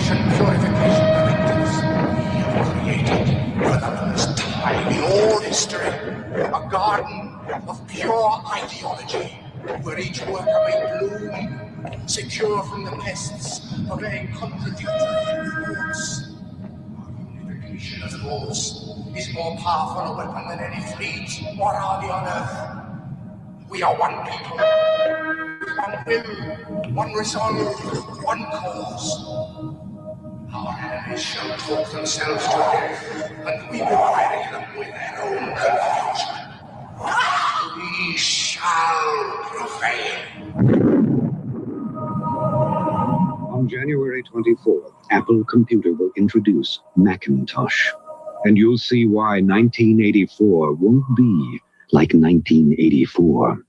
ocean purification directives. We have created, for the first time in all history, a garden of pure ideology, where each worker may bloom, secure from the pests of a contradictory thoughts. Our unification of thoughts is more powerful a weapon than any fleet or army on Earth. We are one people, one will, one resolve, one cause. Our enemies shall talk themselves to death, and we will bury them with their own confusion. We shall prevail. On January 24th, Apple Computer will introduce Macintosh. And you'll see why 1984 won't be like 1984.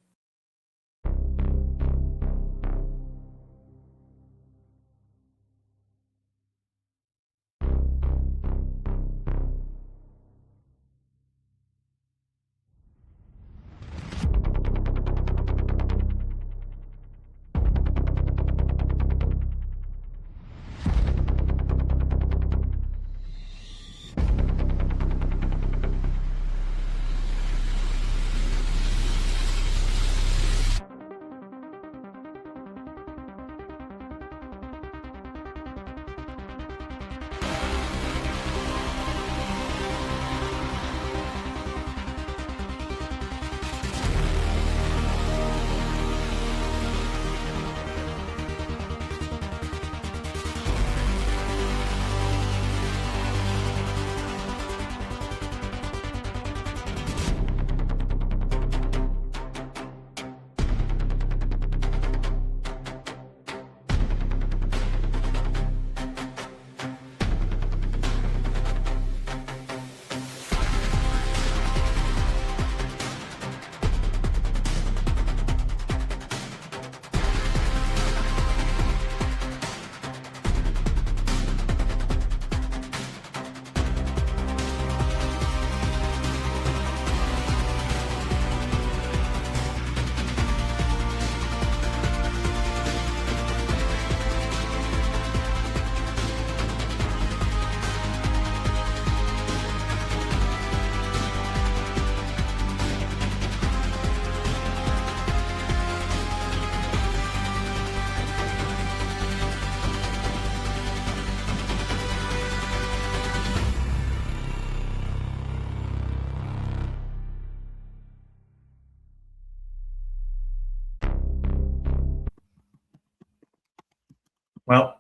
Well,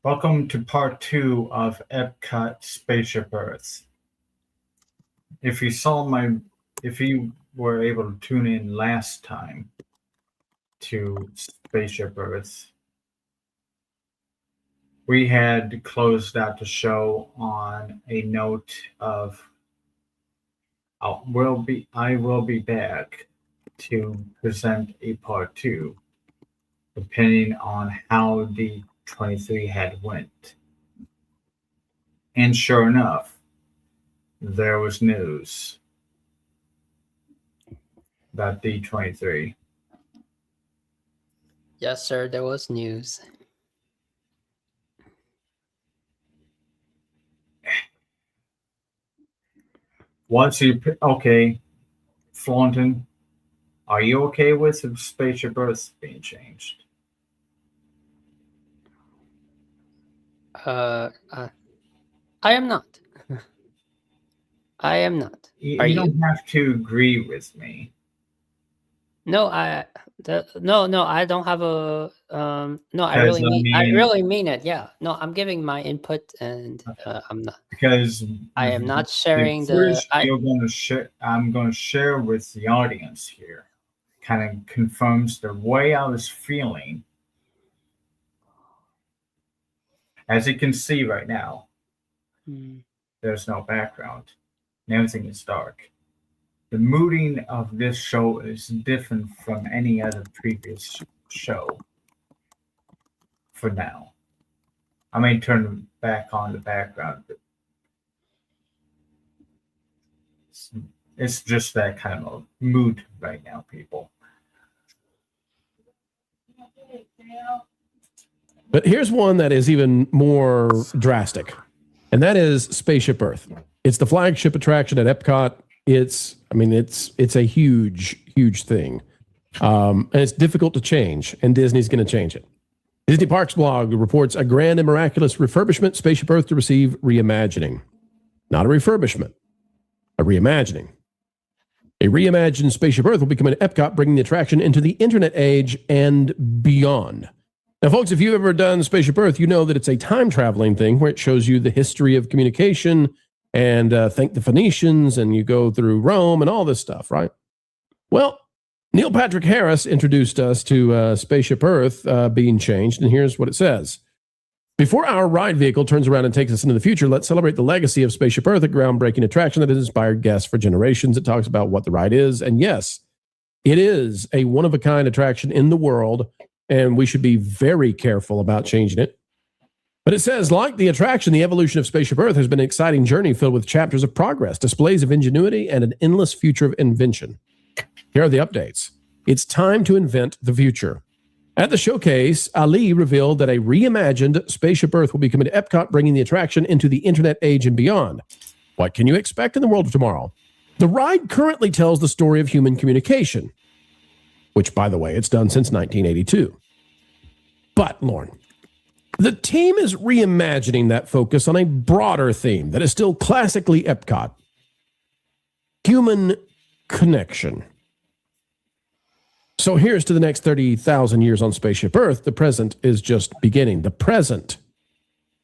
welcome to part 2 of Epcot Spaceship Earth. If you were able to tune in last time to Spaceship Earth, we had closed out the show on a note of I will be back to present a part 2. Depending on how the 23 had went. And sure enough, there was news about D23. Yes, sir, there was news. Okay, Thornton, are you okay with the Spaceship Earth being changed? I am not. I am not. You don't have to agree with me. No, I don't have a no. I really mean it. Yeah, no, I'm giving my input, and I'm not because I am not sharing I'm going to share with the audience here. Kind of confirms the way I was feeling. As you can see right now, there's no background, and everything is dark. The mooding of this show is different from any other previous show. For now, I may turn back on the background, but it's just that kind of mood right now, people. But here's one that is even more drastic, and that is Spaceship Earth. It's the flagship attraction at Epcot. It's a huge thing. And it's difficult to change, and Disney's going to change it. Disney Parks blog reports a grand and miraculous refurbishment, Spaceship Earth to receive reimagining. Not a refurbishment, a reimagining. A reimagined Spaceship Earth will be coming to Epcot, bringing the attraction into the internet age and beyond. Now, folks, if you've ever done Spaceship Earth, you know that it's a time-traveling thing where it shows you the history of communication and thank the Phoenicians, and you go through Rome and all this stuff, right? Well, Neil Patrick Harris introduced us to Spaceship Earth being changed, and here's what it says. Before our ride vehicle turns around and takes us into the future, let's celebrate the legacy of Spaceship Earth, a groundbreaking attraction that has inspired guests for generations. It talks about what the ride is, and yes, it is a one-of-a-kind attraction in the world, and we should be very careful about changing it. But it says, like the attraction, the evolution of Spaceship Earth has been an exciting journey filled with chapters of progress, displays of ingenuity, and an endless future of invention. Here are the updates. It's time to invent the future. At the showcase, Ali revealed that a reimagined Spaceship Earth will be coming to Epcot, bringing the attraction into the internet age and beyond. What can you expect in the world of tomorrow? The ride currently tells the story of human communication, which, by the way, it's done since 1982. But, Lauren, the team is reimagining that focus on a broader theme that is still classically Epcot. Human connection. So here's to the next 30,000 years on Spaceship Earth. The present is just beginning. The present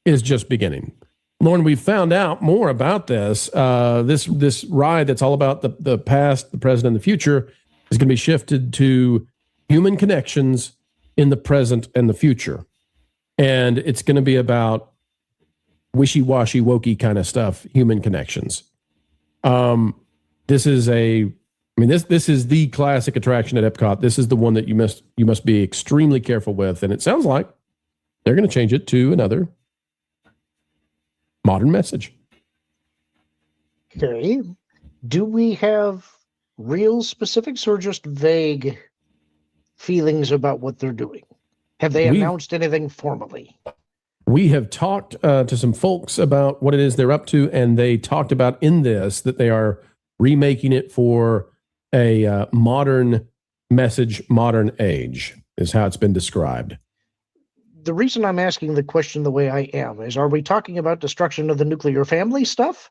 is just beginning. Lauren, we found out more about this. This ride that's all about the past, the present, and the future is going to be shifted to human connections in the present and the future. And it's going to be about wishy-washy, wokey kind of stuff, human connections. This is the classic attraction at Epcot. This is the one that you must be extremely careful with. And it sounds like they're going to change it to another modern message. Okay. Do we have real specifics or just vague feelings about what they're doing? Have they announced anything formally? We have talked to some folks about what it is they're up to, and they talked about in this that they are remaking it for a modern message, modern age, is how it's been described. The reason I'm asking the question the way I am is, are we talking about destruction of the nuclear family stuff?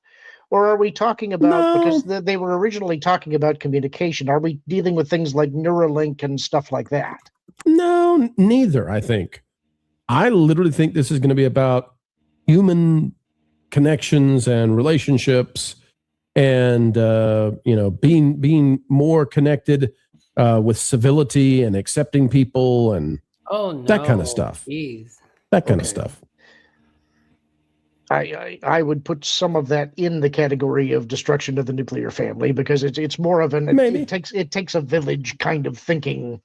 Or are we talking about, because they were originally talking about communication, are we dealing with things like Neuralink and stuff like that? No, neither, I think. I literally think this is going to be about human connections and relationships and, being more connected with civility and accepting people and that kind of stuff. Jeez. That kind of stuff. I would put some of that in the category of destruction of the nuclear family, because it's more of an it takes a village kind of thinking,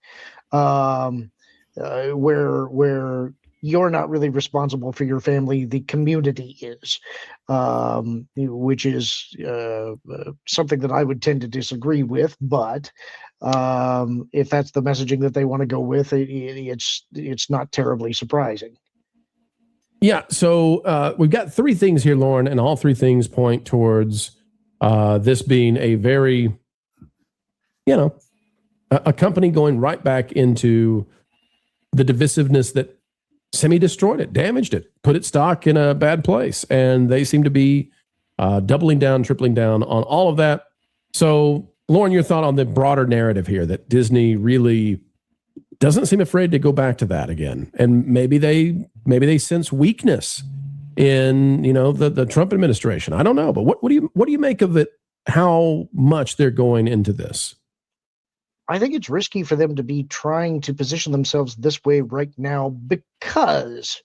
where you're not really responsible for your family, the community is, which is something that I would tend to disagree with. But if that's the messaging that they want to go with, it's not terribly surprising. Yeah, so we've got three things here, Lauren, and all three things point towards this being a very, a company going right back into the divisiveness that semi-destroyed it, damaged it, put its stock in a bad place. And they seem to be doubling down, tripling down on all of that. So, Lauren, your thought on the broader narrative here, that Disney really doesn't seem afraid to go back to that again. And maybe they sense weakness in, the Trump administration. I don't know, but what do you make of it? How much they're going into this? I think it's risky for them to be trying to position themselves this way right now, because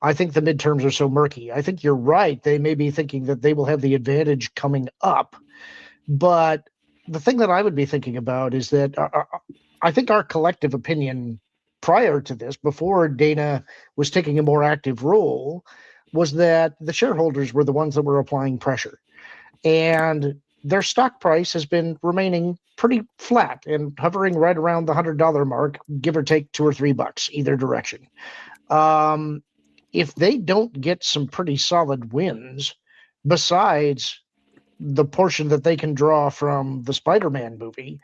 I think the midterms are so murky. I think you're right. They may be thinking that they will have the advantage coming up. But the thing that I would be thinking about is that I think our collective opinion prior to this, before Dana was taking a more active role, was that the shareholders were the ones that were applying pressure. And their stock price has been remaining pretty flat and hovering right around the $100 mark, give or take $2 or $3 either direction. If they don't get some pretty solid wins, besides the portion that they can draw from the Spider-Man movie,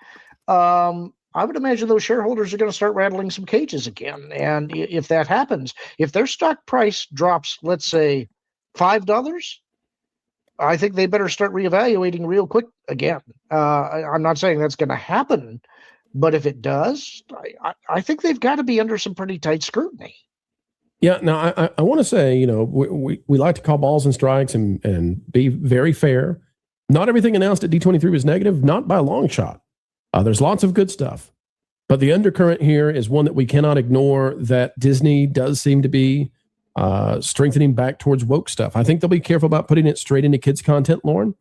I would imagine those shareholders are going to start rattling some cages again. And if that happens, if their stock price drops, let's say $5, I think they better start reevaluating real quick again. I'm not saying that's going to happen, but if it does, I think they've got to be under some pretty tight scrutiny. Yeah, now I want to say, you know, we like to call balls and strikes and be very fair. Not everything announced at D23 was negative, not by a long shot. There's lots of good stuff. But the undercurrent here is one that we cannot ignore, that Disney does seem to be strengthening back towards woke stuff. I think they'll be careful about putting it straight into kids' content, Lauren.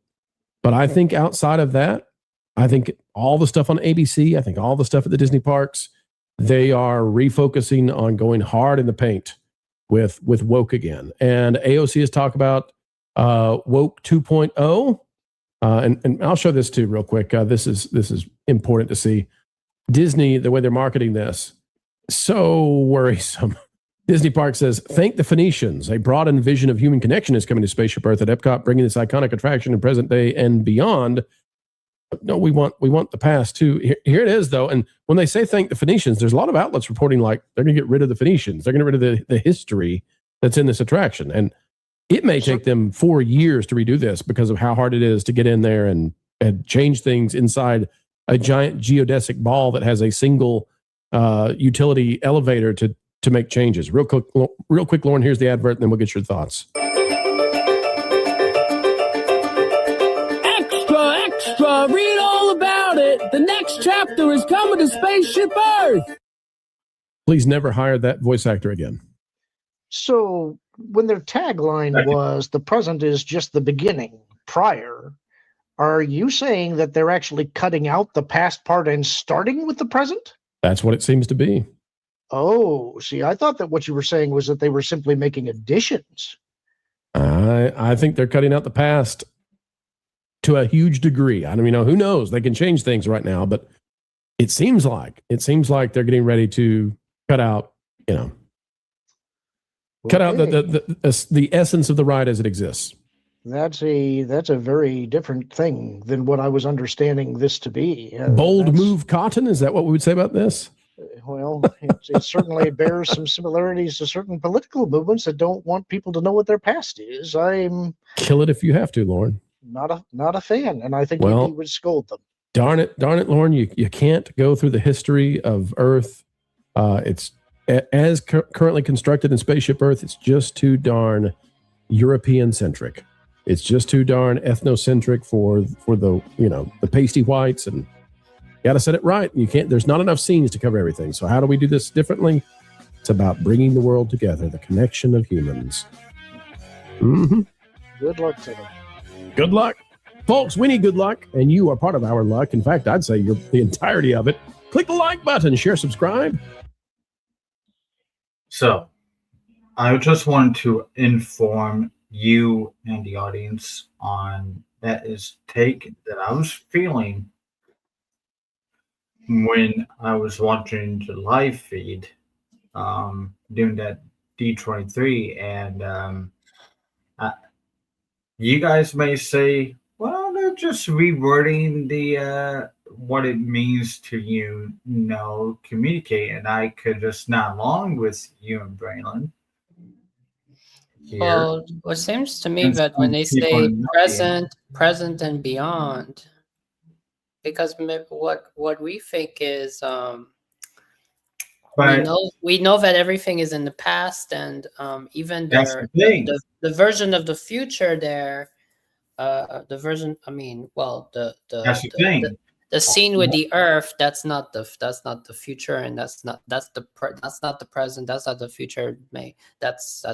But I think outside of that, I think all the stuff on ABC, I think all the stuff at the Disney parks, they are refocusing on going hard in the paint with woke again. And AOC has talked about woke 2.0. And I'll show this too real quick. This is important to see. Disney, the way they're marketing this, so worrisome. Disney Park says, thank the Phoenicians. A broadened vision of human connection is coming to Spaceship Earth at Epcot, bringing this iconic attraction in present day and beyond. No, we want the past too. Here it is, though. And when they say thank the Phoenicians, there's a lot of outlets reporting like they're going to get rid of the Phoenicians. They're going to get rid of the history that's in this attraction. And it may take them 4 years to redo this because of how hard it is to get in there and change things inside a giant geodesic ball that has a single utility elevator to make changes. Real quick, Lauren, here's the advert, and then we'll get your thoughts. Extra, read all about it. The next chapter is coming to Spaceship Earth. Please never hire that voice actor again. So when their tagline was "the present is just the beginning," prior, are you saying that they're actually cutting out the past part and starting with the present? That's what it seems to be. Oh, see, I thought that what you were saying was that they were simply making additions. I think they're cutting out the past to a huge degree. I don't even know. Who knows? They can change things right now, but it seems like they're getting ready to cut out, cut out the essence of the ride as it exists. That's a very different thing than what I was understanding this to be. Bold move, Cotton. Is that what we would say about this? Well, it certainly bears some similarities to certain political movements that don't want people to know what their past is. I'm kill it if you have to, Lauren. Not a fan, and I think we would scold them. Darn it, Lauren! You can't go through the history of Earth. It's as currently constructed in Spaceship Earth. It's just too darn European centric. It's just too darn ethnocentric for the the pasty whites, and you got to set it right. You can't. There's not enough scenes to cover everything. So how do we do this differently? It's about bringing the world together, the connection of humans. Mm-hmm. Good luck to them. Good luck, folks. We need good luck, and you are part of our luck. In fact, I'd say you're the entirety of it. Click the like button, share, subscribe. So, I just wanted to inform you and the audience on that take that I was feeling when I was watching the live feed doing that D23, and you guys may say, well, they're just rewording the what it means to communicate, and I could just not along with you and Braylon. Well, it seems to me that when they say present and beyond, because what we think is we know that everything is in the past, and even the version of the future there, the version. I mean, well, the scene with the Earth, that's not the future, and that's not the present, that's not the future. That's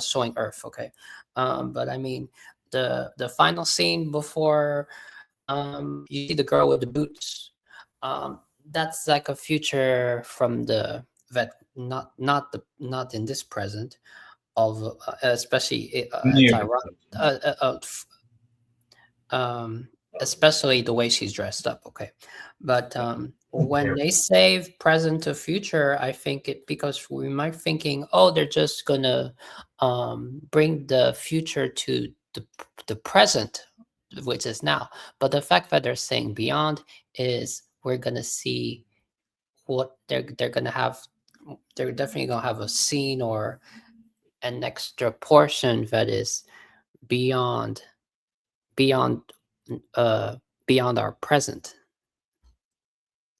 showing Earth, okay. But I mean, the final scene before you see the girl with the boots, that's like a future from not in this present of especially especially the way she's dressed up, okay. But when they say present to future, I think it because we might thinking, oh, they're just gonna bring the future to the present, which is now. But the fact that they're saying beyond is we're gonna see what they're gonna have. They're definitely gonna have a scene or an extra portion that is beyond beyond beyond our present.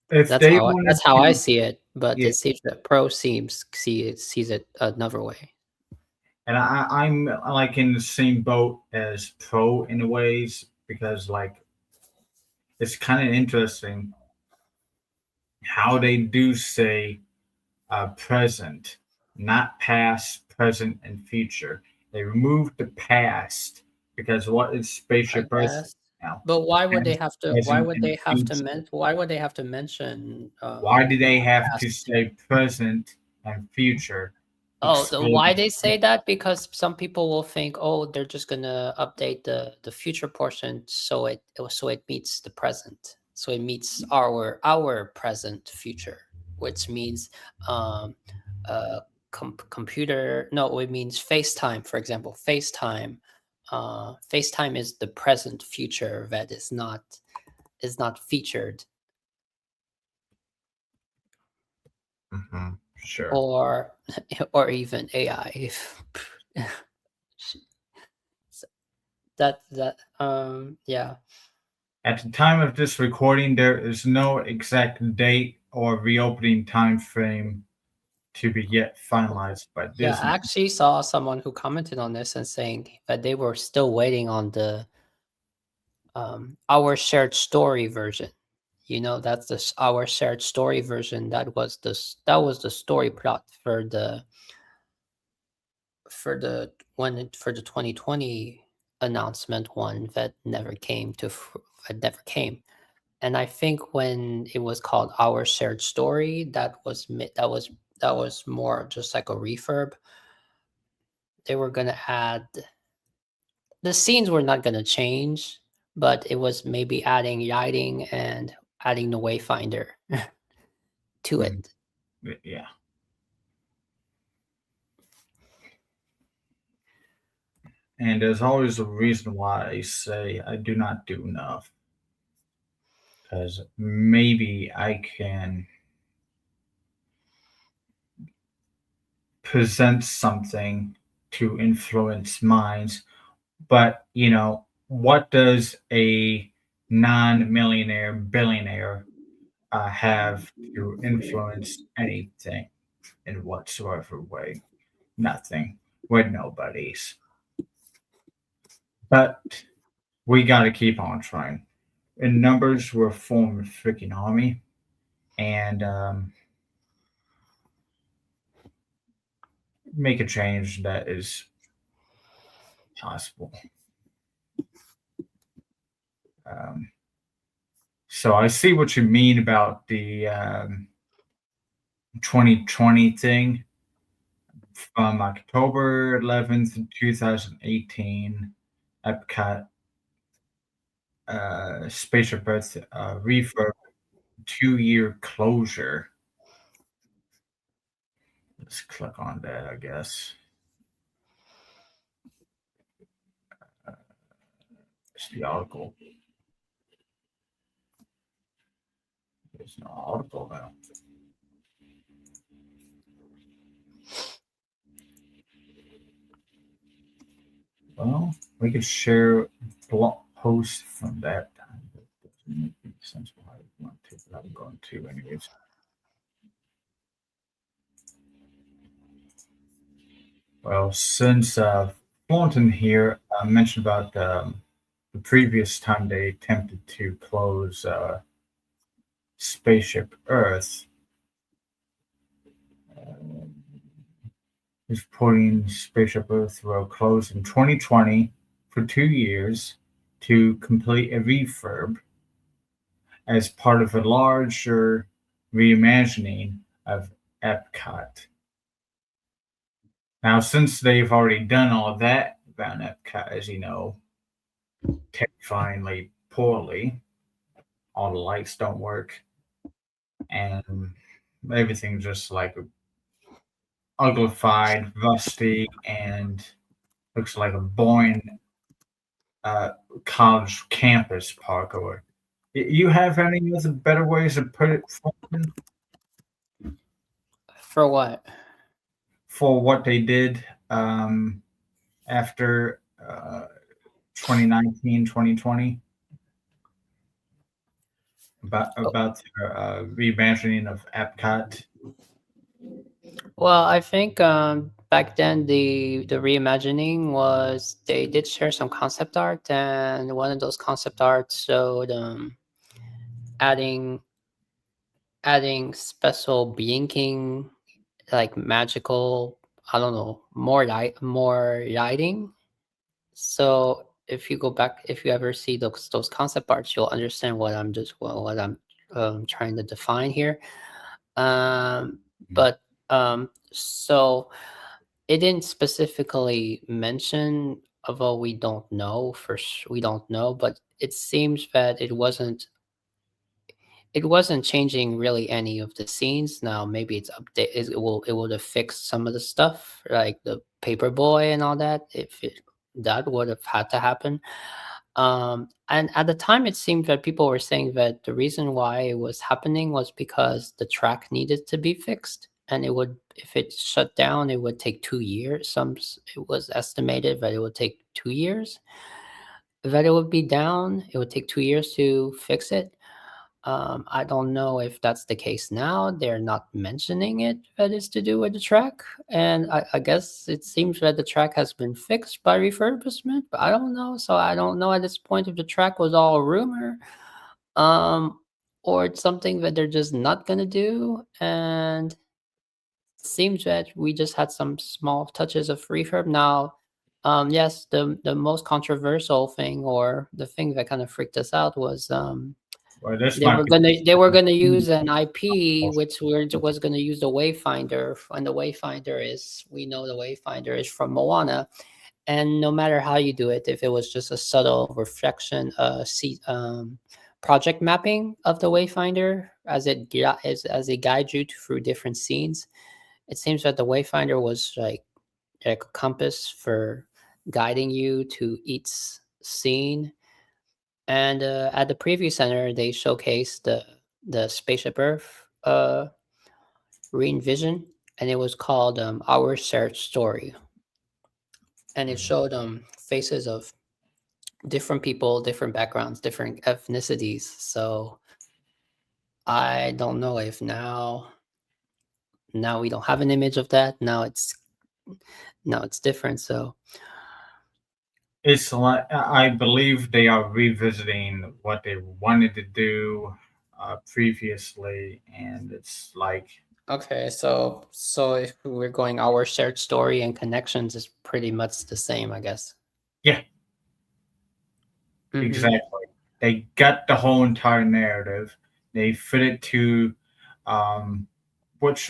If That's they how wanted that's how I to, see it, but yeah, it seems that Pro sees it another way. and I'm like in the same boat as Pro in ways because like it's kind of interesting how they do say present, not past, present, and future. They removed the past because what is I Spaceship Earth guess. now? But why would they Past, have to present, and future. why would they have to mention Why do they have to past? say present and future? Oh, why Explain. they say that? Because some people will think, oh, they're just gonna update the future portion so it meets the present, so it meets our present future, which means um, computer. No, it means FaceTime, for example. FaceTime is the present future that is not featured, Sure. or or even AI. Yeah. At the time of this recording, there is no exact date or reopening time frame to be yet finalized by Yeah, Disney. I actually saw someone who commented on this and saying that they were still waiting on the our shared story version. You know, that's this our shared story version. That was the story plot for the 2020 announcement one that never came that never came. And I think when it was called our shared story, that was more just like a refurb. They were gonna add the scenes were not gonna change, but it was maybe adding lighting and adding the wayfinder to Mhm. it. Yeah. And there's always a reason why I say I do not do enough. Because maybe I can present something to influence minds. But, what does a non millionaire billionaire have to influence anything in whatsoever way? Nothing. We're nobodies. But we got to keep on trying. In numbers, we're forming a freaking army. And make a change that is possible. Um, so I see what you mean about the 2020 thing from October 11th, 2018, Epcot Spaceship Earth refurb 2-year closure. Let's click on that, I guess. It's the article. There's no article now. Well, we could share blog post from that time. That doesn't make any sense why I want to, but I'm going to anyways. Well, since Thornton here mentioned about the previous time they attempted to close Spaceship Earth, is reporting Spaceship Earth will close in 2020 for 2 years to complete a refurb as part of a larger reimagining of Epcot. Now, since they've already done all that about Epcot, as you know, terrifyingly poorly, all the lights don't work, and everything just like uglified, rusty, and looks like a boring college campus park. Or you have any other better ways to put it For what? for what they did after 2019, 2020? About the reimagining of Epcot. Well, I think back then the reimagining was they did share some concept art, and one of those concept arts showed adding special blinking, like magical, I don't know, more lighting. So if you go back, if you ever see those concept arts, you'll understand what I'm trying to define here. But so it didn't specifically mention, although we don't know we don't know, but it seems that it wasn't changing really any of the scenes. Now maybe it would have fixed some of the stuff like the paper boy and all that if that would have had to happen. And at the time it seemed that people were saying that the reason why it was happening was because the track needed to be fixed, and it would, if it shut down, it would take 2 years. It was estimated that it would take 2 years that it would be down. It would take 2 years to fix it. I don't know if that's the case now. They're not mentioning it that it's to do with the track. And I guess it seems that the track has been fixed by refurbishment, but I don't know. So I don't know at this point if the track was all a rumor, or it's something that they're just not going to do. And it seems that we just had some small touches of refurb. Now, yes, the most controversial thing, or the thing that kind of freaked us out, was Well, this they might were be gonna use an IP was gonna use the Wayfinder, and the Wayfinder is, we know the Wayfinder is from Moana, and no matter how you do it, if it was just a subtle reflection, project mapping of the Wayfinder as it guides you through different scenes, it seems that the Wayfinder was like a compass for guiding you to each scene. And at the preview center, they showcased the Spaceship Earth re-envision, and it was called Our Shared Story. And it showed faces of different people, different backgrounds, different ethnicities. So I don't know if now we don't have an image of that. Now it's different. So it's like I believe they are revisiting what they wanted to do previously, and it's like okay, so if we're going, Our Shared Story and Connections is pretty much the same, I guess. yeah, Mhm. exactly. They got the whole entire narrative. They fit it to which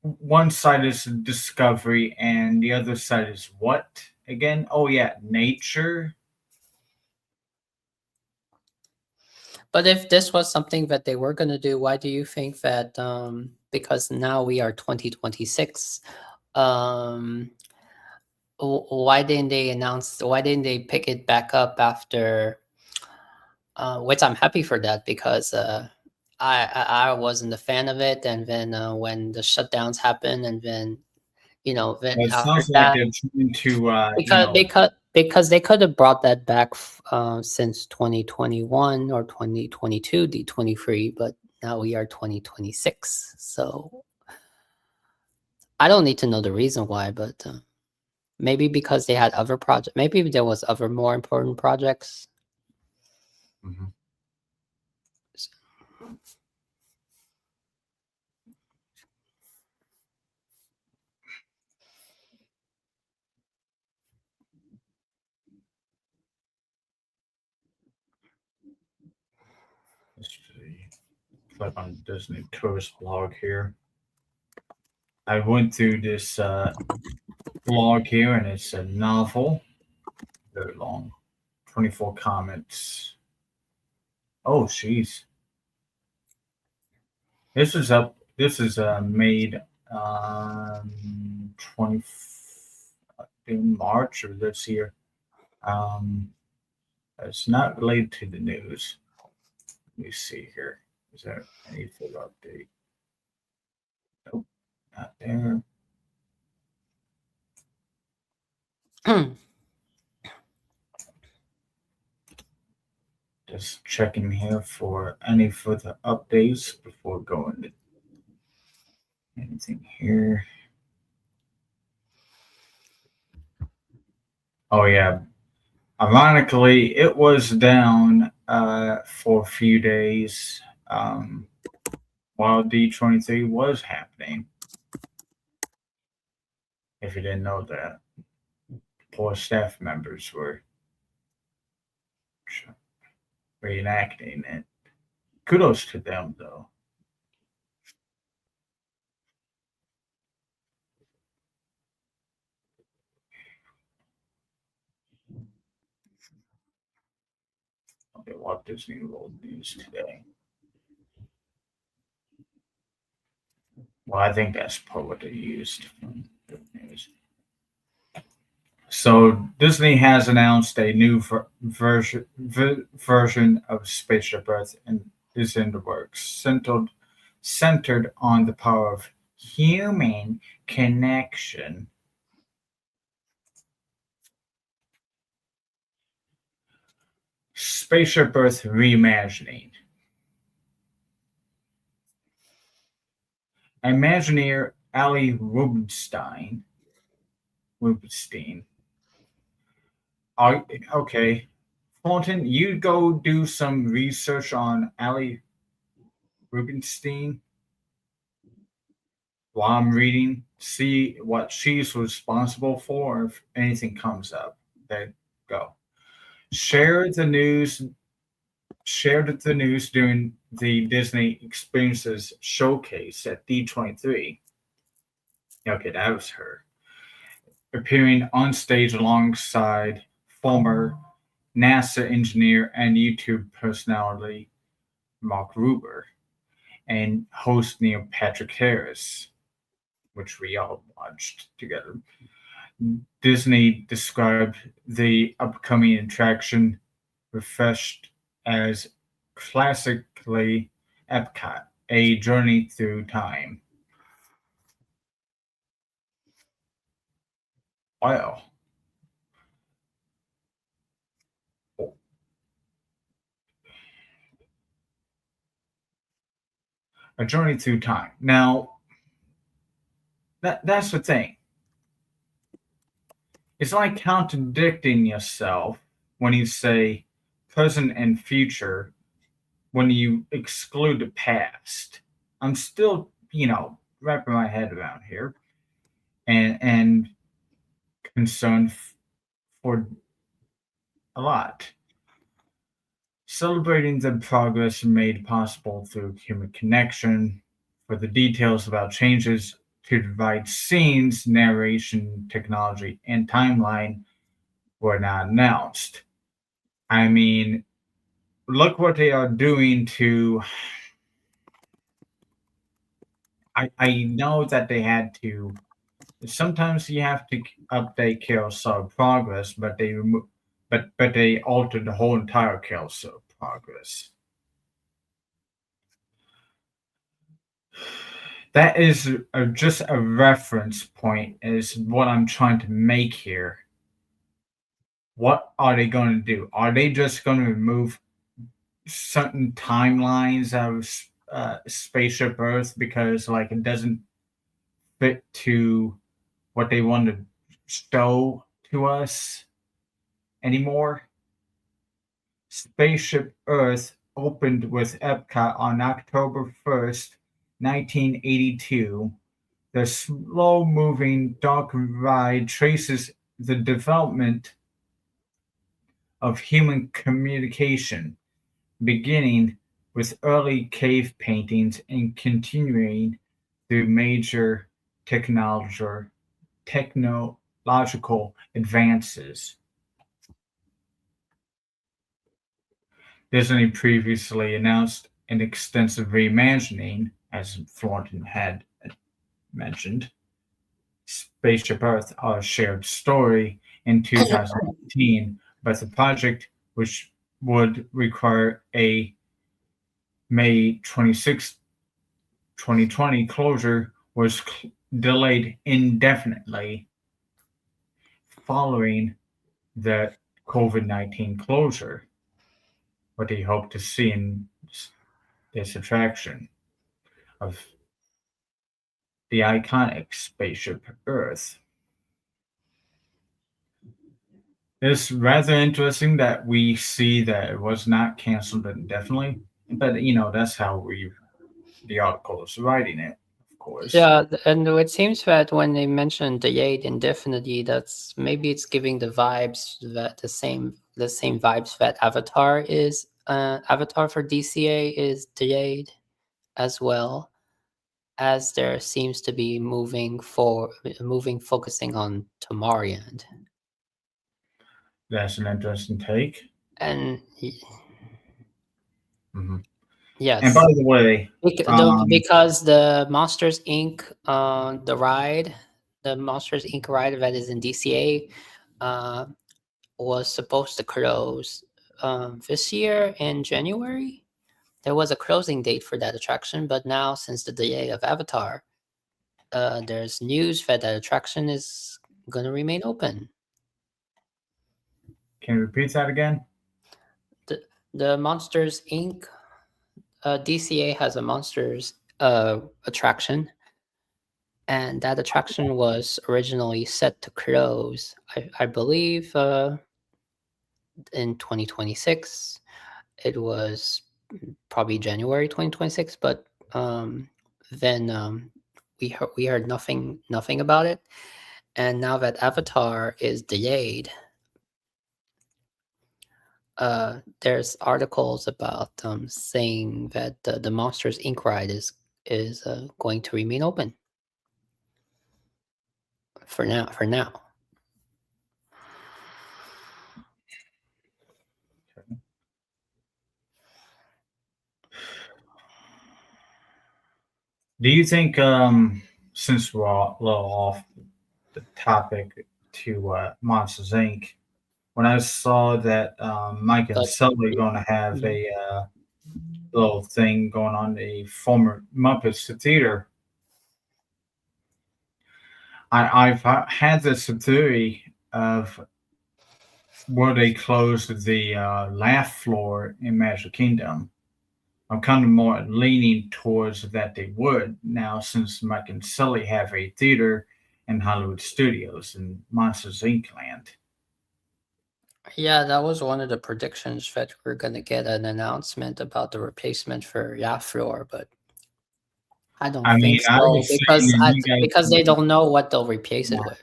one side is discovery and the other side is what again? Oh yeah, nature. But if this was something that they were going to do, why do you think that, because now we are 2026, why didn't they pick it back up after, which I'm happy for that, because I wasn't a fan of it. And then when the shutdowns happened, and then, then It after sounds like that, they're trying to because they could have brought that back since 2021 or 2022 D23, but now we are 2026. So I don't need to know the reason why, but maybe because they had other projects. Maybe there was other more important projects. Mhm. Let's see. Click on Disney tourist blog here. I went through this blog here, and it's a novel, very long, 24 comments. Oh, jeez. This is up. This is made 20 in March of this year. It's not related to the news. Let me see here. Is there any full update? Nope, not there. Just checking here for any further updates before going to anything here. Oh yeah. Ironically, it was down for a few days while D23 was happening. If you didn't know that, poor staff members were reenacting it. Kudos to them, though. Okay, Walt Disney World News today. Well, I think that's probably what they used from the news. So Disney has announced a new version of Spaceship Earth and is in the works, centered on the power of human connection. Spaceship Earth reimagining. Imagineer Ali Rubenstein. Okay. Fulton, you go do some research on Ali Rubenstein while I'm reading. See what she's responsible for. If anything comes up, there go. Shared the news during the Disney Experiences showcase at D23. Okay, that was her. Appearing on stage alongside former NASA engineer and YouTube personality Mark Ruber and host Neil Patrick Harris, which we all watched together. Disney described the upcoming attraction refreshed as classically Epcot, a journey through time. Wow. A journey through time. Now, that's the thing. It's like contradicting yourself when you say present and future when you exclude the past. I'm still, wrapping my head around here and concerned for a lot. Celebrating the progress made possible through human connection, for the details about changes to divide scenes, narration, technology, and timeline were not announced. I mean, look what they are doing to. I know that they had to. Sometimes you have to update carousel progress, but they altered the whole entire carousel progress. That is just a reference point is what I'm trying to make here. What are they going to do? Are they just going to remove certain timelines of Spaceship Earth because it doesn't fit to what they want to show to us anymore? Spaceship Earth opened with Epcot on October 1st, 1982. The slow-moving dark ride traces the development of human communication, beginning with early cave paintings and continuing through major technological advances. Disney previously announced an extensive reimagining as Thornton had mentioned. Spaceship Earth, a shared story in 2018, but the project, which would require a May 26, 2020 closure, was delayed indefinitely following the COVID-19 closure. What do you hope to see in this attraction of the iconic Spaceship Earth? It's rather interesting that we see that it was not canceled indefinitely, but that's how the article is writing it, of course. Yeah, and it seems that when they mentioned delayed indefinitely, that's maybe it's giving the vibes that the same vibes that Avatar is. Avatar for DCA is delayed as well, as there seems to be moving focusing on Tomorrowland. That's an interesting take. And Mm-hmm. yes, and by the way, because the Monsters Inc. The ride, the Monsters Inc. ride that is in DCA, was supposed to close this year in January. There was a closing date for that attraction, but now since the delay of Avatar, there's news that attraction is going to remain open. Can you repeat that again? The Monsters Inc. DCA has a Monsters attraction, and that attraction was originally set to close, I believe, in 2026. It was probably January 2026, but then we heard nothing about it, and now that Avatar is delayed, there's articles about saying that the Monsters Inc. ride is going to remain open for now. Do you think, since we're a little off the topic to Monsters Inc., when I saw that Mike and Sully going to have a little thing going on the former Muppets Theater, I've had this theory of where they closed the laugh floor in Magic Kingdom. I'm kind of more leaning towards that they would now, since Mike and Sully have a theater in Hollywood Studios and Monsters Inc. land. Yeah, that was one of the predictions that we're going to get an announcement about the replacement for Yacht Floor, but I don't think so, because they don't know what they'll replace it with.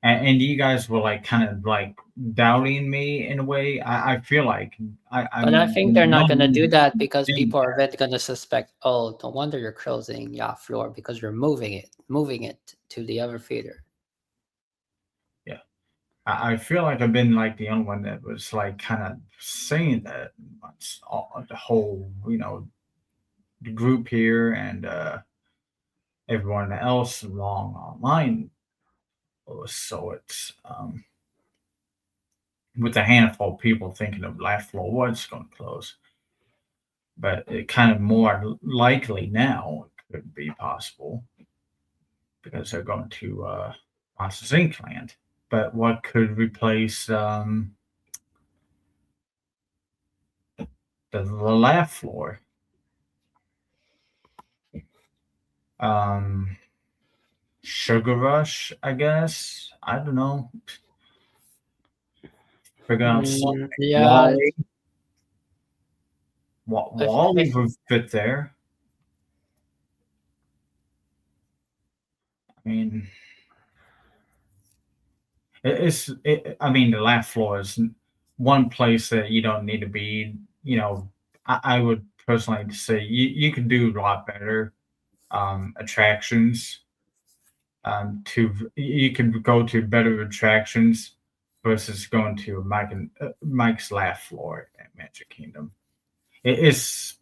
And you guys were like kind of like doubting me in a way. I feel like but I think they're not going to do that, because people are then going to suspect, oh, no wonder you're closing Yacht Floor, because you're moving it to the other theater. Yeah, I feel like I've been like the only one that was like kind of saying that. The whole, the group here and everyone else along online. So it's with a handful of people thinking of Laugh Floor was going to close, but it kind of more likely now it could be possible because they're going to Monsters Inc. land. But what could replace the Laugh Floor? Sugar Rush, I guess. I don't know. Figure out something. Yeah. Wally would fit there. I mean, I mean, the Laugh Floor is one place that you don't need to be. I would personally say you can do a lot better attractions. You can go to better attractions versus going to Mike's Laugh Floor at Magic Kingdom. It's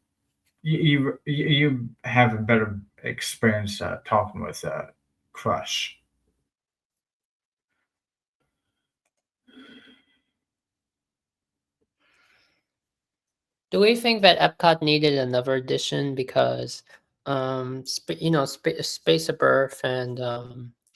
you have a better experience talking with Crush. Do we think that Epcot needed another edition because, Space of Earth and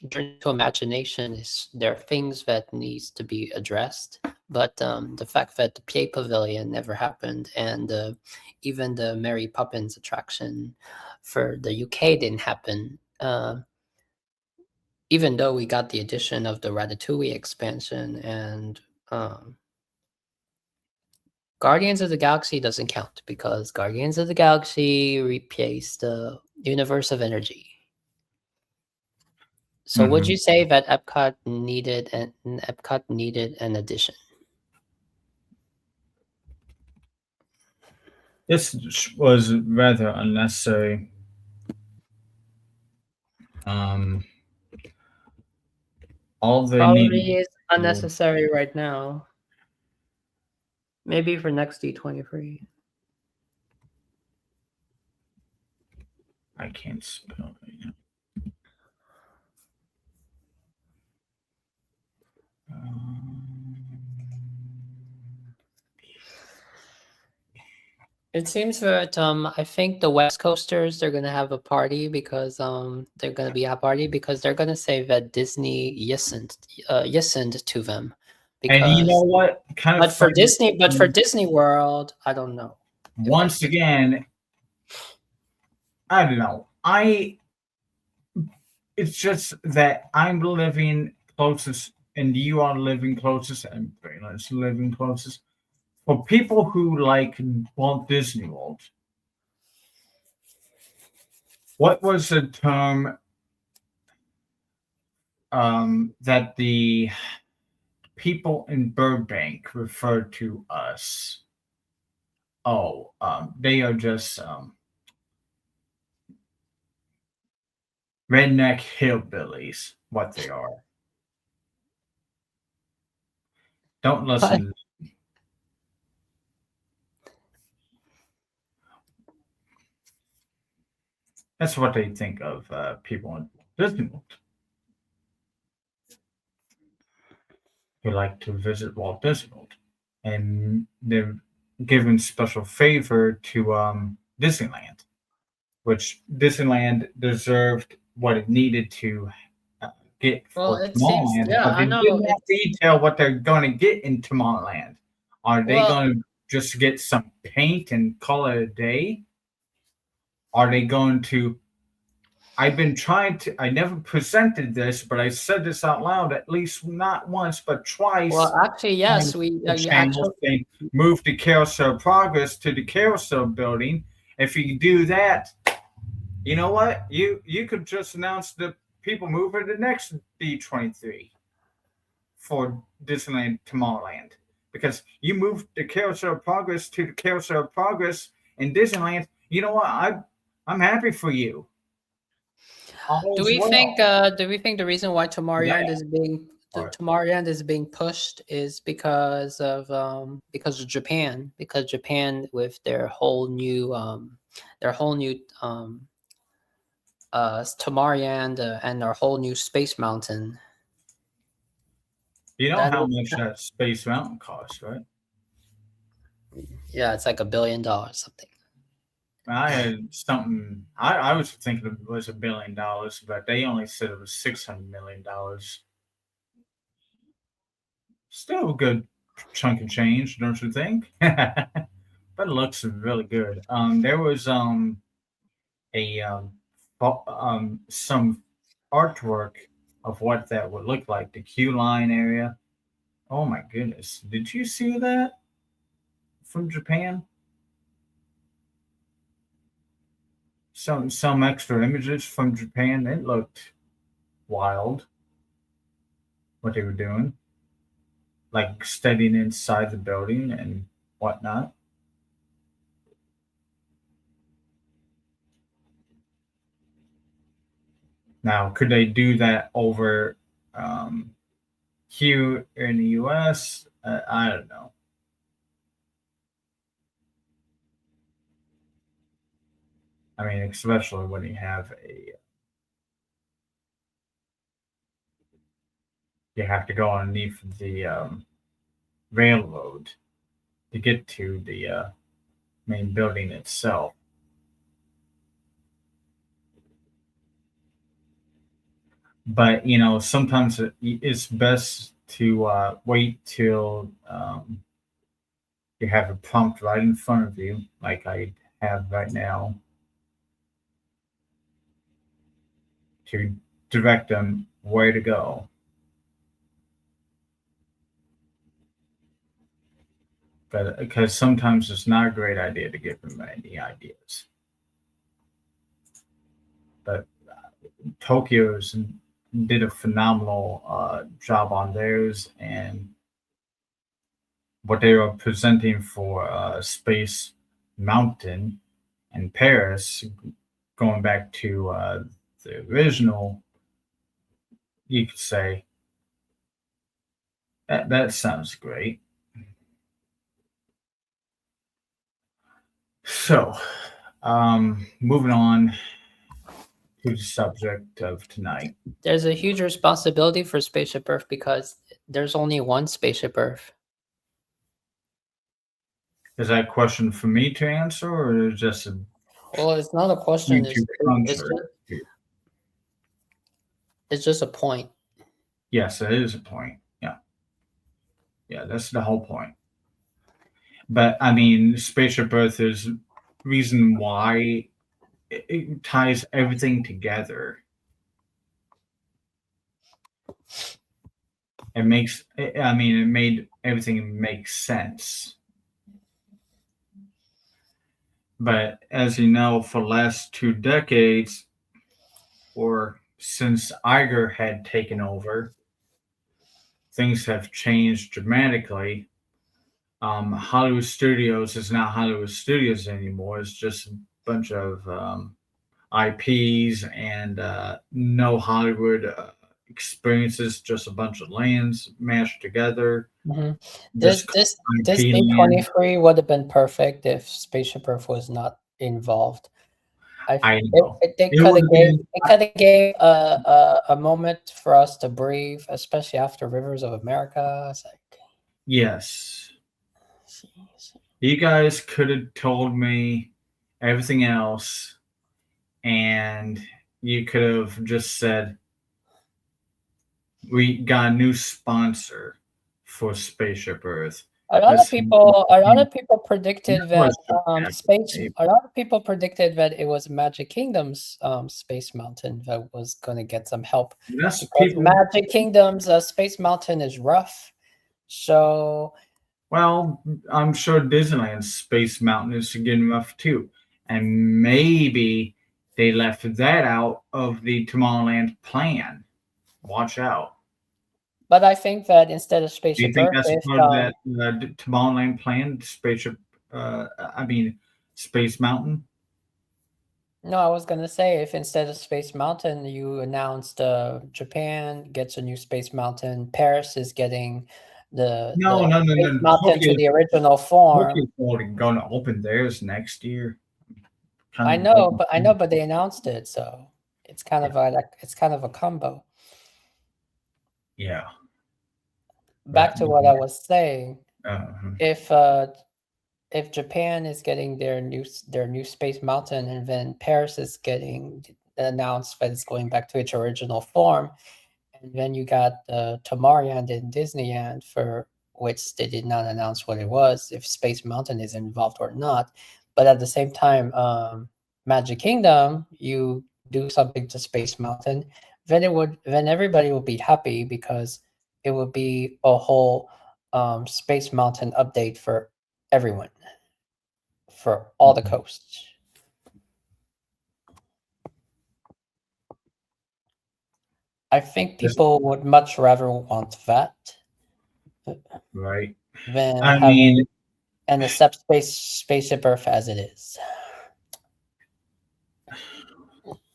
Journey to Imagination there are things that needs to be addressed, but the fact that the PA Pavilion never happened and even the Mary Poppins attraction for the UK didn't happen, even though we got the addition of the Ratatouille expansion and Guardians of the Galaxy doesn't count because Guardians of the Galaxy replaced the Universe of Energy. So would you say that Epcot needed an addition? This was rather unnecessary. All they Probably is unnecessary right now. Maybe for next D23. I can't spell right now. It seems that I think the West Coasters they're gonna have a party because they're gonna be a party because they're gonna say that Disney listened to them. Because, and you know what? But for Disney World, I don't know. Once again, I don't know. It's just that I'm living closest, and you are living closest, and Braylon's living closest. For people who like Walt Disney World, what was the term that the people in Burbank referred to us? Oh, they are just redneck hillbillies, what they are. Don't listen. That's what they think of people in Disney World who like to visit Walt Disney World. And they're given special favor to Disneyland, which Disneyland deserved what it needed to get for Tomorrowland, but they did not detail what they're going to get in Tomorrowland. Are they going to just get some paint and call it a day? Are they going to? I've been trying to. I never presented this, but I said this out loud at least not once, but twice. Well, actually, yes, we they moved the Carousel Progress to the Carousel building. If you do that, you know what? You could just announce the people moving to the next D23 for Disneyland Tomorrowland, because you moved the Carousel Progress to the Carousel Progress in Disneyland. You know what? I'm happy for you. Do we think the reason why Tomorrowland is being pushed is because of Japan? Because Japan with their whole new Tomorrowland and their whole new Space Mountain. You know how much that Space Mountain costs, right? Yeah, it's like $1 billion something. I had something. I was thinking it was $1 billion, but they only said it was $600 million. Still a good chunk of change, don't you think? But it looks really good. There was some artwork of what that would look like. The queue line area. Oh my goodness! Did you see that from Japan? Some extra images from Japan. It looked wild what they were doing, like studying inside the building and whatnot. Now, could they do that over here in the U.S.? I don't know. I mean, especially when you have you have to go underneath the railroad to get to the main building itself. But sometimes it's best to wait till you have a prompt right in front of you, like I have right now, to direct them where to go. But because sometimes it's not a great idea to give them any ideas. But Tokyo's did a phenomenal job on theirs, and what they were presenting for Space Mountain and Paris, going back to the original, you could say that sounds great. So, moving on to the subject of tonight. There's a huge responsibility for Spaceship Earth because there's only one Spaceship Earth. Is that a question for me to answer, or is it just a... Well, it's not a question. It's just a point. Yes, it is a point. Yeah, that's the whole point. But I mean, Spaceship Earth is reason why it ties everything together. It made everything make sense. But as you know, for the last 2 decades, or since Iger had taken over, things have changed dramatically. Hollywood Studios is not Hollywood Studios anymore. It's just a bunch of IPs and no Hollywood experiences, just a bunch of lands mashed together. Mm-hmm. This B23 would have been perfect if Spaceship Earth was not involved. I know. They could have gave a moment for us to breathe, especially after Rivers of America. It's like, yes. You guys could have told me everything else, and you could have just said, we got a new sponsor for Spaceship Earth. A lot of people predicted that A lot of people predicted that it was Magic Kingdom's Space Mountain that was going to get some help. Magic Kingdom's Space Mountain is rough, so. Well, I'm sure Disneyland's Space Mountain is getting rough too, and maybe they left that out of the Tomorrowland plan. Watch out. But I think that instead of Spaceship Earth, that's part of that Tomorrowland plan, Spaceship, Space Mountain? No, I was going to say, if instead of Space Mountain, you announced Japan gets a new Space Mountain, Paris is getting the Space Mountain to the original form. Tokyo's going to open theirs next year. I know, but they announced it, so it's kind of a combo. Yeah. Back to what I was saying, if Japan is getting their new Space Mountain, and then Paris is getting announced that it's going back to its original form, and then you got Tomorrowland and Disneyland, for which they did not announce what it was, if Space Mountain is involved or not. But at the same time, Magic Kingdom, you do something to Space Mountain, then everybody will be happy, because it would be a whole Space Mountain update for everyone, for all the coasts. I think people would much rather want that, right? Than and accept Spaceship Earth as it is.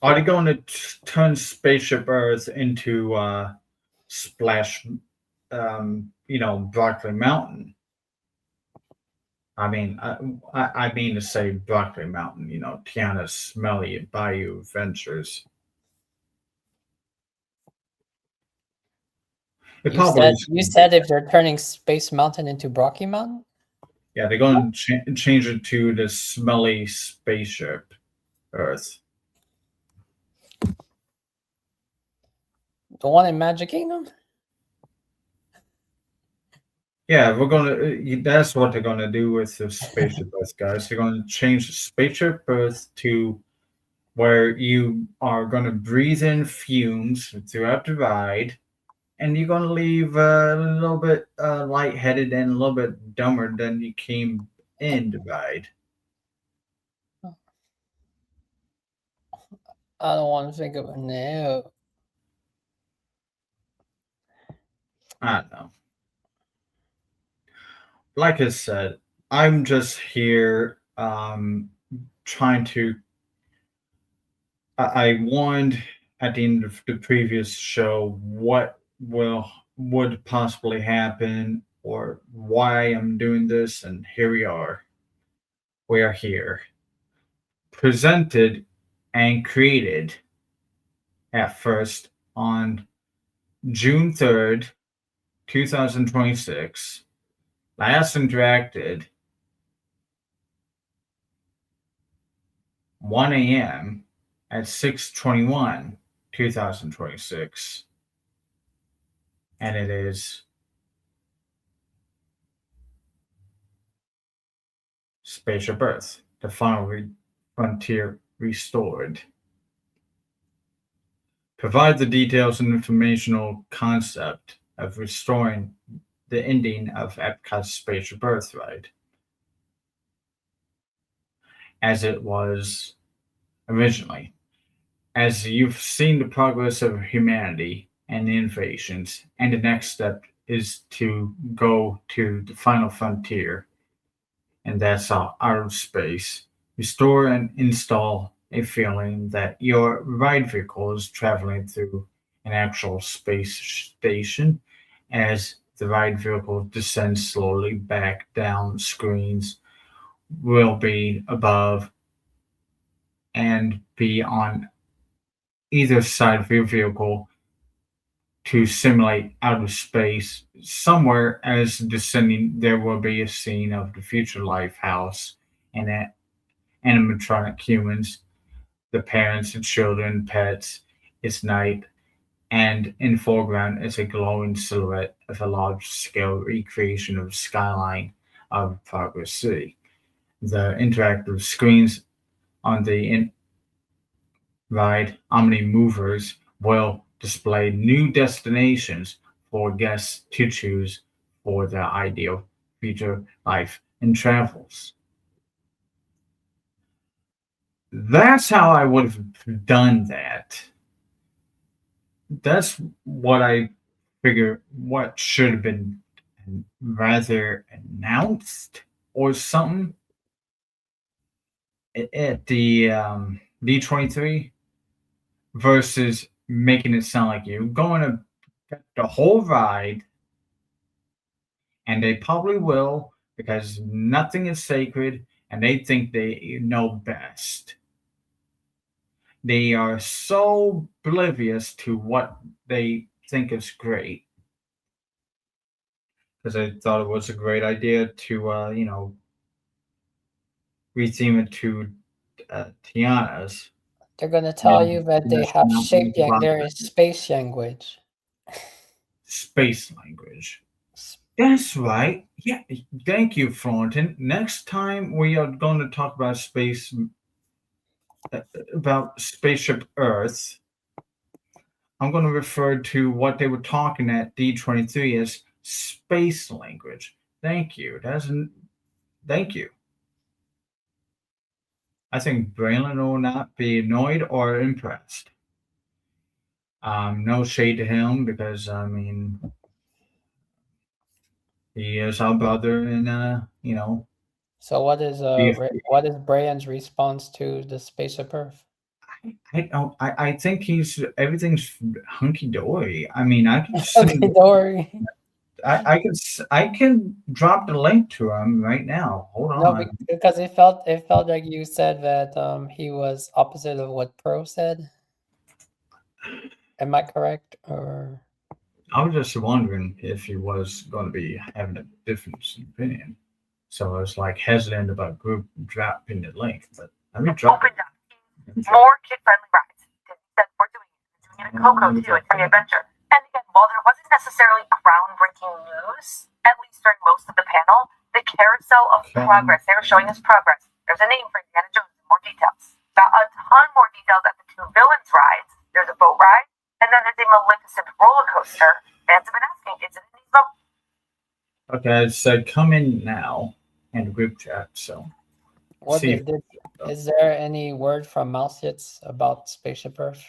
Are they going to turn Spaceship Earth into Splash, Broccoli Mountain? I mean, I mean to say Broccoli Mountain, Tiana's Smelly Bayou Ventures. It You probably said is. you said if they're turning Space Mountain into Brocky Mountain. Yeah, they're going to change it to the Smelly Spaceship Earth. The one in Magic Kingdom? Yeah, we're gonna. That's what they're gonna do with the Spaceship Earth, guys. They're gonna change the Spaceship Earth to where you are gonna breathe in fumes throughout the ride, and you're gonna leave a little bit lightheaded and a little bit dumber than you came in the ride. I don't want to think of it. No. I don't know. Like I said, I'm just here trying to. I warned at the end of the previous show what would possibly happen or why I'm doing this, and here we are. We are here. Presented and created at first on June 3rd, 2026. Last interacted 1 a.m. at 6/21, 2026. And it is Spaceship Earth, the final frontier restored. Provide the details and informational concept of restoring the ending of Epcot's Spaceship Earth ride as it was originally. As you've seen the progress of humanity and the innovations, and the next step is to go to the final frontier, and that's outer space. Restore and install a feeling that your ride vehicle is traveling through an actual space station as the ride vehicle descends slowly back down. Screens will be above and be on either side of your vehicle to simulate outer space. Somewhere as descending, there will be a scene of the future life house and animatronic humans, the parents and children, pets. It's night, and in foreground is a glowing silhouette of a large-scale recreation of the skyline of Progress City. The interactive screens on the ride Omni Movers will display new destinations for guests to choose for their ideal future life and travels. That's how I would have done that. That's what I figure what should have been rather announced or something at the D23 versus making it sound like you're going to get the whole ride, and they probably will because nothing is sacred and they think they know best. They are so oblivious to what they think is great. Because I thought it was a great idea to, retheme it to Tiana's. They're gonna tell you that they have shape. There is space language. Space language. That's right. Yeah. Thank you, Thornton. Next time we are going to talk about Spaceship Earth, I'm going to refer to what they were talking at D23 as space language. Thank you. Thank you. I think Braylon will not be annoyed or impressed. No shade to him because he is our brother, and So what is Brian's response to the Spaceship Earth? I think everything's hunky dory. I mean, I can hunky dory. I can drop the link to him right now. Hold No, on. because it felt like you said that he was opposite of what Pro said. Am I correct? Or I was just wondering if he was going to be having a difference in opinion. So I was like hesitant about group dropping the link, but let me drop it. More kid-friendly rides. Disney said we're doing it in Coco too, and Free Adventure. And again, while there wasn't necessarily groundbreaking news, at least during most of the panel, the carousel of progress, they were showing us progress. There's a name for Indiana Jones, more details. Got a ton more details at the two villains rides. There's a boat ride, and then there's a Maleficent roller coaster. Fans have been asking, is it in these boats? Okay, it said come in now in the group chat. So is there any word from Mousehits about Spaceship Earth?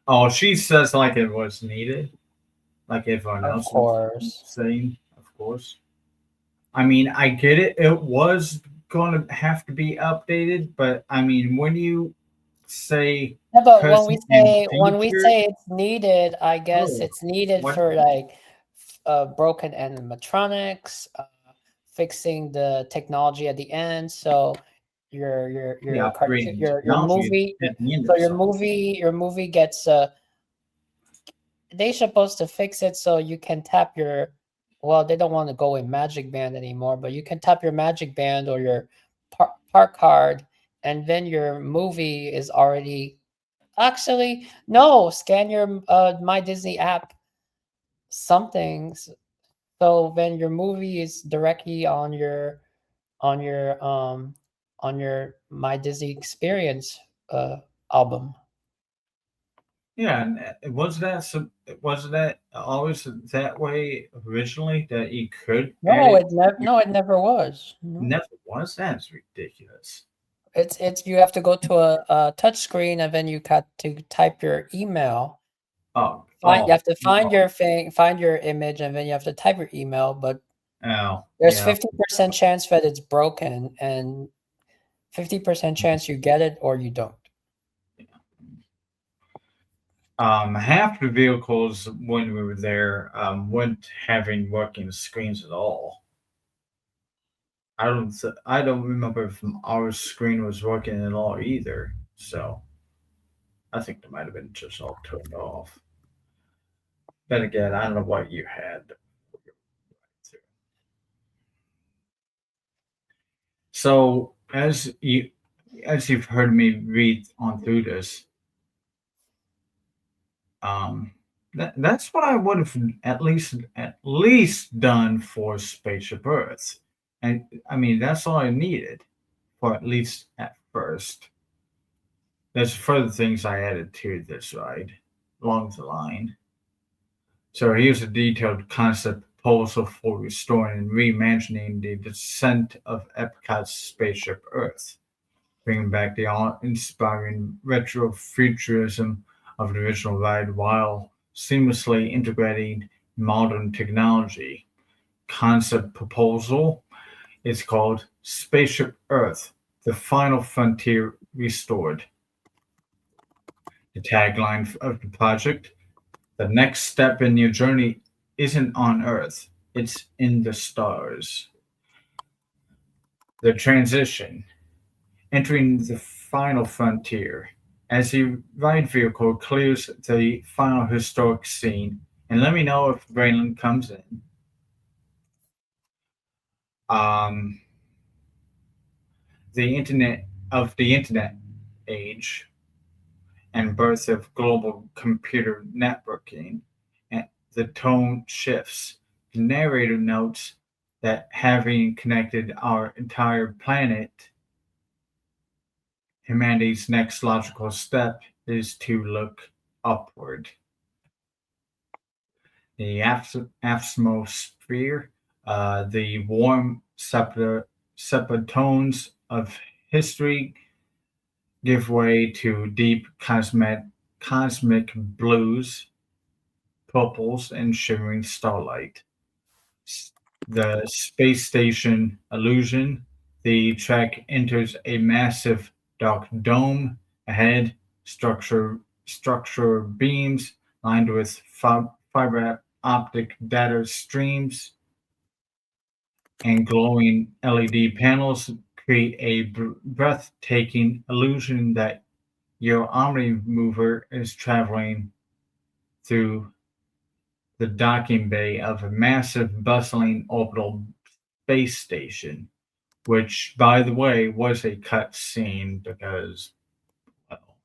Oh, she says like it was needed, like everyone else was saying, of course. I mean, I get it. It was going to have to be updated, but I mean, when you say, yeah, but when we say it's needed, I guess it's needed for like broken animatronics, fixing the technology at the end. So your movie gets they're supposed to fix it so you can tap your, well, they don't want to go with Magic Band anymore, but you can tap your Magic Band or your park card, and then your movie is already actually no, scan your My Disney app something, so then your movie is directly on your My Disney Experience album. Yeah, and was that always that way originally that you could? No, it never was. Never was. That's ridiculous. It's you have to go to a touch screen and then you got to type your email. You have to find your thing, find your image, and then you have to type your email. But there's 50% chance that it's broken, and 50% chance you get it or you don't. Half the vehicles when we were there weren't having working screens at all. I don't remember if our screen was working at all either. So I think they might have been just all turned off. Then again, I don't know what you had. So as you've heard me read on through this, that's what I would have at least done for Spaceship Earth, and I mean that's all I needed for at least at first. There's further things I added to this ride along the line. So here's a detailed concept proposal for restoring and reimagining the descent of Epcot's Spaceship Earth, bringing back the awe-inspiring retro-futurism of the original ride while seamlessly integrating modern technology. Concept proposal is called Spaceship Earth, the Final Frontier Restored. The tagline of the project: the next step in your journey isn't on Earth, it's in the stars. The transition: entering the final frontier. As the ride vehicle clears the final historic scene, and let me know if Braylon comes in. The internet age and birth of global computer networking, and the tone shifts. The narrator notes that having connected our entire planet, humanity's next logical step is to look upward. The atmosphere, the warm sepatones of history give way to deep cosmic blues, purples, and shimmering starlight. The space station illusion, the track enters a massive dark dome ahead, structure beams lined with fiber optic data streams and glowing LED panels create a breathtaking illusion that your Omni mover is traveling through the docking bay of a massive, bustling orbital space station, which, by the way, was a cut scene because, well,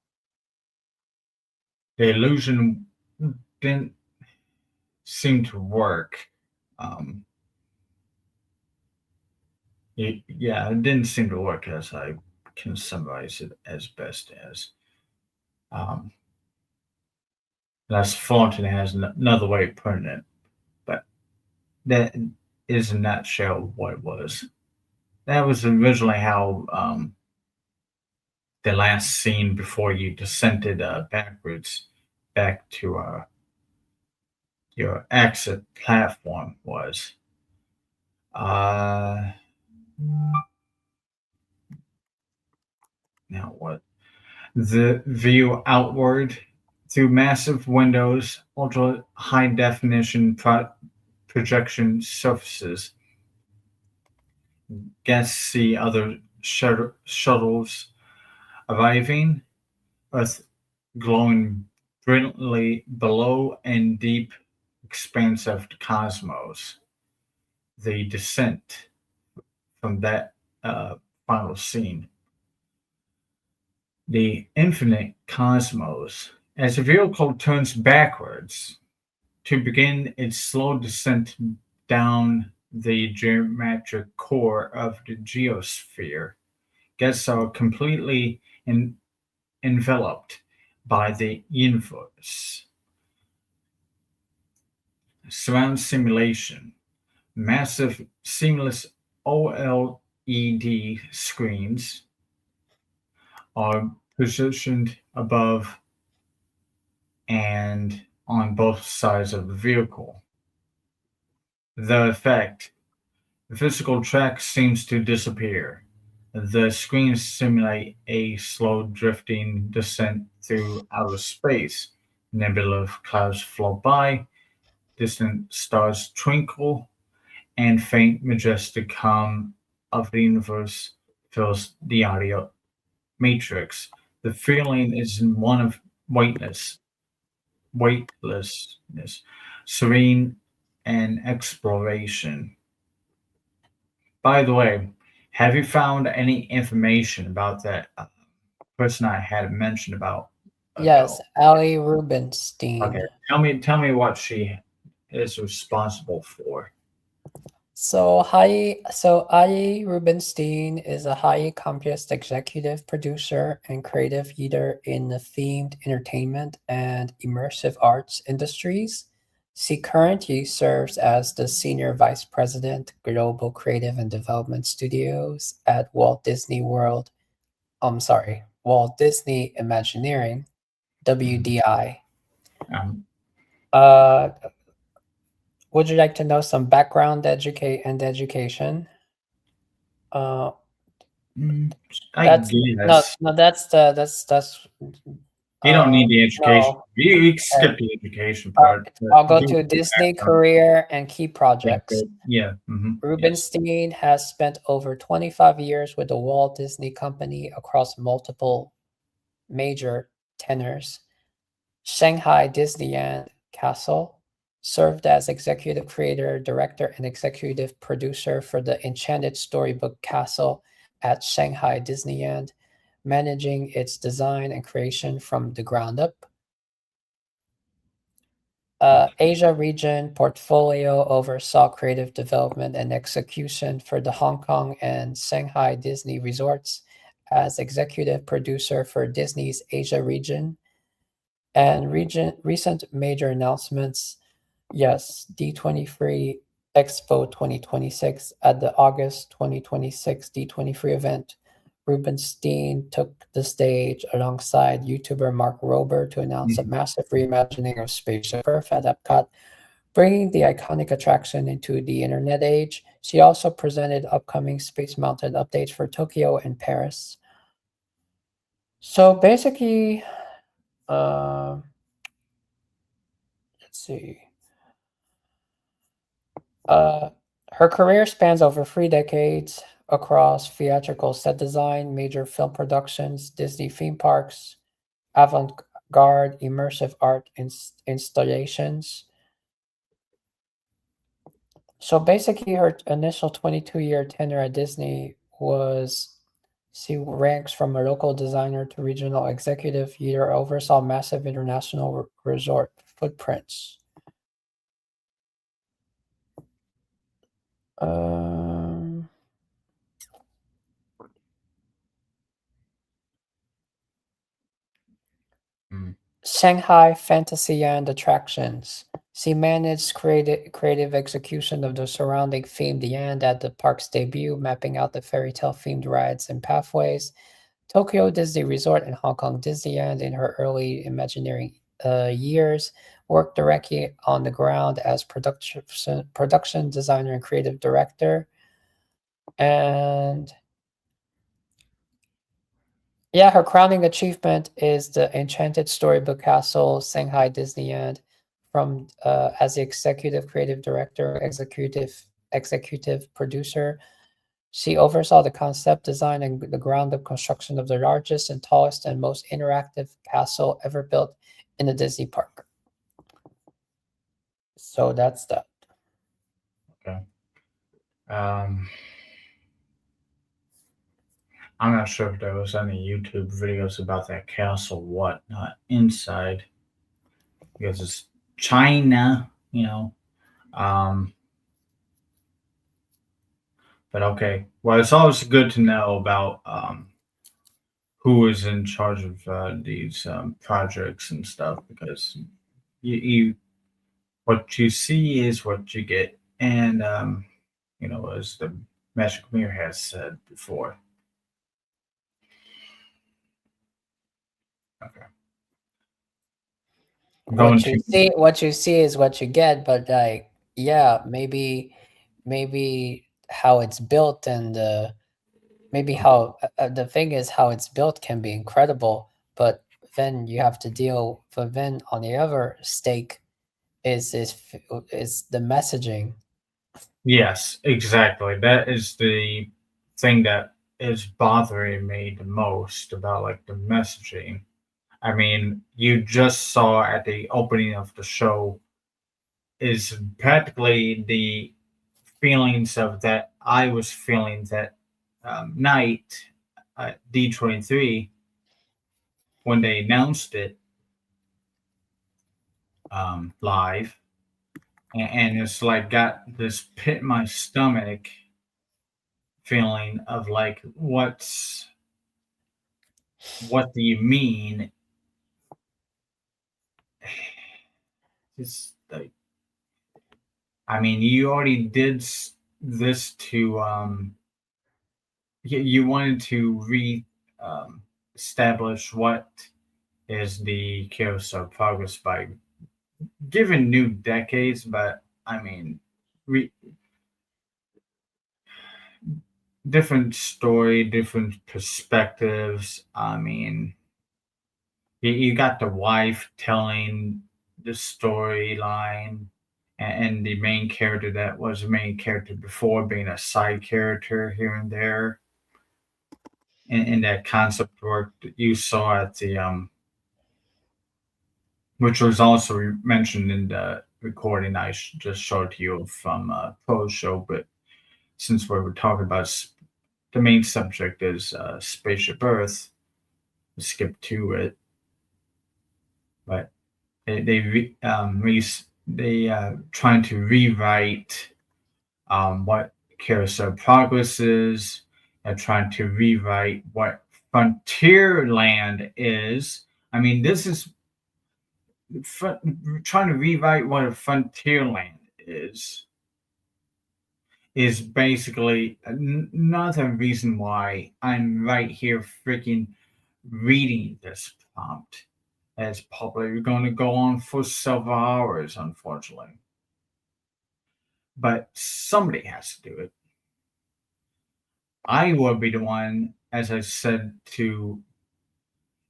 the illusion didn't seem to work. It didn't seem to work as I can summarize it as best as. That's Fullerton has another way of putting it, but that is a nutshell what it was. That was originally how the last scene before you descended backwards back to your exit platform was. Now what? The view outward through massive windows, ultra high definition projection surfaces. Guests see other shuttles arriving, Earth glowing brilliantly below and deep expanse of the cosmos. The descent from that final scene. The infinite cosmos. As the vehicle turns backwards to begin its slow descent down the geometric core of the geosphere, guests are completely enveloped by the universe. Surround simulation. Massive seamless OLED screens are positioned above and on both sides of the vehicle. The effect: the physical track seems to disappear. The screens simulate a slow drifting descent through outer space. Nebula clouds float by, distant stars twinkle, and faint majestic hum of the universe fills the audio matrix. The feeling is one of weightlessness, serene, and exploration. By the way, have you found any information about that person I had mentioned about? Yes, Ali Rubinstein. Okay, tell me what she is responsible for. So Ali Rubinstein is a highly accomplished executive producer and creative leader in the themed entertainment and immersive arts industries. She currently serves as the Senior Vice President, Global Creative and Development Studios at Walt Disney Imagineering, WDI. Would you like to know some background education? I guess. No, that's. You don't need the education. No. You skip the education part. I'll go to Disney career and key projects. Yeah. Rubinstein has spent over 25 years with the Walt Disney Company across multiple major tenors. Shanghai Disneyland Castle, served as executive creator, director, and executive producer for the Enchanted Storybook Castle at Shanghai Disneyland, managing its design and creation from the ground up. Asia region portfolio oversaw creative development and execution for the Hong Kong and Shanghai Disney resorts as executive producer for Disney's Asia region. And recent major announcements: yes, D23 Expo 2026 at the August 2026 D23 event. Rubinstein took the stage alongside YouTuber Mark Rober to announce a massive reimagining of Spaceship Earth at Epcot, bringing the iconic attraction into the internet age. She also presented upcoming space-mounted updates for Tokyo and Paris. So basically, let's see. Her career spans over 3 decades across theatrical set design, major film productions, Disney theme parks, avant-garde immersive art installations. So basically, her initial 22-year tenure at Disney was she ranks from a local designer to regional executive. Year oversaw massive international resort footprints. Um, Shanghai Fantasyland attractions. She managed creative execution of the surrounding themed land at the park's debut, mapping out the fairy tale themed rides and pathways. Tokyo Disney Resort and Hong Kong Disneyland in her early Imagineering years, worked directly on the ground as production designer and creative director. And yeah, her crowning achievement is the Enchanted Storybook Castle, Shanghai Disneyland, from as the executive creative director, executive producer. She oversaw the concept design and the ground-up construction of the largest and tallest and most interactive castle ever built in a Disney park. So that's that. Okay. I'm not sure if there was any YouTube videos about that castle, whatnot, inside, because it's China, you know. But okay. Well, it's always good to know about who is in charge of these projects and stuff, because you what you see is what you get, and as the Magic Mirror has said before. Okay. What you see is what you get, but like, yeah, maybe how it's built and maybe how the thing is how it's built can be incredible, but then you have to deal. But then on the other stake is the messaging. Yes, exactly. That is the thing that is bothering me the most about like the messaging. I mean, you just saw at the opening of the show is practically the feelings of that I was feeling that night at D23 when they announced it live, and it's like got this pit in my stomach feeling of like, what do you mean? It's like, I mean, you already did this to you wanted to establish what is the carousel progress by giving new decades, but I mean, different story, different perspectives. I mean, you got the wife telling the storyline, and the main character that was the main character before being a side character here and there. In that concept work that you saw at the which was also mentioned in the recording I just showed you from Pro Show, but since we were talking about the main subject is Spaceship Earth, we'll skip to it. But they trying to rewrite what Carousel Progress is, and trying to rewrite what Frontierland is. I mean, this is trying to rewrite what a Frontierland is basically another reason why I'm right here freaking reading this prompt as probably going to go on for several hours, unfortunately. But somebody has to do it. I will be the one, as I said to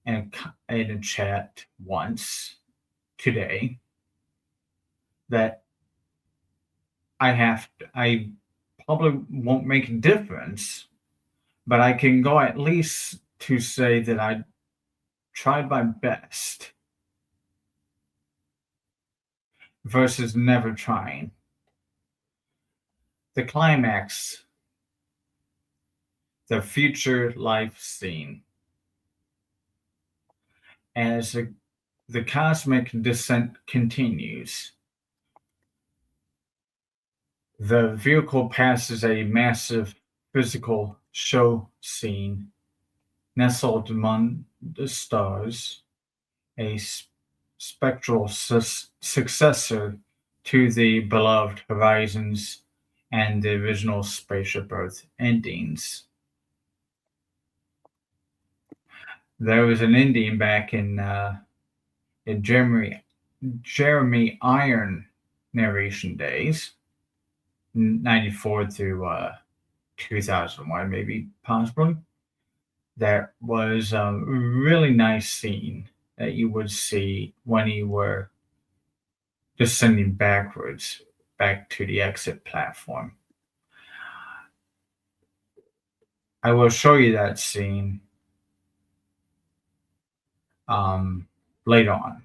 in a chat once today, that I probably won't make a difference, but I can go at least to say that I tried my best versus never trying. The climax, the future life scene. As the cosmic descent continues, the vehicle passes a massive physical show scene nestled among the stars, a spectral successor to the beloved Horizons and the original Spaceship Earth endings. There was an ending back in Jeremy Iron narration days, 94 through 2001, maybe possibly. That was a really nice scene that you would see when you were descending backwards back to the exit platform. I will show you that scene later on.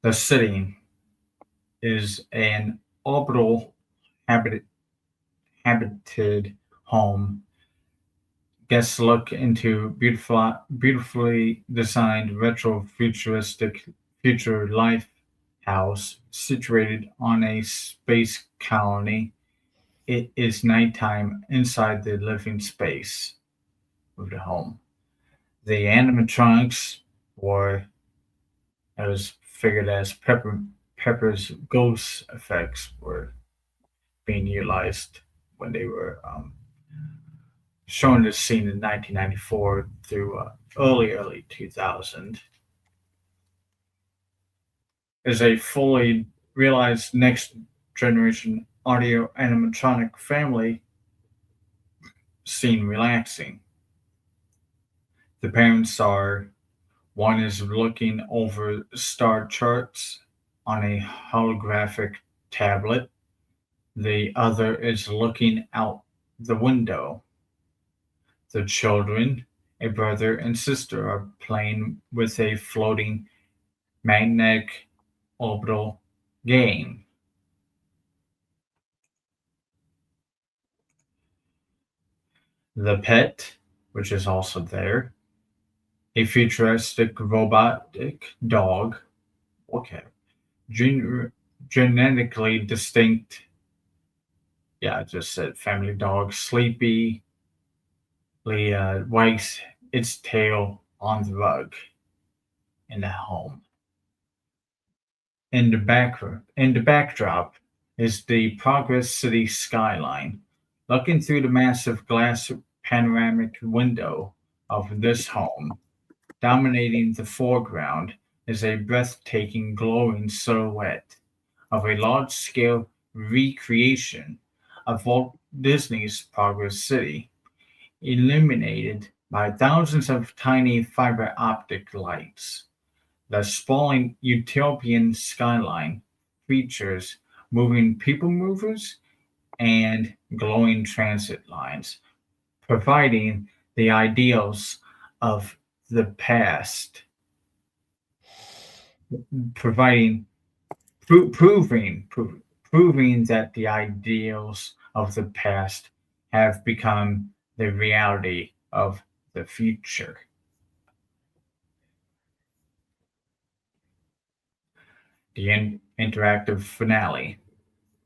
The setting is an orbital habited home. Guests look into beautifully designed retro futuristic future life house situated on a space colony. It is nighttime inside the living space of the home. The animatronics, or as figured as Pepper's ghost effects, were being utilized when they were shown this scene in 1994 through early 2000. Is a fully realized next generation audio animatronic family seen relaxing. The parents are, one is looking over star charts on a holographic tablet. The other is looking out the window. The children, a brother and sister, are playing with a floating magnetic orbital game. The pet, which is also there, a futuristic robotic dog, okay, genetically distinct, yeah, I just said family dog, sleepy, wags its tail on the rug in the home. In the backdrop is the Progress City skyline. Looking through the massive glass panoramic window of this home, dominating the foreground is a breathtaking glowing silhouette of a large-scale recreation of Walt Disney's Progress City, illuminated by thousands of tiny fiber optic lights. The sprawling utopian skyline features moving people movers and glowing transit lines, providing the ideals of the past, proving that the ideals of the past have become the reality of the future. The interactive finale,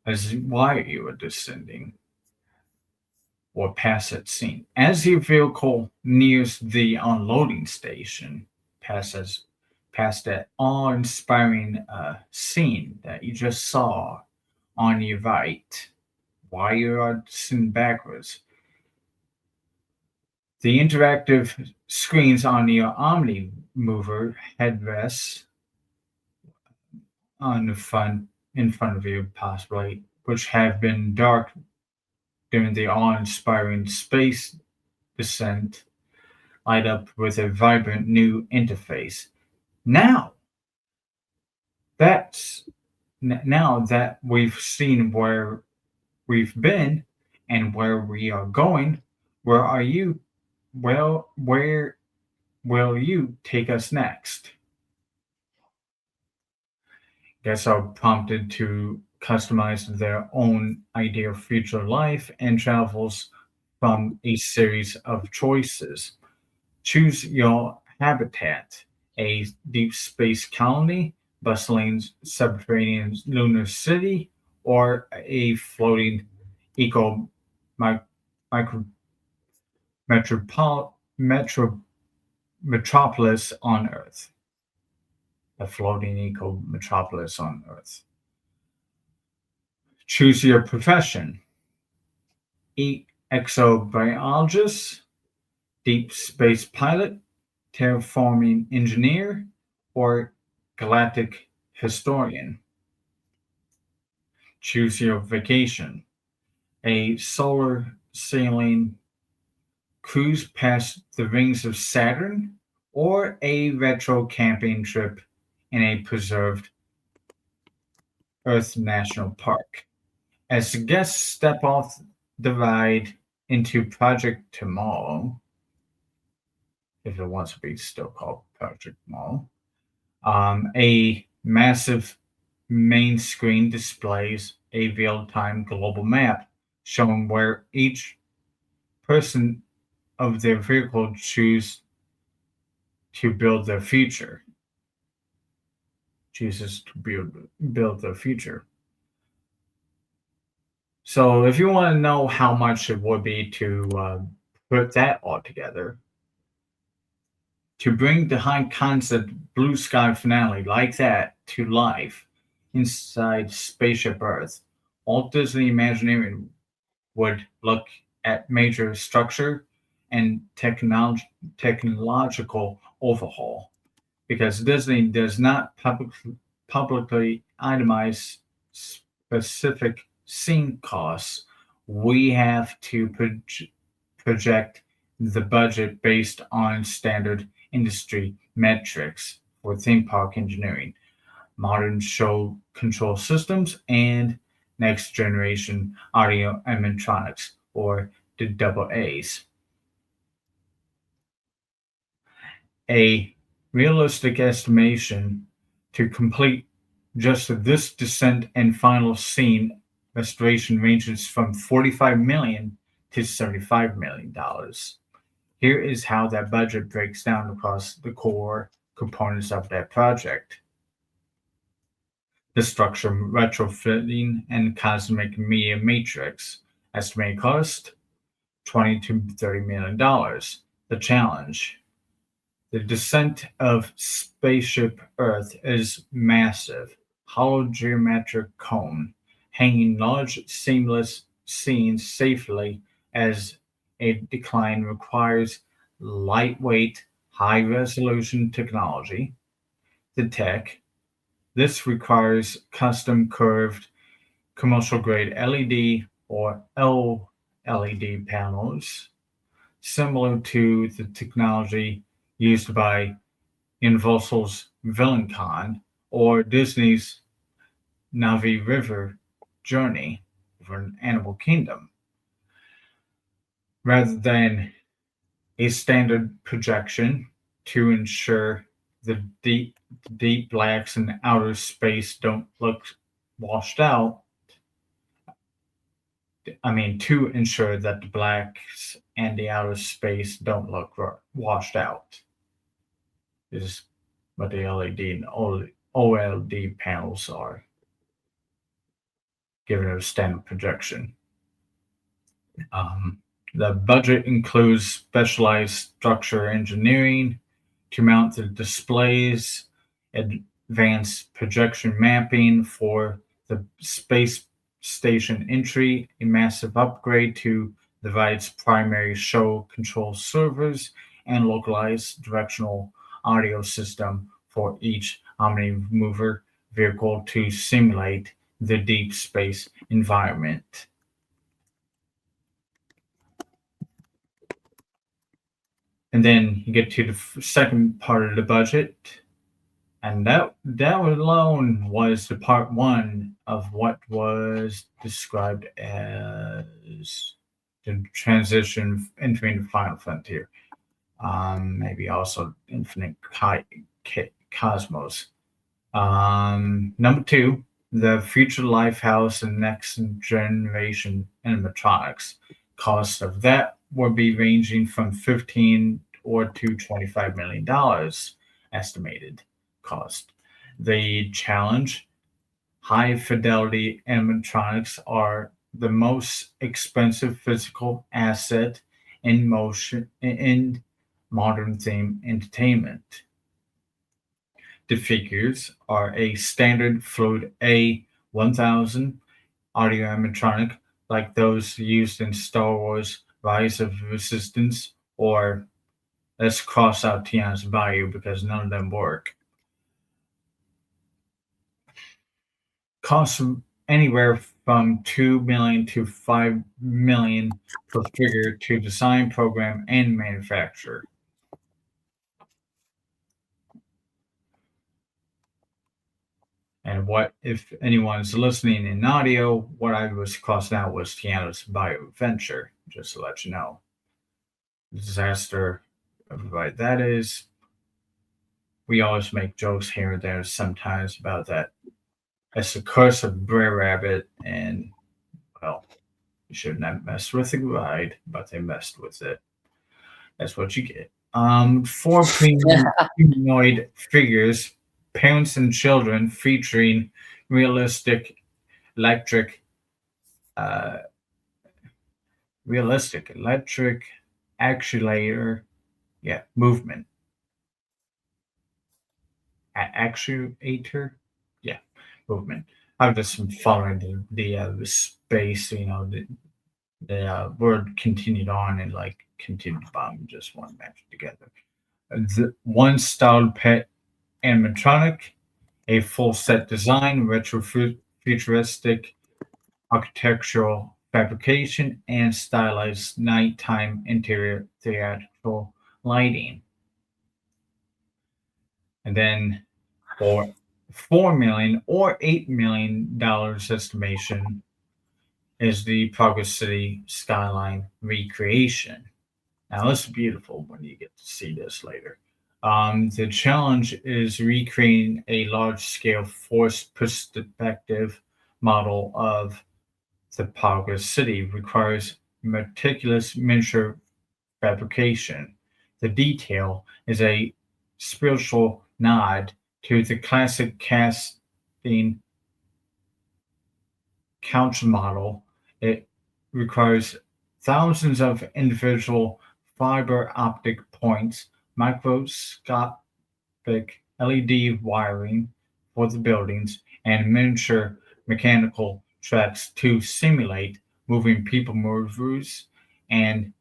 as while you are descending or past that scene. As your vehicle nears the unloading station, past that awe-inspiring scene that you just saw on your right, while you are descending backwards, the interactive screens on your Omni Mover headrests on the front, in front of you, possibly, which have been dark during the awe-inspiring space descent, light up with a vibrant new interface. Now now that we've seen where we've been and where we are going, where are you? Well, where will you take us next? Guests are prompted to customize their own idea of future life and travels from a series of choices. Choose your habitat: a deep space colony, bustling subterranean lunar city, or a floating eco micro metropolis on Earth. A floating eco metropolis on Earth. Choose your profession: exobiologist, deep space pilot, terraforming engineer, or galactic historian. Choose your vacation: a solar sailing cruise past the rings of Saturn, or a retro camping trip in a preserved Earth National Park. As the guests step off the ride into Project Tomorrow, if it wants to be still called Project Tomorrow, a massive main screen displays a real-time global map showing where each person of their vehicle chooses to build their future. Chooses to build their future. So if you want to know how much it would be to put that all together, to bring the high concept blue sky finale like that to life inside Spaceship Earth, Walt Disney Imagineering would look at major structure and technological overhaul, because Disney does not publicly itemize specific scene costs. We have to project the budget based on standard industry metrics for theme park engineering, modern show control systems, and next generation audio animatronics, or the double A's. A realistic estimation to complete just this descent and final scene restoration ranges from $45 million to $75 million. Here is how that budget breaks down across the core components of that project. The structure, retrofitting, and cosmic media matrix. Estimated cost $20 to $30 million. The challenge: the descent of Spaceship Earth is massive, hollow geometric cone, hanging large seamless scenes safely as a decline requires lightweight, high-resolution technology. The tech: this requires custom curved, commercial-grade LED or OLED panels, similar to the technology used by Universal's VillainCon or Disney's Navi River Journey for Animal Kingdom, rather than a standard projection to ensure the deep blacks in outer space don't look washed out. To ensure that the blacks and the outer space don't look washed out is what the LED and OLED panels are, given a standard projection. The budget includes specialized structure engineering to mount the displays, advanced projection mapping for the space station entry, a massive upgrade to the ride's primary show control servers, and localized directional audio system for each Omnimover vehicle to simulate the deep space environment. And then you get to the second part of the budget, And that alone was the part one of what was described as the transition entering the final frontier. Maybe also infinite cosmos. Number two, the future lifehouse and next generation animatronics. Cost of that will be ranging from 15 or to $25 million estimated cost. The challenge, high fidelity animatronics are the most expensive physical asset in modern theme entertainment. The figures are a standard Fluid A1000 audio animatronic like those used in Star Wars Rise of Resistance, or let's cross out Tiana's value because none of them work. Costs anywhere from $2 million to $5 million per figure to design, program, and manufacture. And what, if anyone's listening in audio, what I was crossing out was Tiana's bio venture, just to let you know. Disaster, everybody, that is. We always make jokes here and there sometimes about that. It's the curse of Brer Rabbit, and, well, you shouldn't have messed with the ride, but they messed with it. That's what you get. 4 premium humanoid figures, parents and children, featuring realistic electric actuator, movement. Actuator, movement. I'm just following the space, the word continued on and continued bomb, just one match together. The one styled pet animatronic, a full set design, retro futuristic architectural fabrication, and stylized nighttime interior theatrical lighting. And then for $4 million or $8 million estimation is the Progress City skyline recreation. Now, this is beautiful when you get to see this later. The challenge is recreating a large-scale forced perspective model of the Progress City. Requires meticulous miniature fabrication. The detail is a spiritual nod to the classic casting couch model. It requires thousands of individual fiber optic points, microscopic LED wiring for the buildings, and miniature mechanical tracks to simulate moving people movers and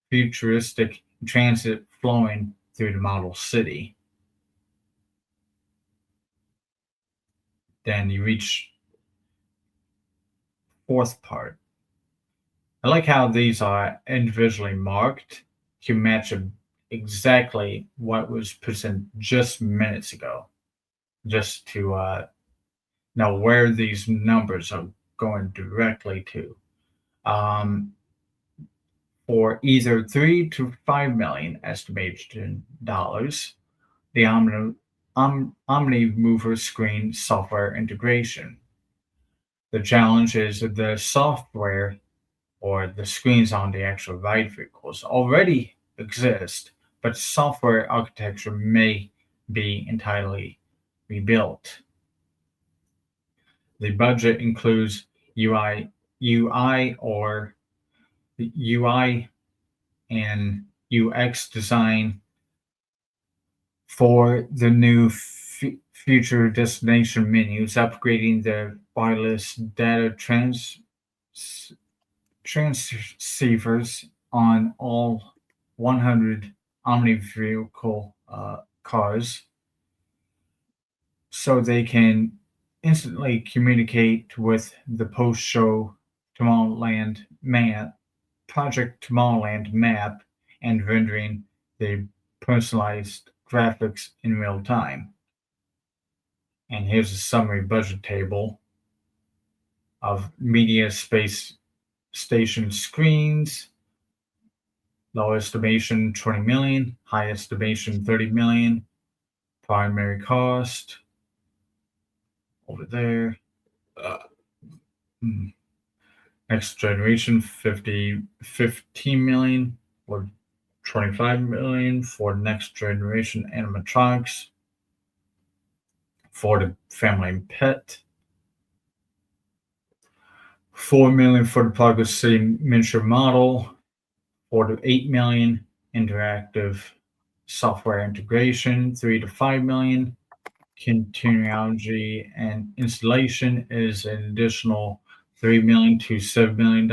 futuristic transit flowing through the model city. Then you reach fourth part. I like how these are individually marked to match exactly what was presented just minutes ago, just to know where these numbers are going directly to. For either $3 to $5 million estimated in dollars, the OmniMover screen software integration. The challenge is that the software or the screens on the actual ride vehicles already exist, but software architecture may be entirely rebuilt. The budget includes UI and UX design for the new future destination menus, upgrading the wireless data transceivers on all 100 Omni vehicle cars so they can instantly communicate with the post-show Tomorrowland Project Tomorrowland map and rendering the personalized graphics in real time. And here's a summary budget table of media space station screens. Low estimation 20 million, high estimation 30 million. Primary cost over there. Next generation 15 million or 25 million for next generation animatronics for the family and pet. 4 million for the Park City miniature model. 4 to 8 million interactive software integration. 3 to 5 million continuity and installation is an additional $3 million to $7 million.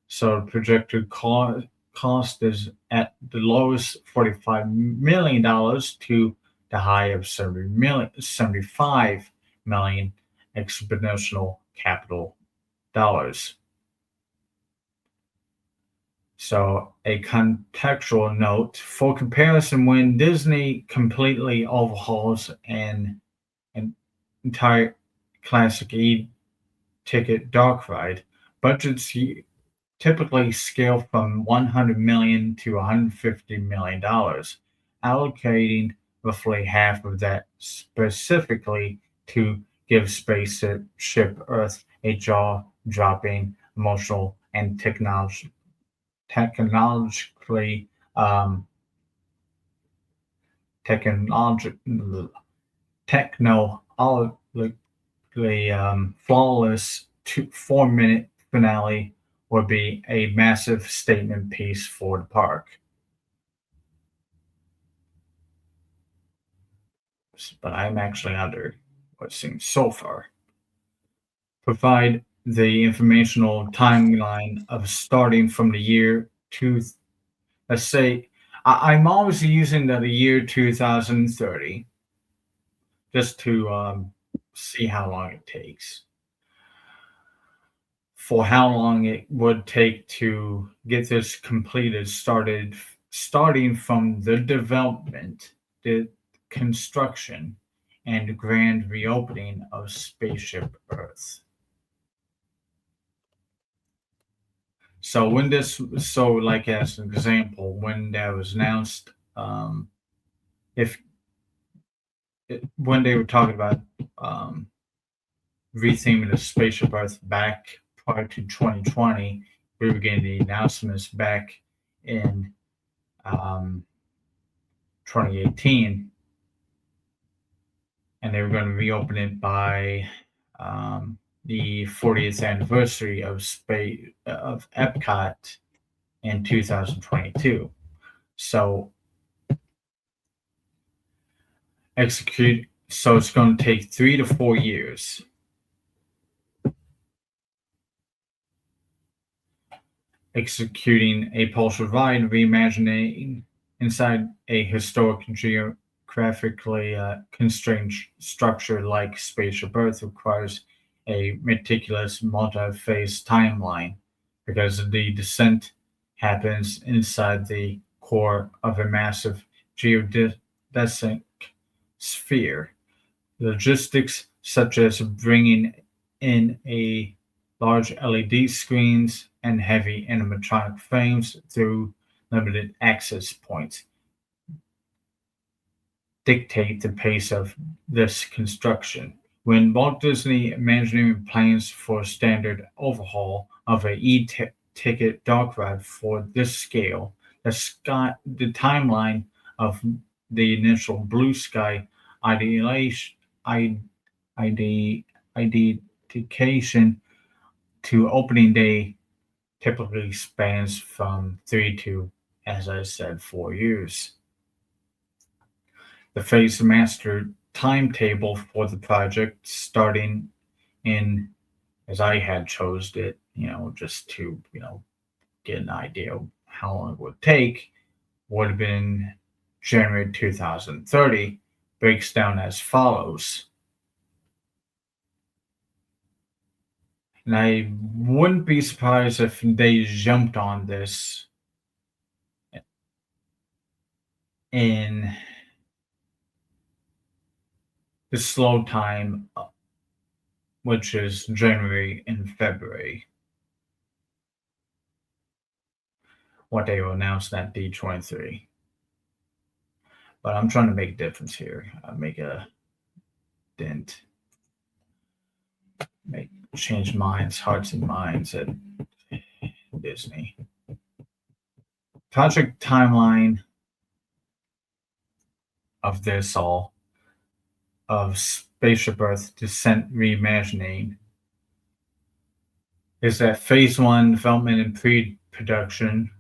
So the projected cost is at the lowest $45 million to the high of $75 million exponential capital dollars. So a contextual note for comparison: when Disney completely overhauls an entire classic e-ticket dark ride, budgets typically scale from $100 million to $150 million, allocating roughly half of that specifically to give Spaceship Earth a jaw-dropping, emotional, and technologically flawless 4-minute finale would be a massive statement piece for the park. But I'm actually under what seems so far. Provide the informational timeline of starting from the year let's say, I'm always using the year 2030 just to see how long it takes. For how long it would take to get this completed, starting from the development, the construction, and grand reopening of Spaceship Earth. So like as an example, when that was announced, when they were talking about retheming the Spaceship Earth back prior to 2020, we were getting the announcements back in 2018, and they were going to reopen it by the 40th anniversary of Epcot in 2022. So it's going to take 3 to 4 years. Executing a pulse ride, reimagining inside a historic geographically constrained structure like Spaceship Earth requires a meticulous multi-phase timeline because the descent happens inside the core of a massive geodesic sphere. Logistics such as bringing in a large LED screens and heavy animatronic frames through limited access points dictate the pace of this construction. When Walt Disney Imagineering plans for a standard overhaul of a e-ticket dark ride for this scale, the timeline of the initial Blue Sky ideation to opening day typically spans from 3 to, as I said, 4 years. The phase master timetable for the project, starting in, as I had chose it, just to, get an idea of how long it would take, would have been January 2030, breaks down as follows. And I wouldn't be surprised if they jumped on this in the slow time, which is January and February. What they will announce at D23. But I'm trying to make a difference here. Make a dent. Change minds, hearts and minds at Disney. Project timeline of this all of Spaceship Earth Descent Reimagining is that phase 1 development and pre-production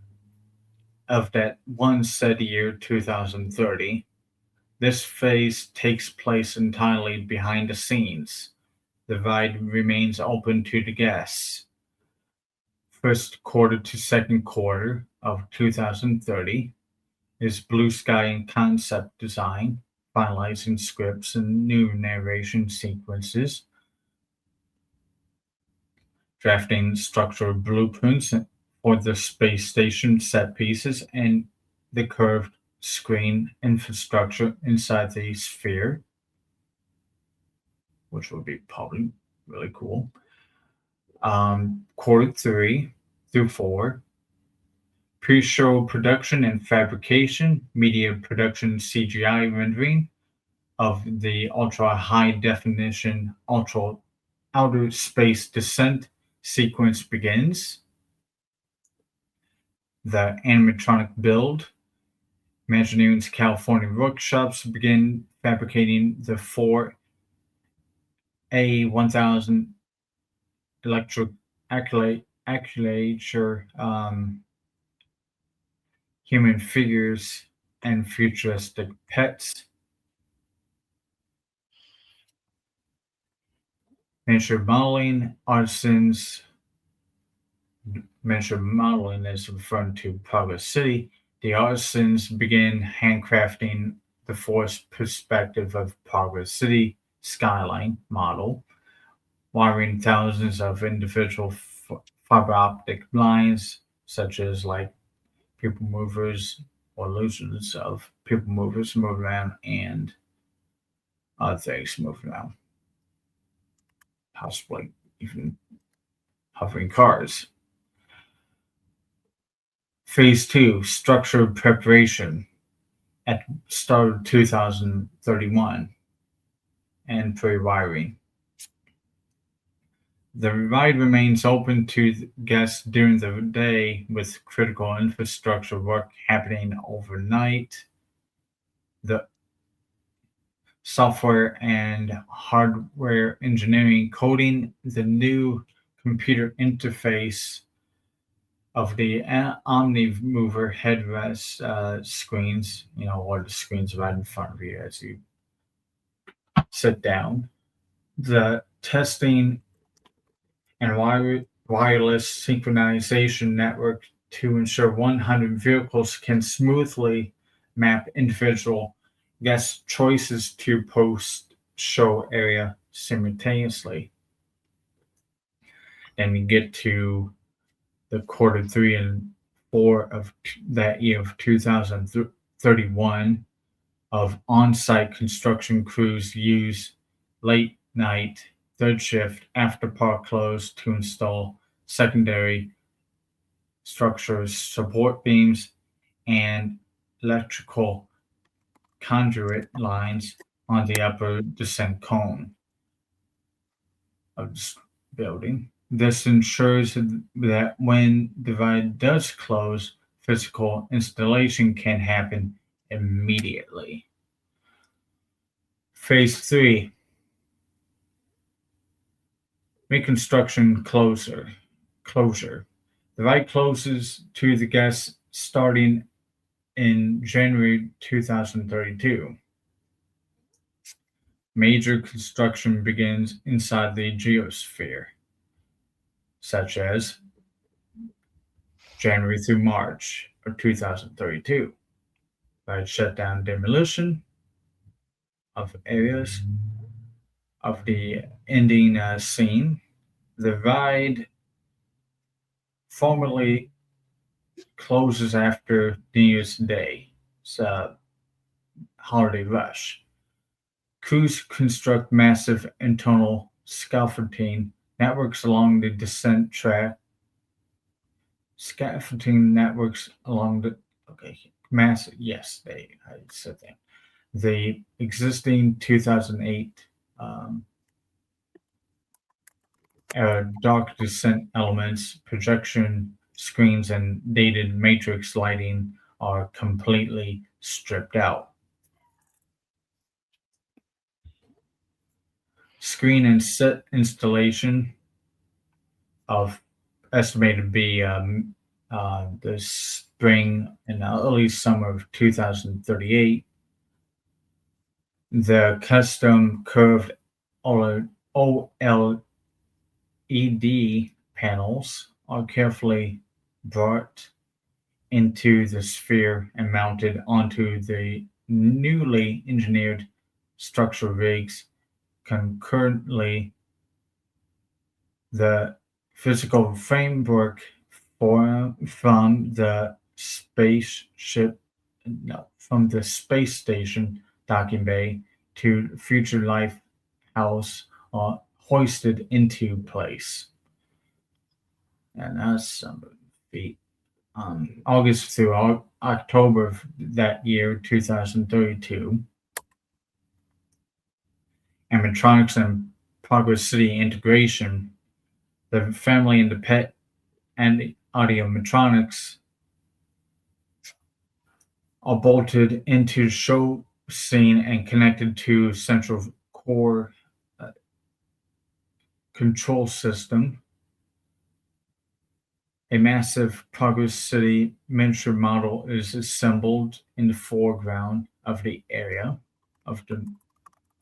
of that one said year 2030. This phase takes place entirely behind the scenes. The ride remains open to the guests. First quarter to second quarter of 2030 is blue sky and concept design, finalizing scripts and new narration sequences, drafting structural blueprints for the space station set pieces and the curved screen infrastructure inside the sphere, which will be probably really cool. Quarter 3 through 4, pre-show production and fabrication, media production, CGI rendering of the ultra high definition outer space descent sequence begins. The animatronic build. Imagineering's California workshops begin fabricating the 4 A1000 electric actuator human figures and futuristic pets. Miniature modeling artisans. Miniature modeling is referring to Progress City. The artisans begin handcrafting the forced perspective of Progress City skyline model, wiring thousands of individual fiber optic lines, such as like people movers or illusions of people movers move around and other things move around, possibly even hovering cars. Phase 2, structured preparation at start of 2031 and pre-wiring. The ride remains open to guests during the day with critical infrastructure work happening overnight. The software and hardware engineering coding the new computer interface of the OmniMover headrest screens, or the screens right in front of you as you sit down. The testing and wireless synchronization network to ensure 100 vehicles can smoothly map individual guest choices to post-show area simultaneously. Then we get to the quarter 3 and 4 of that year of 2031 of on-site construction crews use late night third shift after park close to install secondary structures, support beams, and electrical conduit lines on the upper descent cone of this building. This ensures that when the ride does close, physical installation can happen immediately. Phase 3. Reconstruction closure. The ride closes to the guests starting in January 2032. Major construction begins inside the geosphere, such as January through March of 2032. Ride shutdown demolition of areas of the ending scene. The ride formally closes after New Year's Day. It's a holiday rush. Crews construct massive internal scaffolding networks along the descent track. Scaffolding networks along the massive. Yes, I said that. The existing 2008 dark descent elements, projection screens, and dated matrix lighting are completely stripped out. Screen and set installation of estimated to be the spring and early summer of 2038. The custom curved OLED panels are carefully brought into the sphere and mounted onto the newly engineered structural rigs. Concurrently, the physical framework from the space station docking bay to Future Life House are hoisted into place. And that's some feet. August through October of that year, 2032, animatronics and Progress City integration, the family and the pet and the audiomatronics are bolted into show scene and connected to central core control system. A massive Progress City miniature model is assembled in the foreground of the area of the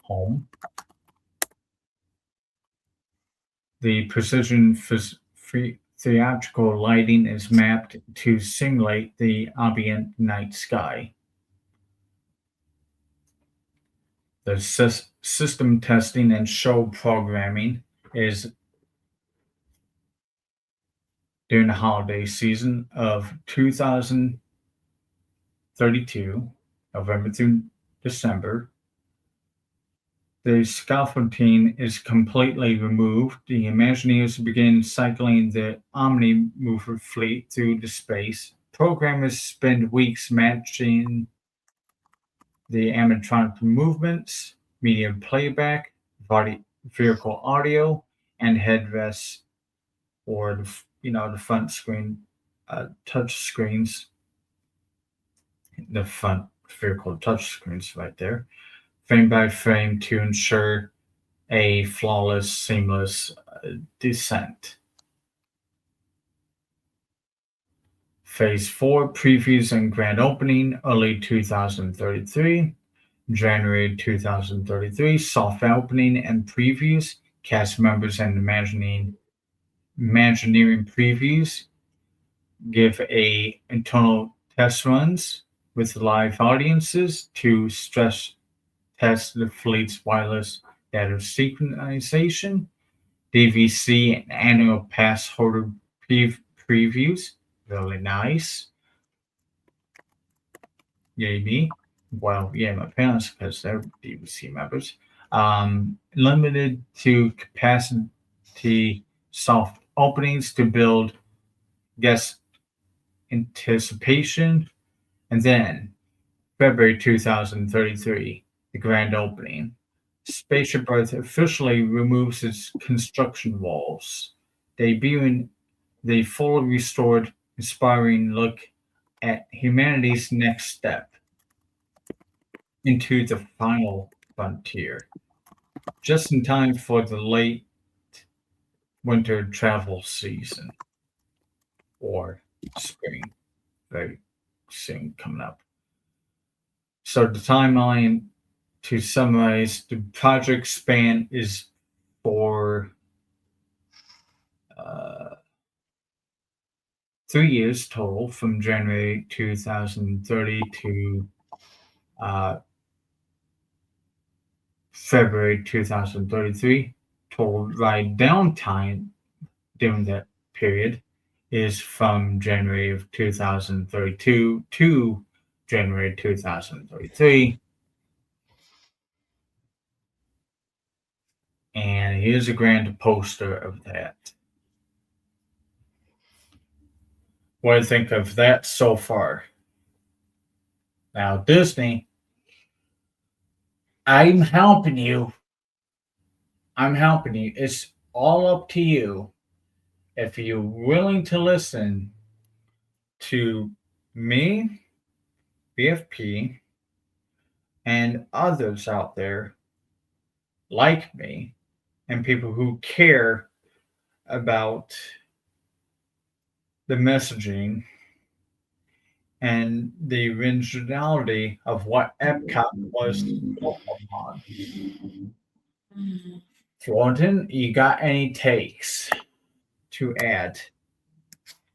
home. The precision theatrical lighting is mapped to simulate the ambient night sky. The system testing and show programming is during the holiday season of 2032, November through December. The scaffolding is completely removed. The Imagineers begin cycling the Omni Mover fleet through the space. Programmers spend weeks matching the animatronic movements, media playback, vehicle audio, and headrests, or the front screen touch screens. The front vehicle touch screens right there, frame by frame, to ensure a flawless, seamless descent. Phase 4 previews and grand opening early 2033. January 2033 soft opening and previews. Cast members and Imagineering previews give a internal test runs with live audiences to stress test the fleet's wireless data synchronization. DVC and annual pass holder previews, really nice. Yay me. Well, yeah, my parents, because they're DVC members. Limited to capacity soft openings to build guest anticipation. And then February 2033, the grand opening. Spaceship Earth officially removes its construction walls, debuting the fully restored, inspiring look at humanity's next step into the final frontier, just in time for the late winter travel season, or spring, very soon coming up. So the timeline, to summarize, the project span is for 3 years total, from January 2030 to February 2033. Total ride downtime during that period is from January of 2032 to January 2033. And here's a grand poster of that. What do you think of that so far? Now, Disney, I'm helping you. I'm helping you. It's all up to you. If you're willing to listen to me, BFP, and others out there like me, and people who care about the messaging and the originality of what Epcot was built upon. Thornton, you got any takes to add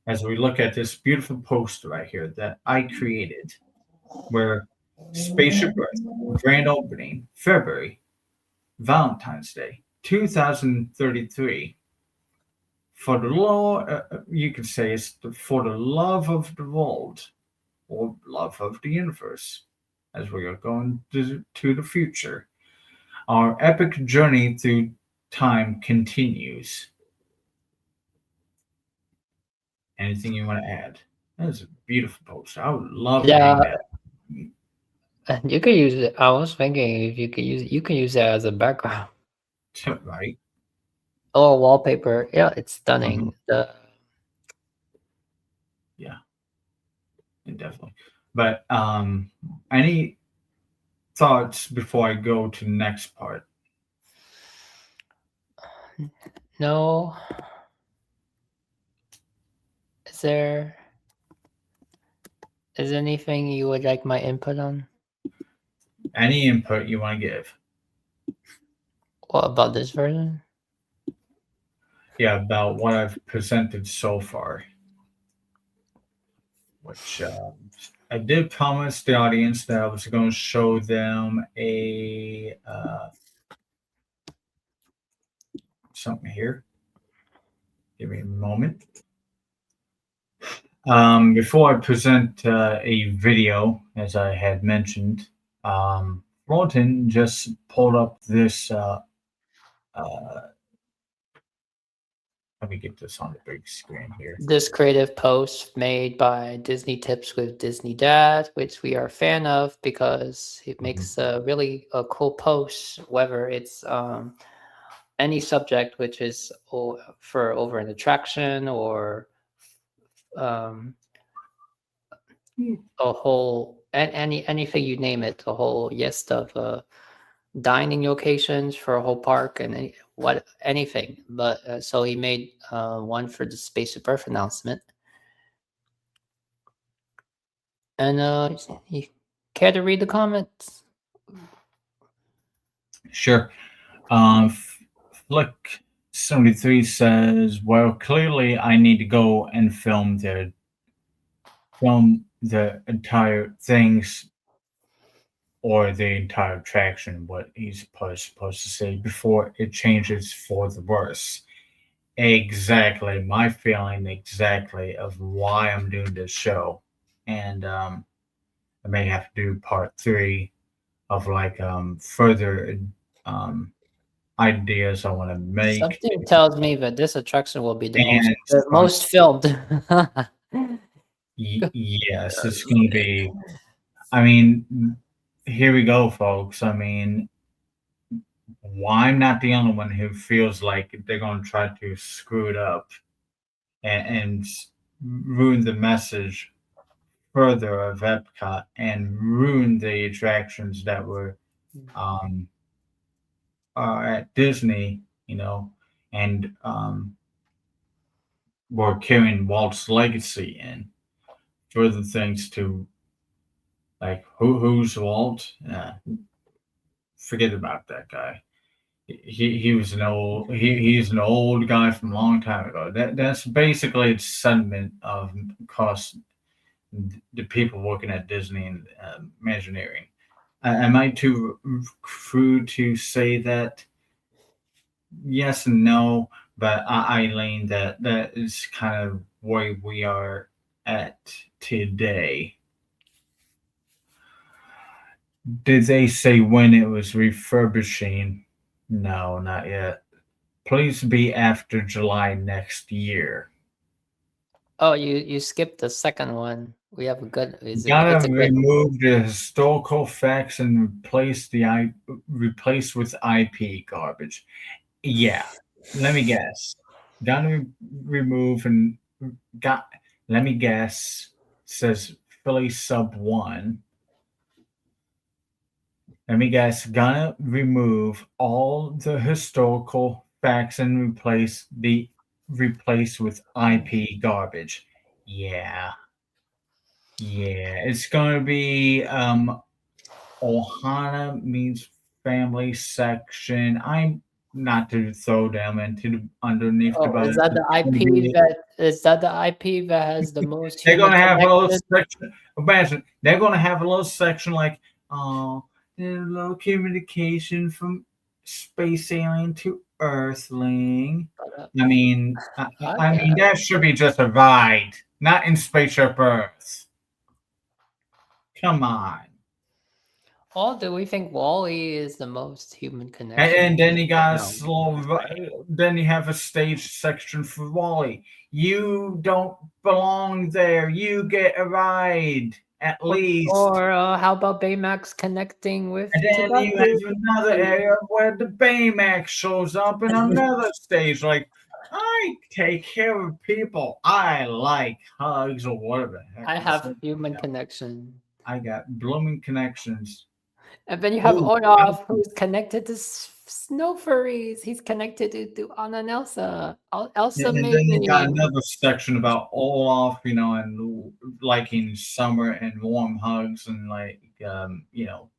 as we look at this beautiful poster right here that I created, where Spaceship Earth, grand opening, February, Valentine's Day, 2033. For the law, you could say it's for the love of the world or love of the universe, as we are going to the future. Our epic journey through time continues. Anything you want to add? That is a beautiful poster. I would love to hang that. You could use it. I was thinking if you could use it, you can use that as a background. Right. Oh, wallpaper. Yeah, it's stunning. Yeah, definitely. But any thoughts before I go to the next part? No. Is there anything you would like my input on? Any input you want to give? What about this version? Yeah, about what I've presented so far. Which I did promise the audience that I was going to show them a something here. Give me a moment. Before I present a video, as I had mentioned, Thornton just pulled up this. Let me get this on the big screen here. This creative post made by Disney Tips with Disney Dad, which we are a fan of because it makes really a cool post, whether it's any subject, which is for over an attraction or a whole anything you name it, a whole list of dining locations for a whole park and anything. But so he made one for the Spaceship Earth announcement. And you care to read the comments? Sure. Flick 73 says, well, clearly I need to go and film the entire things or the entire attraction, what he's supposed to say, before it changes for the worse. Exactly. My feeling exactly of why I'm doing this show. And I may have to do part 3 of like further ideas I want to make. Something tells me that this attraction will be the most filmed. Yes, it's going to be. I mean, here we go, folks. I mean, why I'm not the only one who feels like they're going to try to screw it up and ruin the message further of Epcot and ruin the attractions that were at Disney, you know, and were carrying Walt's legacy in. Further things to like who's Walt? Forget about that guy. He was he's an old guy from a long time ago. That's basically the sentiment of across the people working at Disney and Imagineering. Am I too crude to say that? Yes and no, but I lean that is kind of where we are at today. Did they say when it was refurbishing No, not yet. Please be after July next year. Oh, you skipped the second one. We have a good. Gotta remove the historical facts and replace with IP garbage. Yeah, let me guess. Gotta remove and got. Let me guess. Says Philly sub 1. Let me guess. Gonna remove all the historical facts and replace with IP garbage. Yeah. Yeah, it's gonna be Ohana means family section. I'm not to throw them into the underneath the bus. Is that the IP that has the most they're human gonna have a little connection? section. Imagine they're gonna have a little section like little communication from space alien to Earthling. I mean, I mean that should be just a ride, not in Spaceship Earth. Come on. Or do we think Wally is the most human connection? And then you got then you have a stage section for Wally. You don't belong there. You get a ride at least. Or how about Baymax connecting with? And then you have another area where the Baymax shows up in another stage. Like, I take care of people. I like hugs or whatever. I have human connection. I got blooming connections. And then you have Olaf, who's connected to snow furries. He's connected to Anna and Elsa. Elsa and then you got another section about Olaf, you know, and liking summer and warm hugs and like, you know,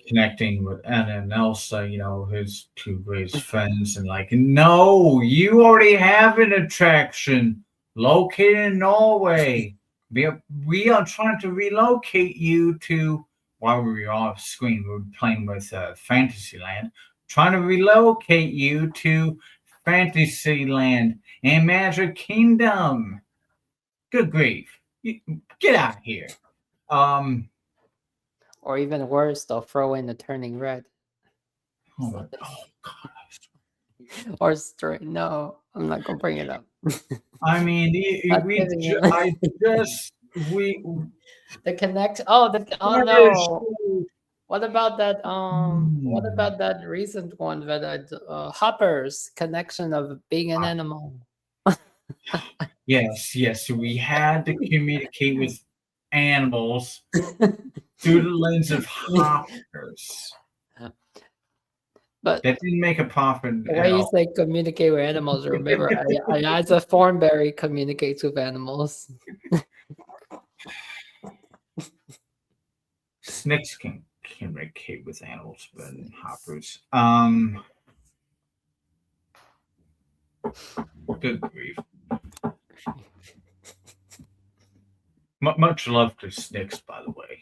connecting with Anna and Elsa, you know, his two greatest friends, and like, no, you already have an attraction located in Norway. We are trying to relocate you to. While we were off screen, we were playing with Fantasyland, trying to relocate you to Fantasyland and Magic Kingdom. Good grief. Get out of here. Or even worse, they'll throw in the Turning Red. Oh gosh. Or straight. No, I'm not going to bring it up. I mean, the connect. Oh no! What about that? What about that recent one that Hopper's connection of being an animal? Yes. We had to communicate with animals through the lens of Hoppers. But that didn't make a profit. The way you say communicate with animals, remember, as a thornberry communicates with animals. Snakes can communicate with animals, but hoppers. Good grief. Much love to Snakes, by the way.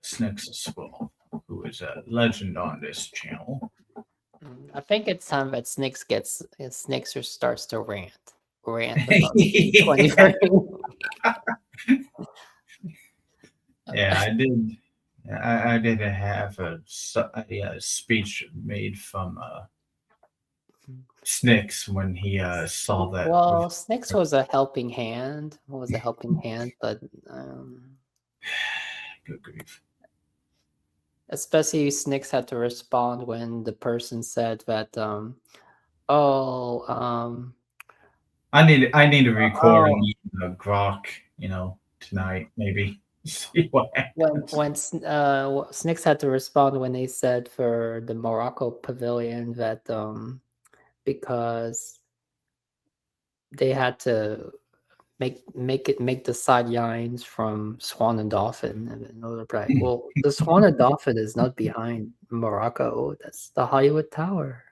Snakes as well, who is a legend on this channel. I think it's time that Snakes starts to rant about 20. Yeah, I did. I did have a speech made from Snix when he saw that. Well, Snix was a helping hand. But good grief. Especially Snix had to respond when the person said that, I need a recording of Grok, tonight maybe. See what happens. When Snix had to respond when they said for the Morocco pavilion that because they had to make the side lines from Swan and Dolphin, and those are right. Well, the Swan and Dolphin is not behind Morocco. That's the Hollywood Tower.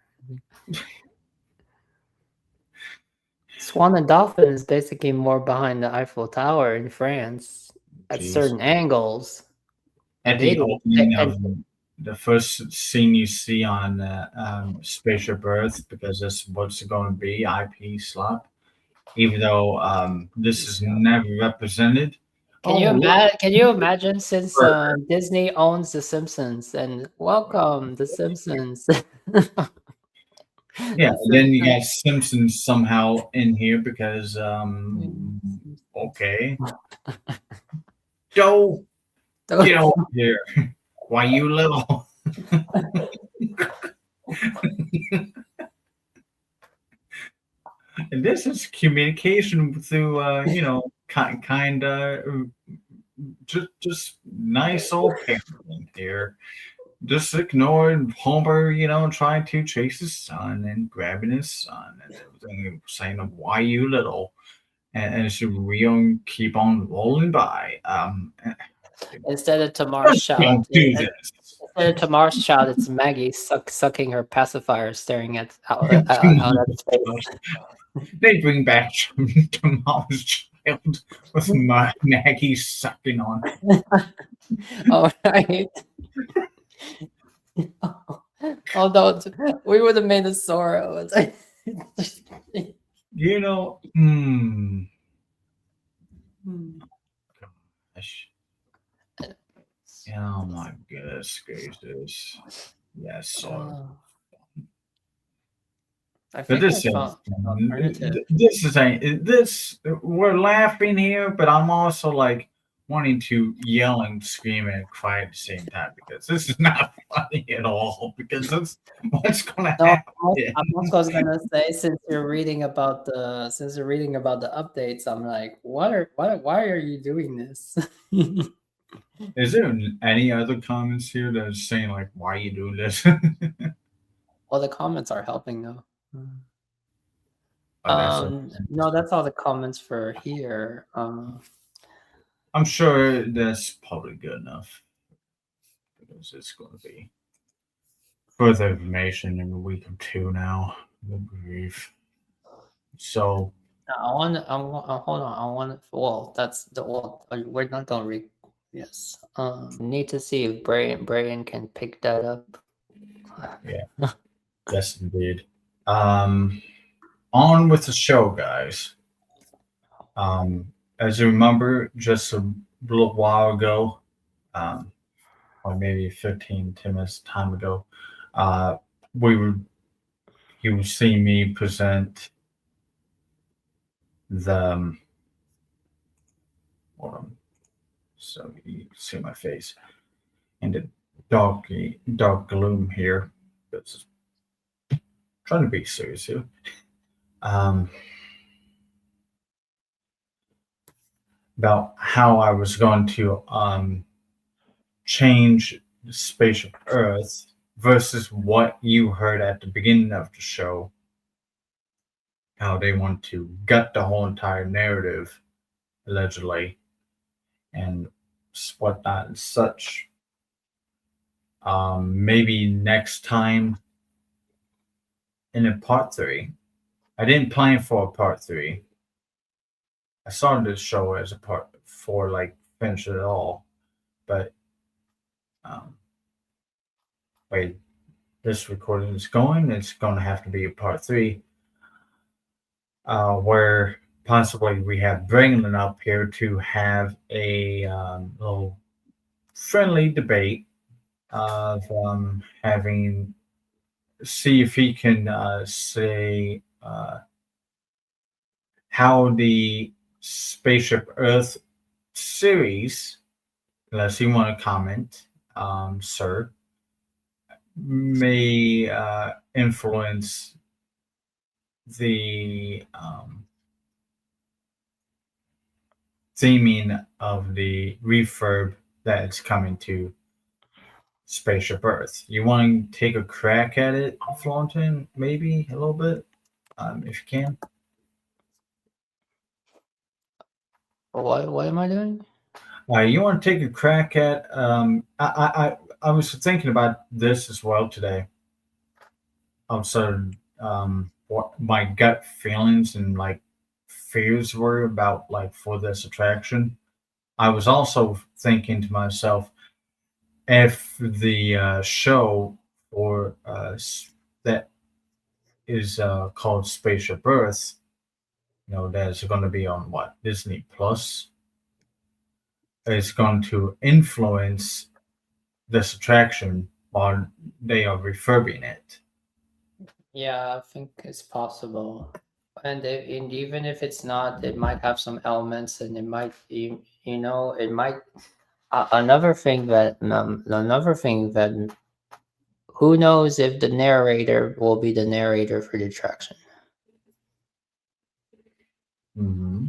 Swan and Dolphin is basically more behind the Eiffel Tower in France at certain angles. At the opening of the first scene you see on Spaceship Earth, because that's what's going to be, IP slop. Even though this is never represented. Can you imagine since Disney owns The Simpsons and welcome The Simpsons. Yeah, and then you got Simpsons somehow in here because okay. Joe, get over here. Why you little? And this is communication through kind of just nice old parenting here. Just ignoring Homer, trying to chase his son and grabbing his son and everything, saying, "Why you little?" And so we keep on rolling by. Instead of Tamar's child, it's Maggie sucking her pacifier, staring out at space. They bring back Tamar's child with Maggie sucking on. All right. Although we would have made a Zorro. Gosh. Oh my goodness gracious. Yes, so. But this we're laughing here, but I'm also like wanting to yell and scream and cry at the same time because this is not funny at all. Because that's what's going to happen. I'm also gonna say since you're reading about the updates, I'm like, why are you doing this? Is there any other comments here that are saying like, why are you doing this? Well, the comments are helping though. No, that's all the comments for here. I'm sure that's probably good enough because it's going to be further information in a week or two now. Brief. So hold on. We're not gonna read. Yes. Need to see if Brian can pick that up. Yeah. Yes, indeed. On with the show, guys. As you remember, just a little while ago, or maybe 10 minutes time ago, you would see me present the hold on, so you can see my face and the dark gloom here. It's trying to be serious here. About how I was going to change Spaceship Earth versus what you heard at the beginning of the show. How they want to gut the whole entire narrative, allegedly, and whatnot and such. Maybe next time in a part 3. I didn't plan for a part 3. I started this show as a part 4, like finish it all, but wait, this recording is going. It's going to have to be a part 3, where possibly we have Brandon up here to have a little friendly debate of see if he can say how the Spaceship Earth series, unless you want to comment, sir, may influence the theming of the refurb that is coming to Spaceship Earth. You want to take a crack at it, Flaunton? Maybe a little bit, if you can. What am I doing? You want to take a crack at? I was thinking about this as well today. What my gut feelings and like fears were about like for this attraction. I was also thinking to myself, if the show or that is called Spaceship Earth, that's going to be on what, Disney Plus. is going to influence this attraction while they are refurbing it. Yeah, I think it's possible. And even if it's not, it might have some elements, and it might, it might. Another thing that, who knows if the narrator will be the narrator for the attraction. Mm-hmm.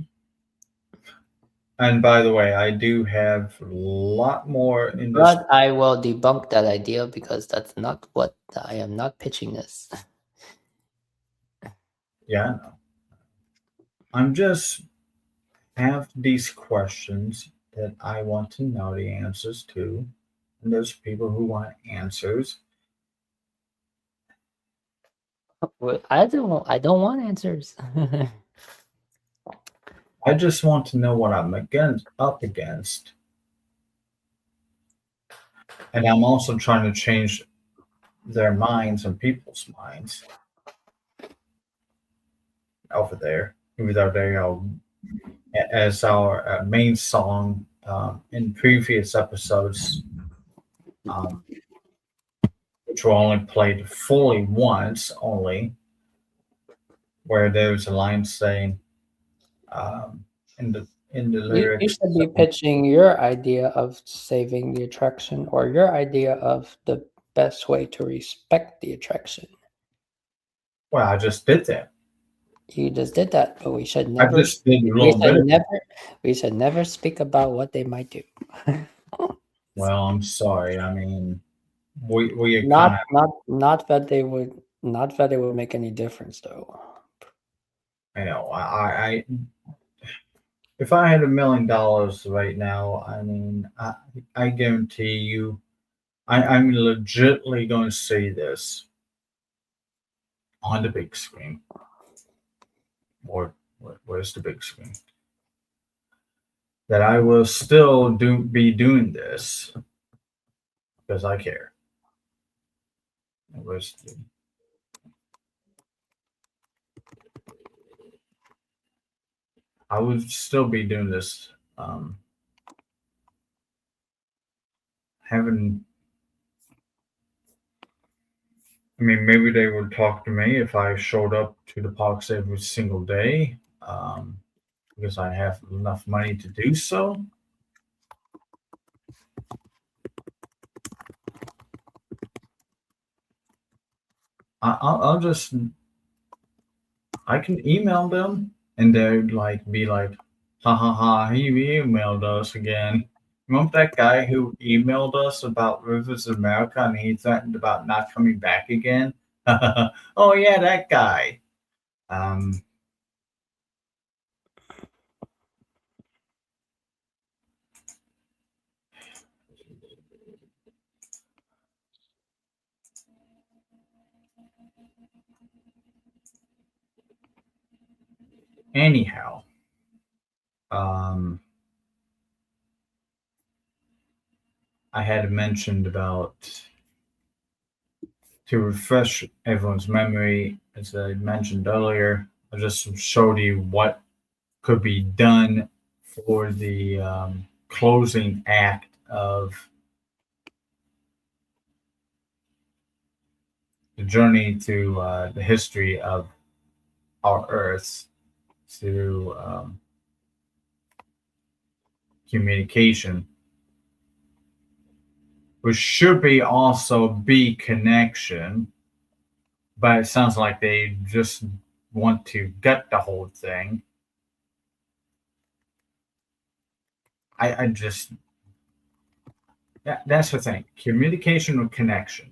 And by the way, I do have a lot more in this. But I will debunk that idea because that's not what I am not pitching this. Yeah, I know. I'm just have these questions that I want to know the answers to. And there's people who want answers. I don't want answers. I just want to know what I'm up against. And I'm also trying to change their minds and people's minds over there. Even though they are, as our main song in previous episodes, which were only played fully once only, where there's a line saying in the lyrics. You should be pitching your idea of saving the attraction, or your idea of the best way to respect the attraction. Well, I just did that. You just did that, but we should never. I just did a little bit. We should never speak about what they might do. Well, I'm sorry. I mean, we not that they would make any difference, though. I know. I if I had $1 million right now, I mean, I guarantee you, I'm legitimately going to say this on the big screen. Or where's the big screen? That I will still be doing this because I care. Where's the, I would still be doing this. I mean, maybe they would talk to me if I showed up to the parks every single day, because I have enough money to do so. I can email them and they'd be like, ha ha ha, he emailed us again. Remember that guy who emailed us about Rivers of America and he threatened about not coming back again? Oh yeah, that guy. Anyhow, I had mentioned about, to refresh everyone's memory, as I mentioned earlier, I just showed you what could be done for the closing act of the journey to the history of our Earth through communication, which should be also be connection, but it sounds like they just want to gut the whole thing. I just, that's the thing. Communication or connection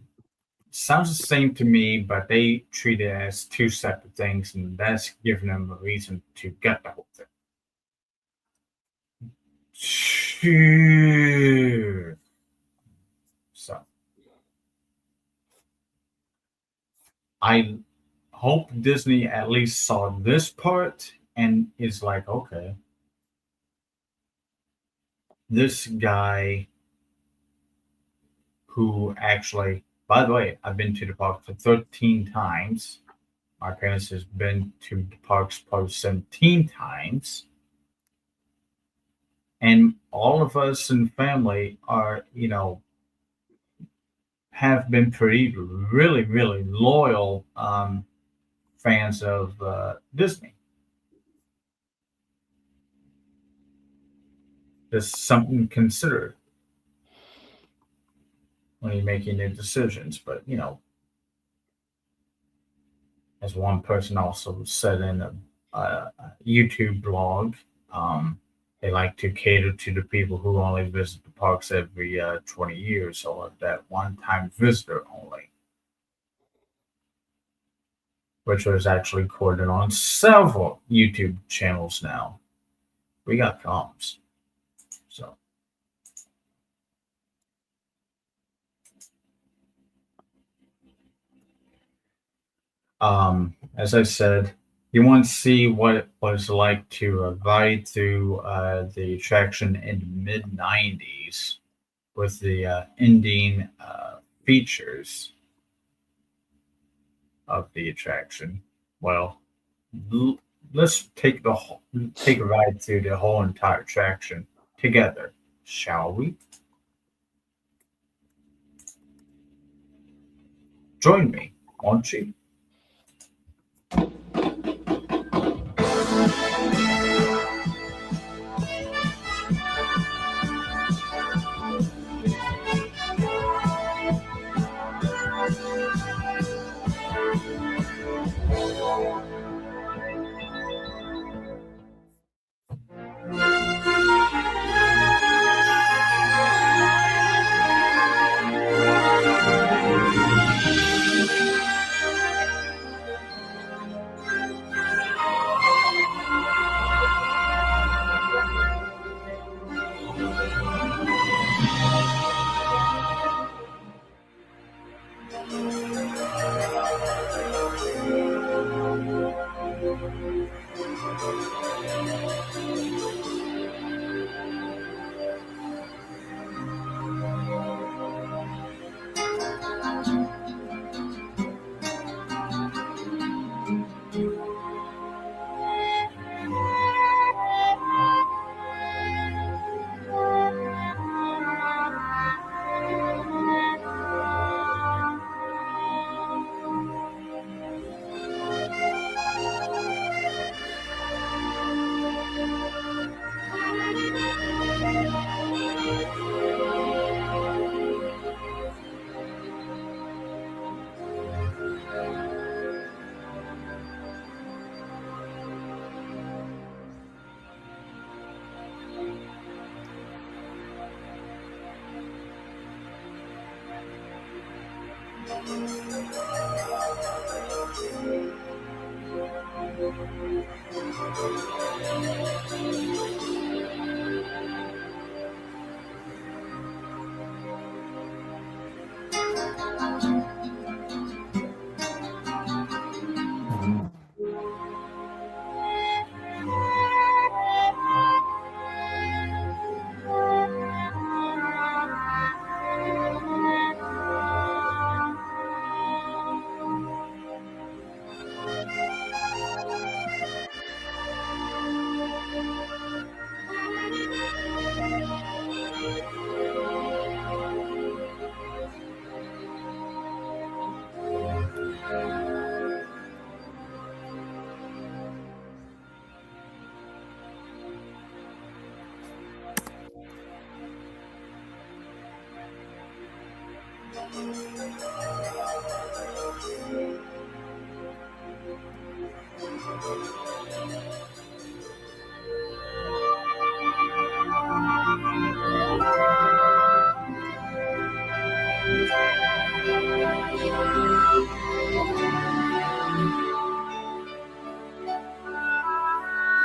sounds the same to me, but they treat it as two separate things, and that's giving them a reason to gut the whole thing. So I hope Disney at least saw this part and is like, okay, this guy who actually, by the way, I've been to the park for 13 times. My parents has been to the parks probably 17 times. And all of us in family are, have been pretty really, really loyal fans of Disney. Just something to consider when you're making your decisions. But, as one person also said in a YouTube blog, they like to cater to the people who only visit the parks every 20 years, or that one-time visitor only, which was actually quoted on several YouTube channels now. We got comms. So. As I said, you want to see what it was like to ride through the attraction in the mid-90s with the ending features of the attraction. Well, let's take a ride through the whole entire attraction together, shall we? Join me, won't you?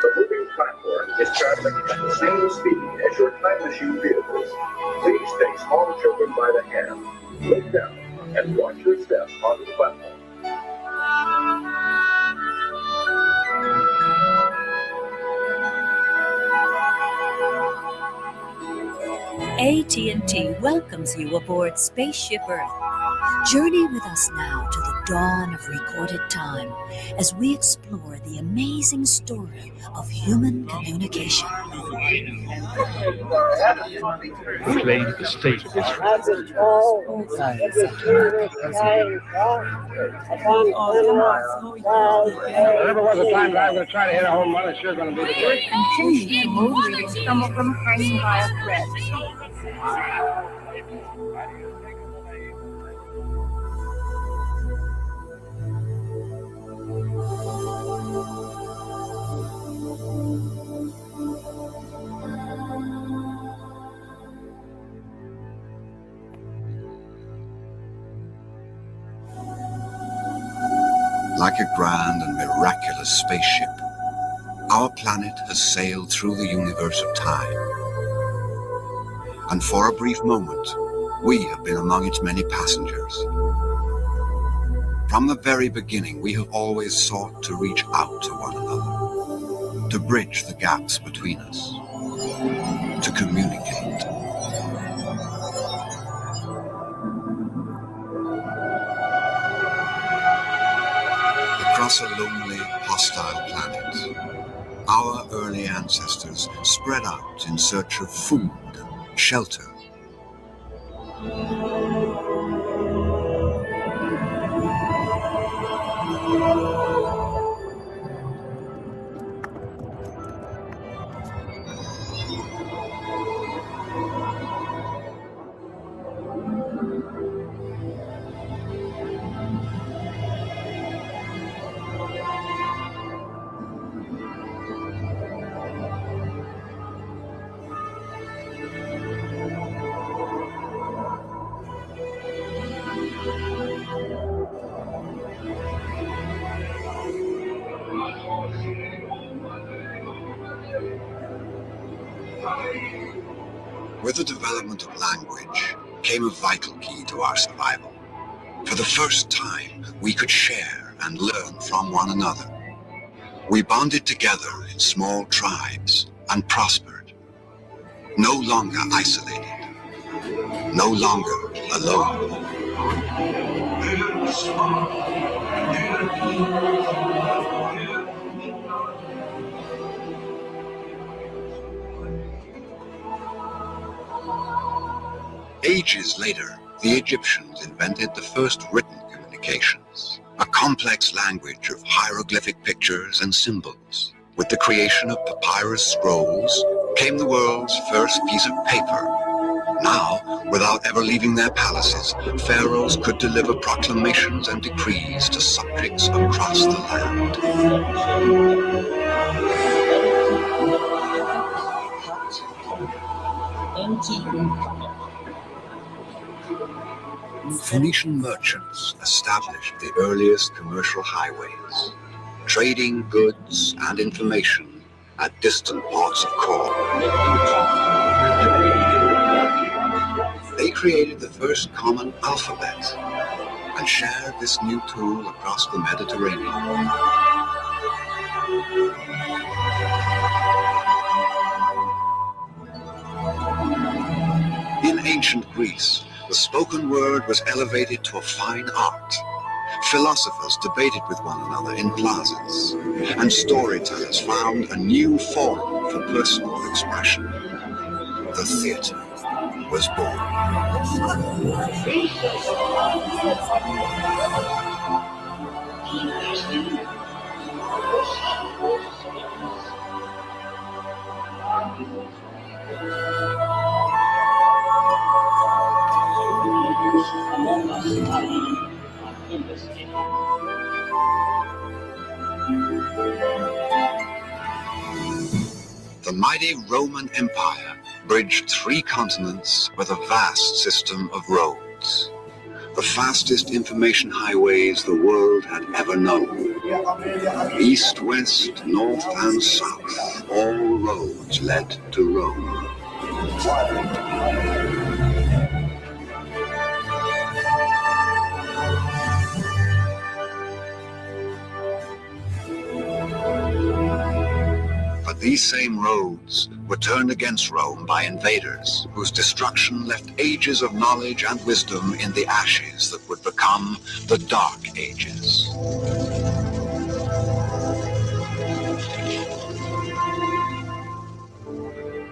The moving platform is traveling at the same speed as your time machine vehicles. Please take small children by the hand, look down, and watch your steps onto the platform. AT&T welcomes you aboard Spaceship Earth. Journey with us now to the dawn of recorded time as we explore the amazing story of human communication. Proclaim the state of Israel. There never was a time that I'm going to try to hit a home run. It's sure going to be the case. Continue to move, leaving some of them hanging by a thread. Like a grand and miraculous spaceship, our planet has sailed through the universe of time. And for a brief moment, we have been among its many passengers. From the very beginning, we have always sought to reach out to one another, to bridge the gaps between us, to communicate. Across a lonely, hostile planet, our early ancestors spread out in search of food and shelter. With the development of language came a vital key to our survival. For the first time, we could share and learn from one another. We bonded together in small tribes and prospered. No longer isolated. No longer alone. Ages later, the Egyptians invented the first written communications, a complex language of hieroglyphic pictures and symbols. With the creation of papyrus scrolls came the world's first piece of paper. Now, without ever leaving their palaces, pharaohs could deliver proclamations and decrees to subjects across the land. Phoenician merchants established the earliest commercial highways, trading goods and information at distant ports of call. They created the first common alphabet and shared this new tool across the Mediterranean. In ancient Greece, the spoken word was elevated to a fine art. Philosophers debated with one another in plazas, and storytellers found a new form for personal expression. The theater was born. The mighty Roman Empire bridged 3 continents with a vast system of roads, the fastest information highways the world had ever known. East, west, north, and south, all roads led to Rome. But these same roads were turned against Rome by invaders whose destruction left ages of knowledge and wisdom in the ashes that would become the Dark Ages.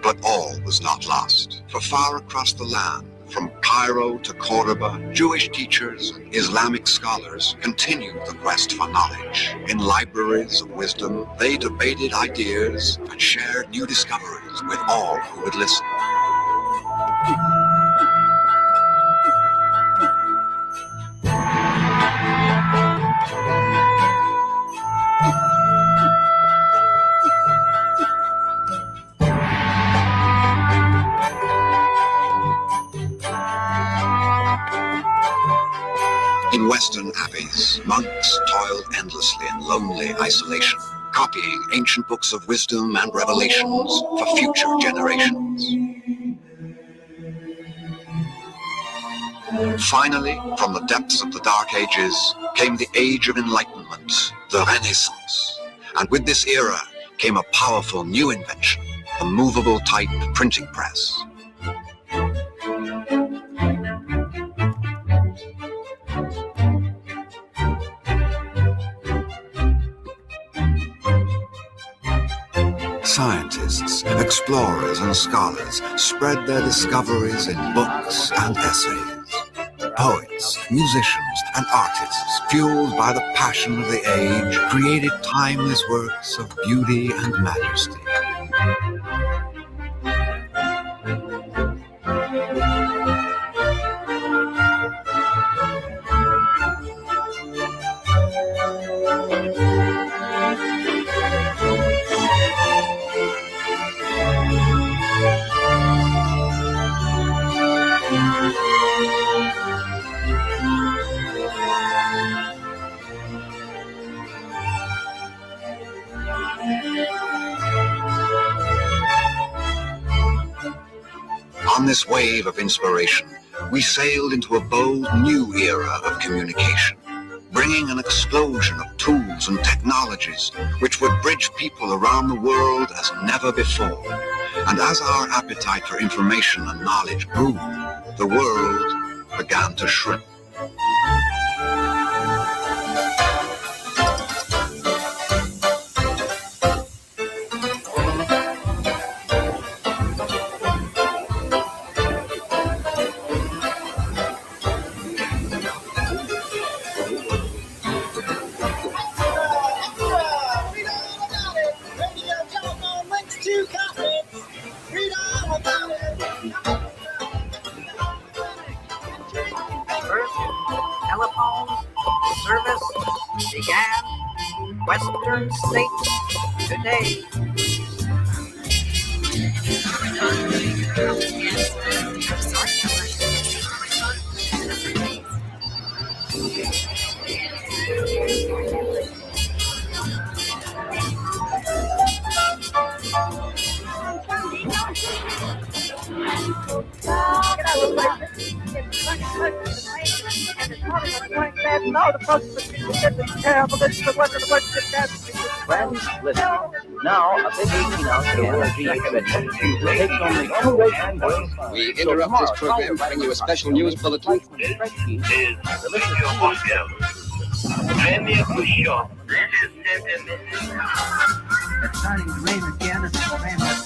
But all was not lost, for far across the land, from Cairo to Cordoba, Jewish teachers and Islamic scholars continued the quest for knowledge. In libraries of wisdom, they debated ideas and shared new discoveries with all who would listen. In Western abbeys, monks toiled endlessly in lonely isolation, copying ancient books of wisdom and revelations for future generations. Finally, from the depths of the Dark Ages, came the Age of Enlightenment, the Renaissance. And with this era came a powerful new invention, the movable type printing press. Scientists, explorers, and scholars spread their discoveries in books and essays. Poets, musicians, and artists, fueled by the passion of the age, created timeless works of beauty and majesty. On this wave of inspiration, we sailed into a bold new era of communication, bringing an explosion of tools and technologies which would bridge people around the world as never before. And as our appetite for information and knowledge grew, the world began to shrink. Western states today. Friends, listen. Now, a big 18-ounce can of BFP takes only 2 days. We interrupt this program to bring you a special news bulletin. It's starting to rain again. It's the rain has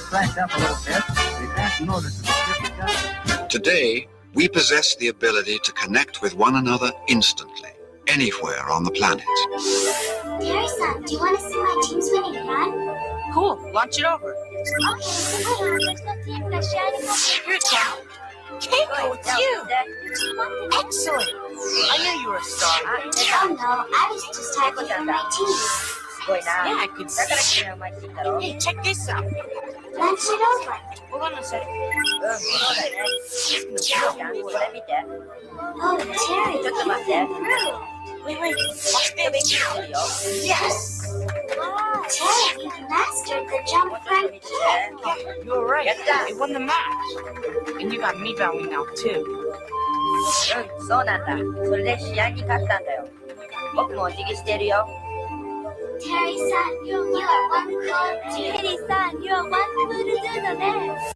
slacked up a little bit. We've had notice of the Today, we possess the ability to connect with one another instantly, anywhere on the planet. Terry-san, do you want to see my team's winning run? Cool, launch it over. Here it comes. Keiko, it's you! Excellent! I knew you were a star. Oh no, I was just talking to my team. Yeah, I could see. Hey, check this out. Launch it over. Hold on a second. Oh, Terry. Wait, watch this. Yes! Terry, you mastered the jump front kick. Yeah, you were right. It won the match. And you got me bowing now, too. そうなんだ。それで試合に勝ったんだよ。僕もお辞儀してるよ。Terry-san, you are one cool to Terry-san, you are one cool to do the best.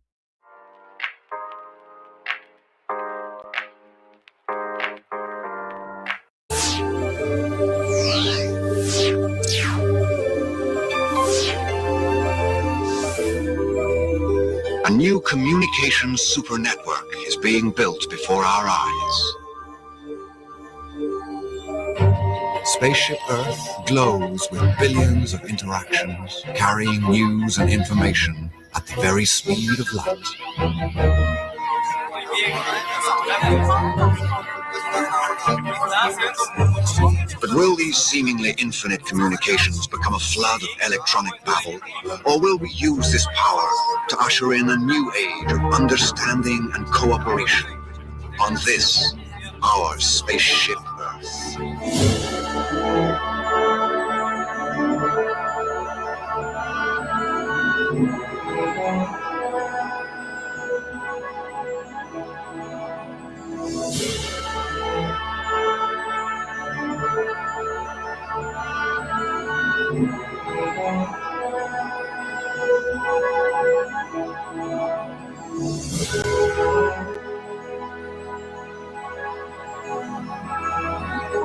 A new communications super network is being built before our eyes. Spaceship Earth glows with billions of interactions, carrying news and information at the very speed of light. But will these seemingly infinite communications become a flood of electronic babble, or will we use this power to usher in a new age of understanding and cooperation on this, our Spaceship Earth?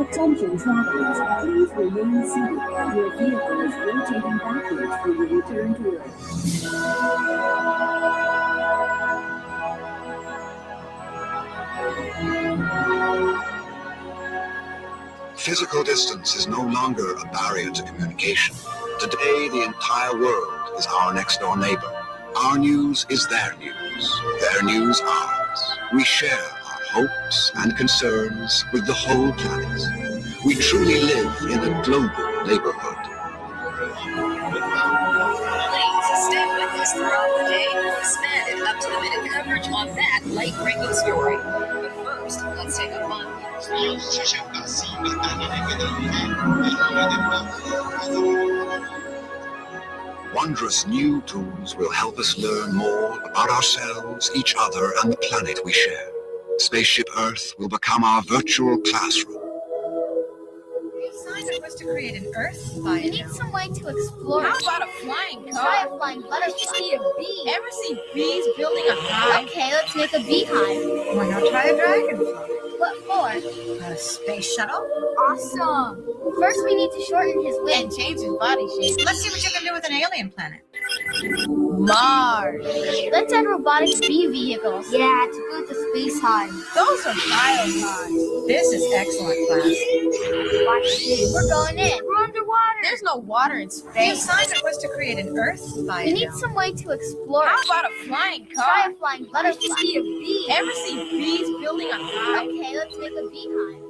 Attention travelers, please remain seated. Your vehicle is rotating backwards for your return to Earth. Physical distance is no longer a barrier to communication. Today, the entire world is our next-door neighbor. Our news is their news ours. We share our hopes and concerns with the whole planet. We truly live in a global neighborhood. Please stay with us throughout the day. Expanded up to the minute coverage on that late-breaking story. But first, let's take a fun. Wondrous new tools will help us learn more about ourselves, each other, and the planet we share. Spaceship Earth will become our virtual classroom. Assignment was to create an Earth by We need some way to explore. How about a flying car? Try a flying butterfly. See a bee. Ever see bees building a hive? Okay, let's make a beehive. Why not try a dragonfly? What for? A space shuttle? Awesome. First, we need to shorten his And wings. change his body shape. Let's see what you can do with an alien planet. Mars. Let's add robotic bee vehicles. Yeah, to build the space hive. Those are biohives. This is excellent, class. Watch this. We're going in. We're underwater. There's no water in space. The assignment was to create an Earth biome. We need some way to explore. How about a flying car? Try a flying butterfly. See a bee. Ever see bees building a hive? Okay, let's make a beehive.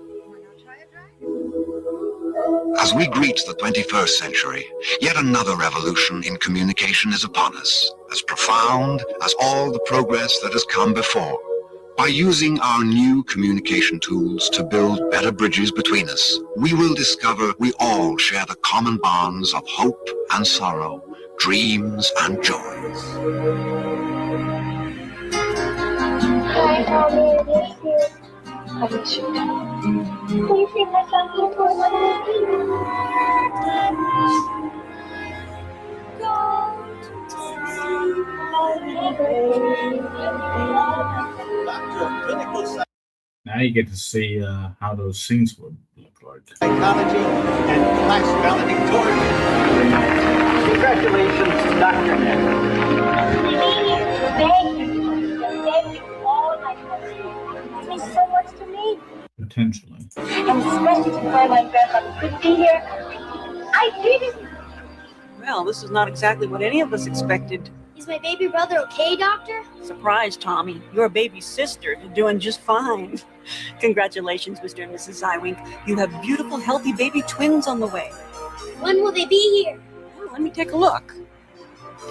As we greet the 21st century, yet another revolution in communication is upon us, as profound as all the progress that has come before. By using our new communication tools to build better bridges between us, we will discover we all share the common bonds of hope and sorrow, dreams and joys. Hi, Mommy, I miss you. I miss you too. Please sing my song before Now you get to see how those scenes would look like. Psychology and class valedictorian. Congratulations, Dr. Nick. Thank you all my friends. It means so much to me. Potentially. And especially to find my grandmother could be here. I did it. Well, this is not exactly what any of us expected. Is my baby brother okay, Doctor? Surprise, Tommy. Your baby sister is doing just fine. Congratulations, Mr. and Mrs. Zywink. You have beautiful, healthy baby twins on the way. When will they be here? Well, let me take a look.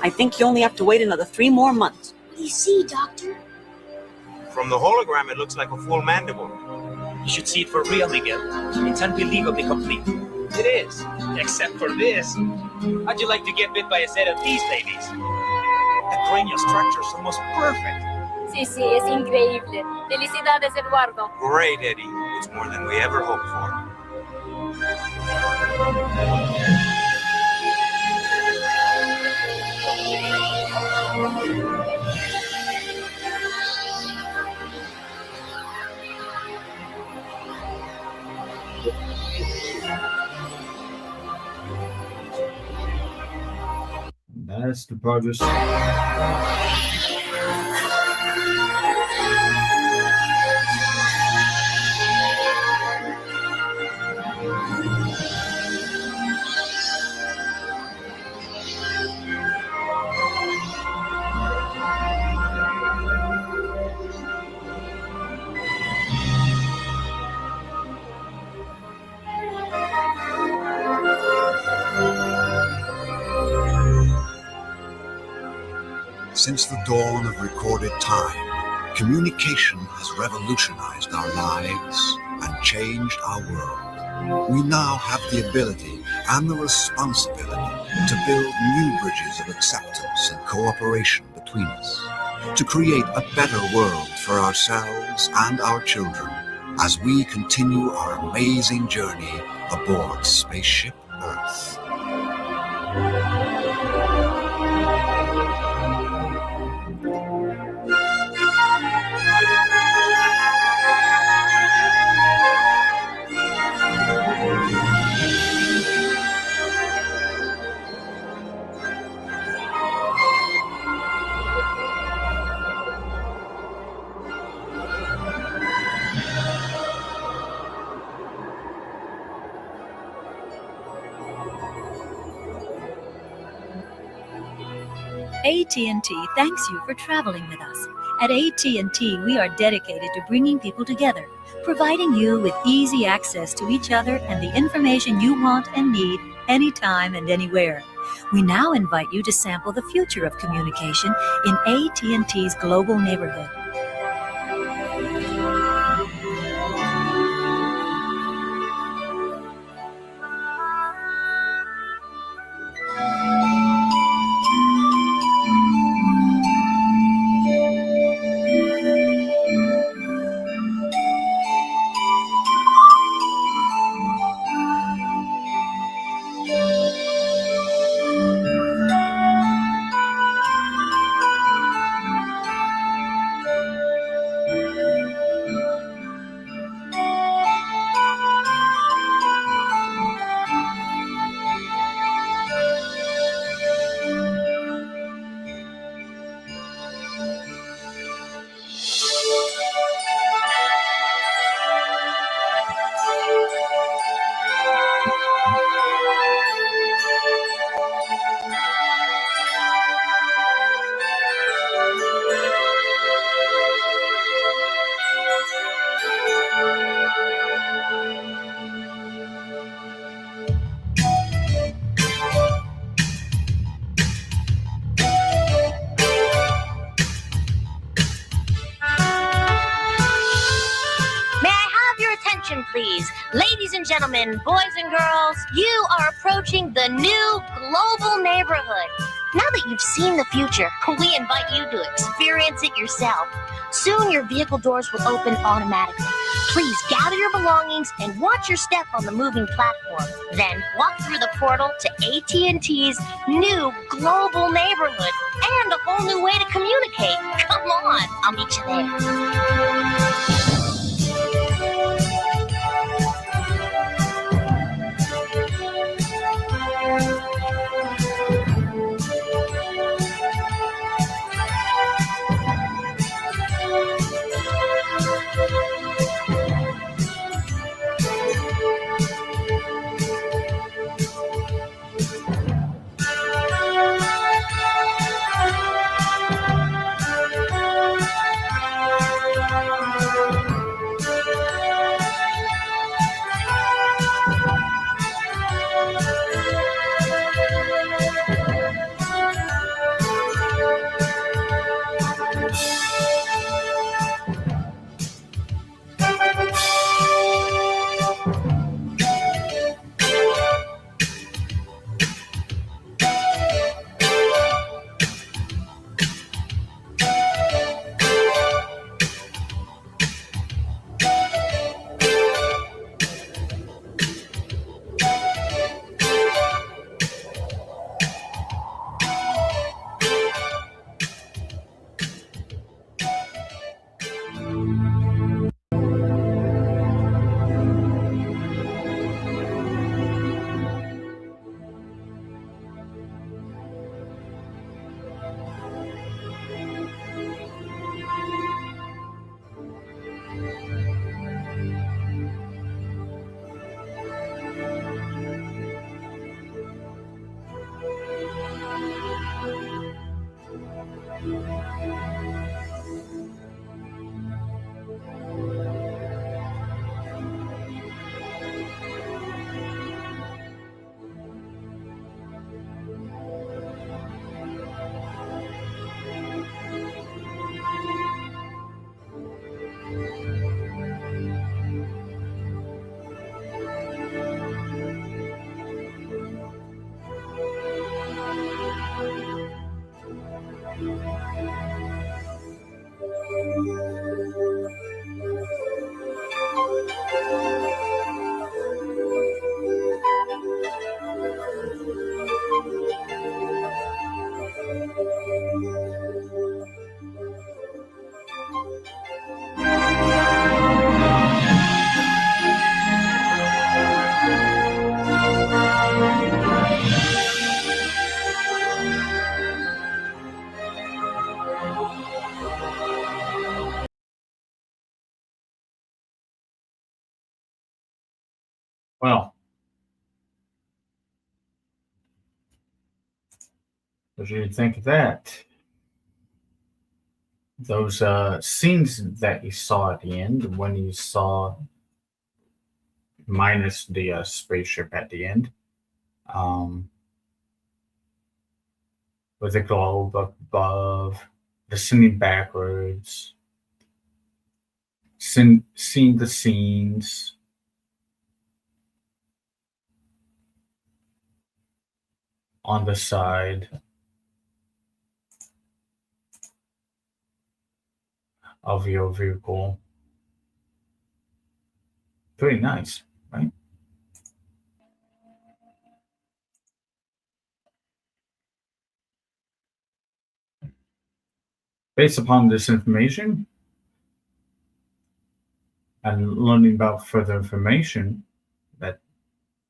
I think you only have to wait another 3 more months. What do you see, Doctor? From the hologram, it looks like a full mandible. You should see it for real, Miguel. It's unbelievably complete. It is, except for this. How'd you like to get bit by a set of these babies? The cranial structure is almost perfect. Sí, sí, es increíble. Felicidades, Eduardo. Great, Eddie. It's more than we ever hoped for. That's the progress. Since the dawn of recorded time, communication has revolutionized our lives and changed our world. We now have the ability and the responsibility to build new bridges of acceptance and cooperation between us, to create a better world for ourselves and our children as we continue our amazing journey aboard Spaceship Earth. AT&T thanks you for traveling with us. At AT&T, we are dedicated to bringing people together, providing you with easy access to each other and the information you want and need anytime and anywhere. We now invite you to sample the future of communication in AT&T's global neighborhood. Please, ladies and gentlemen, boys and girls, you are approaching the new global neighborhood. Now that you've seen the future, we invite you to experience it yourself. Soon your vehicle doors will open automatically. Please gather your belongings and watch your step on the moving platform. Then walk through the portal to AT&T's new global neighborhood and a whole new way to communicate. Come on, I'll meet you there. Well, what do you think of that? Those scenes that you saw at the end, when you saw minus the spaceship at the end, um, with the globe up above, the singing backwards, seeing the scenes. On the side of your vehicle. Pretty nice, right? Based upon this information and learning about further information that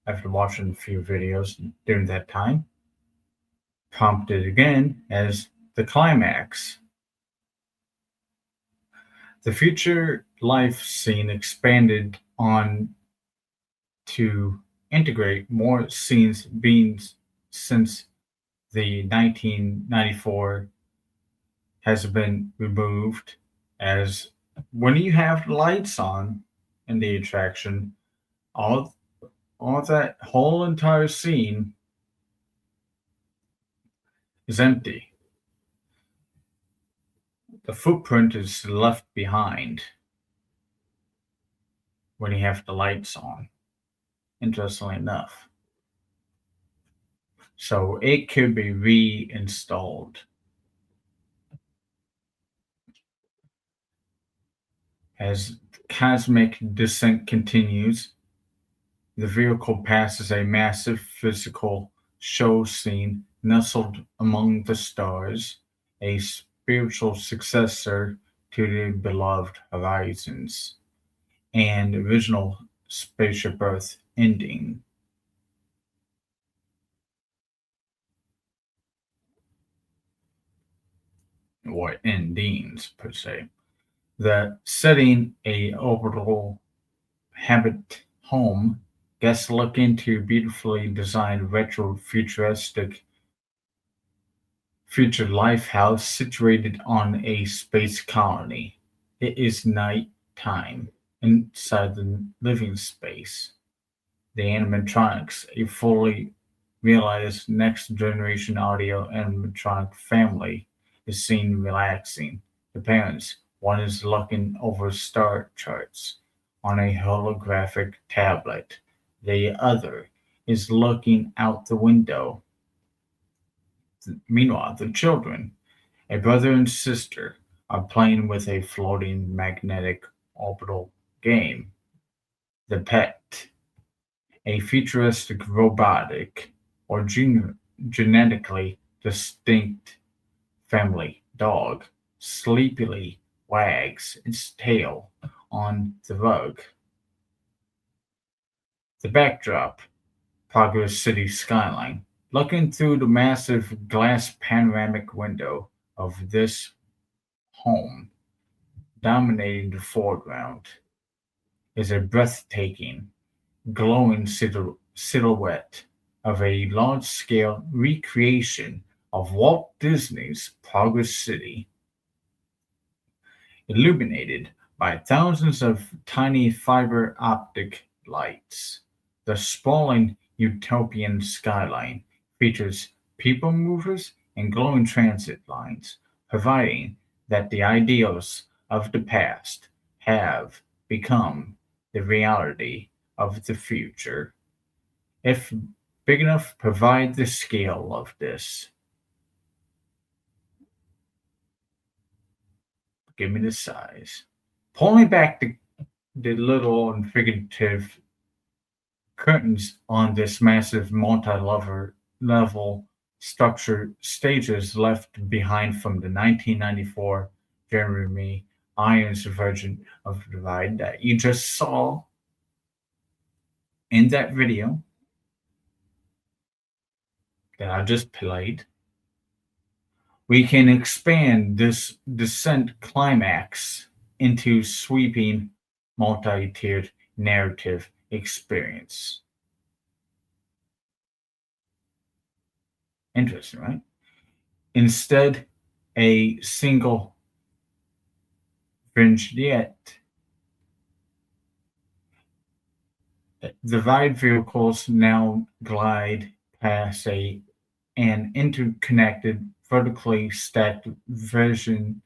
after watching a few videos during that time, prompted again as the climax. The future life scene expanded on to integrate more scenes being since the 1994 has been removed, as when you have lights on in the attraction, all that whole entire scene is empty. The footprint is left behind when you have the lights on, interestingly enough. So it could be reinstalled. As the cosmic descent continues, the vehicle passes a massive physical show scene nestled among the stars, a spiritual successor to the beloved Horizons and original Spaceship Earth ending. Or endings, per se. The setting, a orbital habit home, guests look into beautifully designed retro futuristic future life house situated on a space colony. It is night time inside the living space. The animatronics, a fully realized next generation audio animatronic family, is seen relaxing. The parents, one is looking over star charts on a holographic tablet. The other is looking out the window. Meanwhile, the children, a brother and sister, are playing with a floating magnetic orbital game. The Pet, a futuristic robotic or genetically distinct family dog, sleepily wags its tail on the rug. The backdrop, Progress City skyline. Looking through the massive glass panoramic window of this home, dominating the foreground, is a breathtaking, glowing silhouette of a large-scale recreation of Walt Disney's Progress City, illuminated by thousands of tiny fiber optic lights. The sprawling utopian skyline features people movers and glowing transit lines, providing that the ideals of the past have become the reality of the future. If big enough, provide the scale of this. Give me the size. Pulling back the little and figurative curtains on this massive multi-level structure stages left behind from the 1994 Jeremy Irons version of the ride that you just saw in that video that I just played. We can expand this descent climax into sweeping multi-tiered narrative experience. Interesting, right? Instead, a single vignette. The ride vehicles now glide past an interconnected, vertically stacked version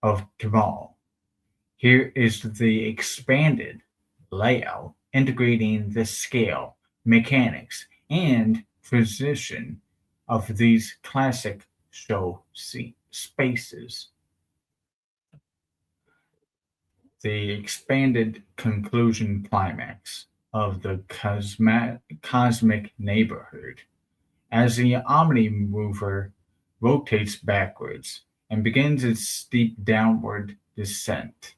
of tomorrow. Here is the expanded layout, integrating the scale, mechanics, and precision of these classic show spaces. The expanded conclusion climax of the cosmic neighborhood. As the Omnimover rotates backwards and begins its steep downward descent,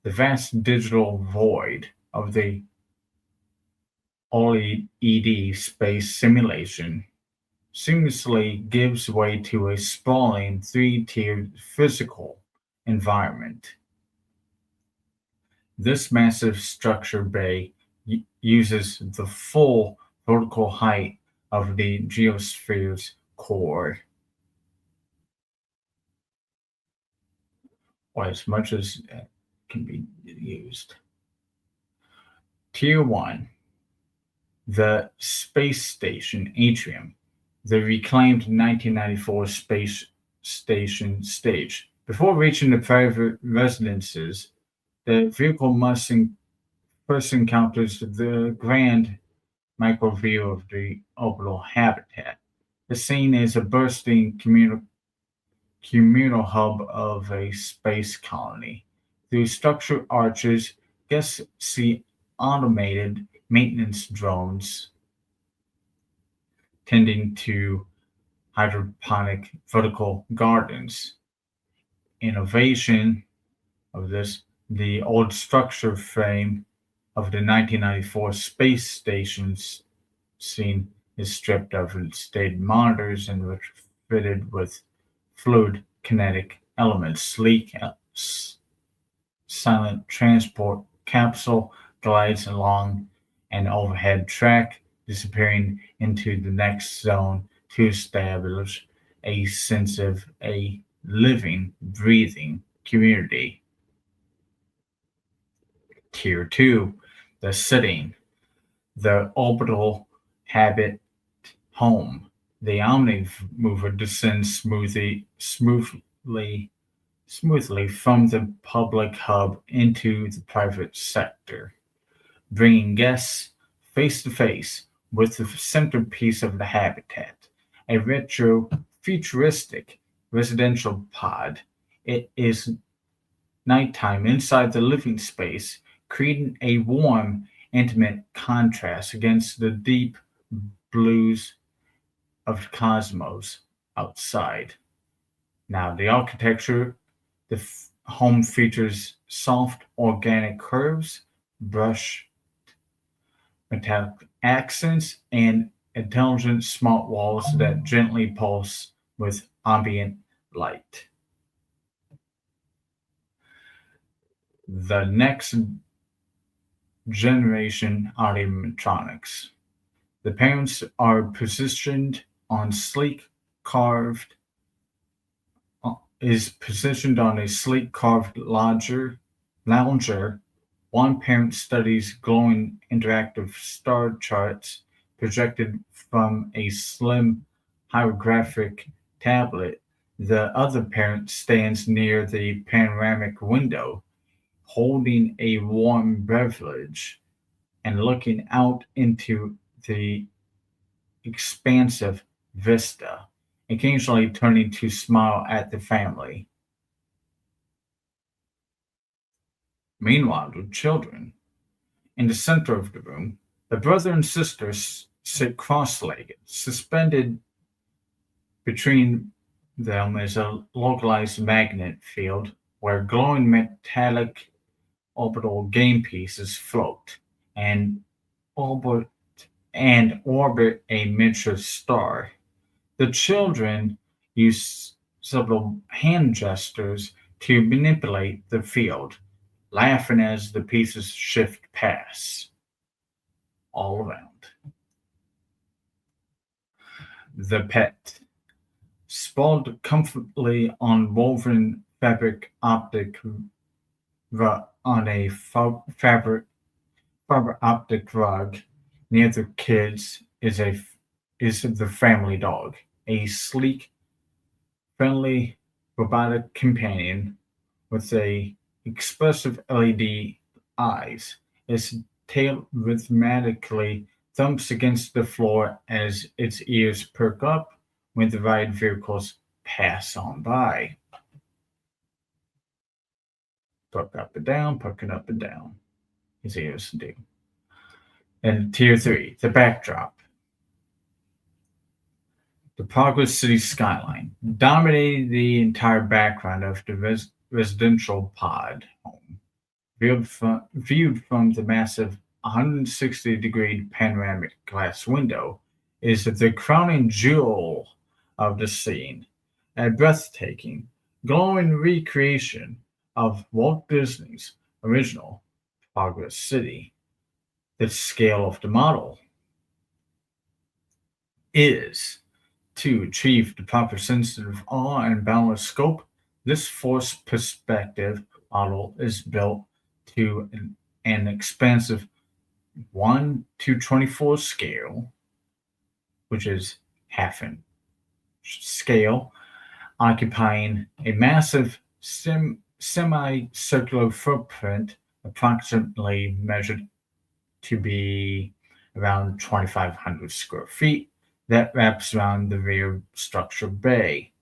the vast digital void of the OLED space simulation seamlessly gives way to a sprawling three-tiered physical environment. This massive structure bay uses the full vertical height of the geosphere's core, or as much as can be used. Tier 1, the space station atrium, the reclaimed 1994 space station stage. Before reaching the private residences, the vehicle first encounters the grand micro view of the orbital habitat. The scene is a bursting communal hub of a space colony. Through structured arches, guests see automated maintenance drones tending to hydroponic vertical gardens. Innovation of this, the old structure frame of the 1994 space station's scene is stripped of its stated monitors and fitted with fluid kinetic elements. Sleek, silent transport capsule glides along an overhead track, disappearing into the next zone to establish a sense of a living, breathing community. Tier 2, the setting, the orbital habit home. The Omnimover descends smoothly from the public hub into the private sector, bringing guests face to face with the centerpiece of the habitat, a retro futuristic residential pod. It is nighttime inside the living space, creating a warm, intimate contrast against the deep blues of the cosmos outside. Now, the architecture, the home features soft organic curves, brushed metallic accents, and intelligent smart walls that gently pulse with ambient light. The next generation animatronics. The parents are positioned on sleek carved is positioned on a sleek carved lounger. One parent studies glowing interactive star charts projected from a slim holographic tablet. The other parent stands near the panoramic window, holding a warm beverage and looking out into the expansive vista, occasionally turning to smile at the family. Meanwhile, the children, in the center of the room, the brother and sister sit cross-legged. Suspended between them is a localized magnet field where glowing metallic orbital game pieces float and orbit a miniature star. The children use several hand gestures to manipulate the field, laughing as the pieces shift past all around. The pet, sprawled comfortably on woven fabric optic on a fabric optic rug near the kids is the family dog, a sleek, friendly robotic companion with expressive LED eyes. Its tail rhythmically thumps against the floor as its ears perk up when the ride vehicles pass on by. Perk up and down, perking up and down. His ears do. And Tier 3, the backdrop. The Progress City skyline, dominating the entire background of the residential pod home. Viewed from the massive 160-degree panoramic glass window is the crowning jewel of the scene, a breathtaking, glowing recreation of Walt Disney's original Progress City. The scale of the model is to achieve the proper sensitive awe and balanced scope. This forced perspective model is built to an expansive 1:24 scale, which is half inch scale, occupying a massive semicircular footprint approximately measured to be around 2,500 square feet that wraps around the rear structure bay.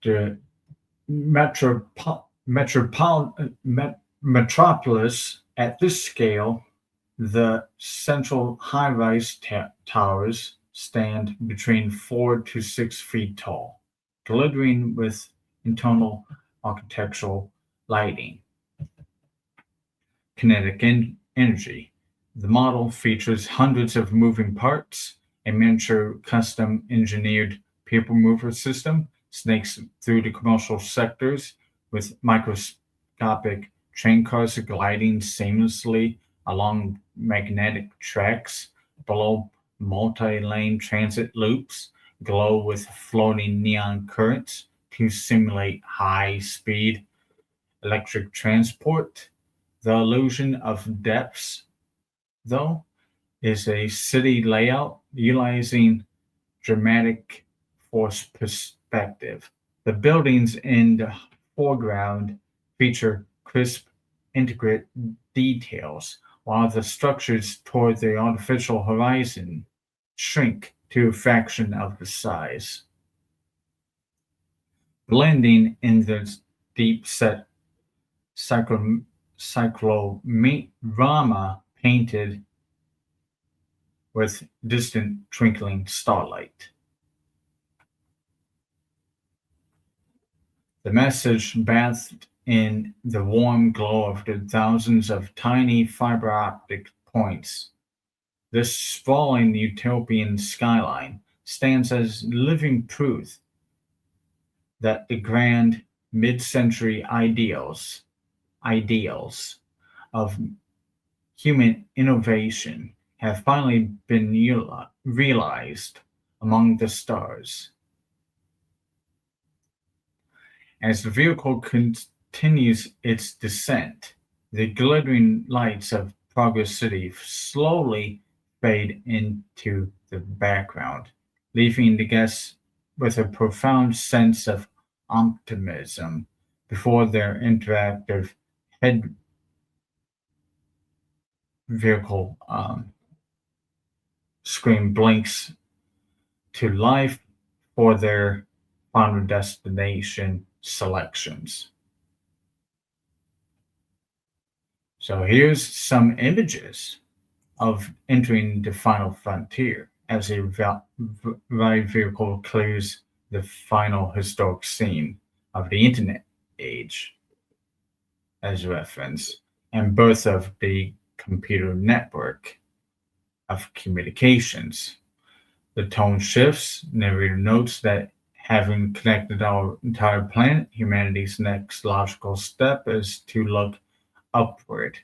The metropolis at this scale, the central high-rise towers stand between 4 to 6 feet tall, glittering with internal architectural lighting. Kinetic energy. The model features hundreds of moving parts, a miniature custom engineered people mover system, snakes through the commercial sectors with microscopic train cars gliding seamlessly along magnetic tracks below multi-lane transit loops, glow with floating neon currents to simulate high-speed electric transport. The illusion of depths, though, is a city layout utilizing dramatic force perspective. The buildings in the foreground feature crisp, intricate details, while the structures toward the artificial horizon shrink to a fraction of the size. Blending in the deep-set cyclorama painted with distant twinkling starlight. The message bathed in the warm glow of the thousands of tiny fiber optic points. This sprawling utopian skyline stands as living proof that the grand mid-century ideals of human innovation have finally been realized. among the stars. As the vehicle continues its descent, the glittering lights of Progress City slowly fade into the background, leaving the guests with a profound sense of optimism before their interactive head vehicle screen blinks to life for their final destination selections. So here's some images of entering the final frontier as a ride vehicle clears the final historic scene of the internet age as reference and birth of the computer network of communications. The tone shifts. Narrator notes that having connected our entire planet, humanity's next logical step is to look upward.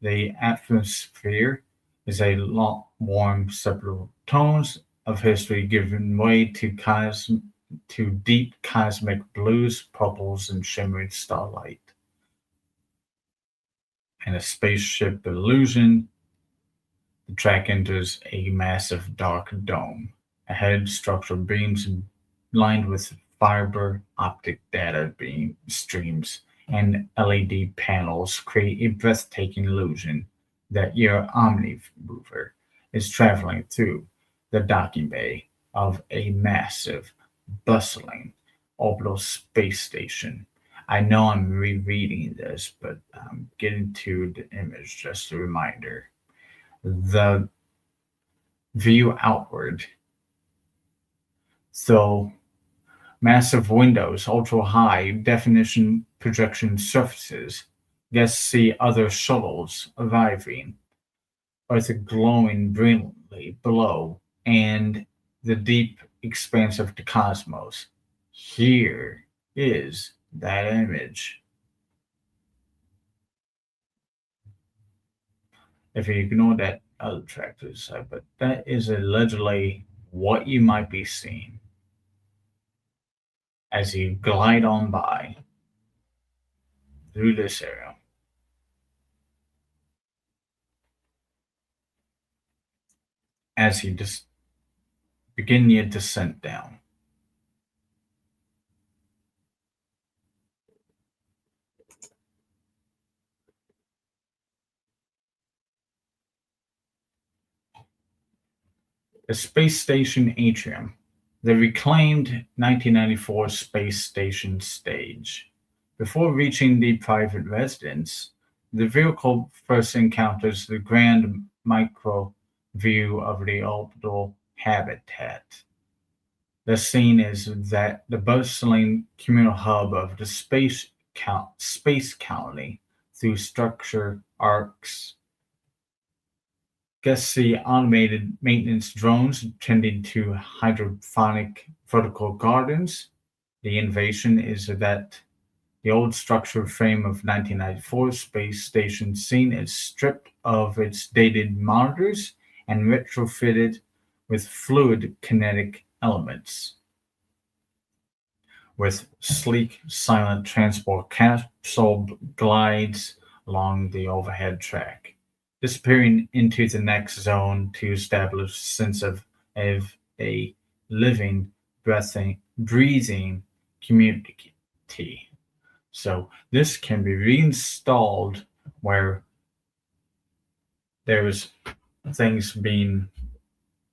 The atmosphere is a long, warm, subtle tones of history giving way to deep cosmic blues, purples, and shimmering starlight. And a spaceship illusion, the track enters a massive dark dome. Ahead, structural beams lined with fiber optic data beam streams and LED panels create a breathtaking illusion that your omnimover is traveling through the docking bay of a massive, bustling orbital space station. I know I'm rereading this, but I'm getting to the image, just a reminder. The view outward. So massive windows, ultra high definition projection surfaces. Guests see other shuttles arriving, Earth glowing brilliantly below, and the deep expanse of the cosmos. Here is that image. If you ignore that other track to the side, but that is allegedly what you might be seeing as you glide on by through this area. As you just begin your descent down. The space station atrium, the reclaimed 1994 space station stage. Before reaching the private residence, the vehicle first encounters the grand micro view of the orbital habitat. The scene is that the bustling communal hub of the space colony through structure arcs. Guests see automated maintenance drones tending to hydroponic vertical gardens. The innovation is that the old structural frame of 1994 space station scene is stripped of its dated monitors and retrofitted with fluid kinetic elements. With sleek, silent transport capsule glides along the overhead track, disappearing into the next zone to establish a sense of a living, breathing community. So this can be reinstalled where there's things being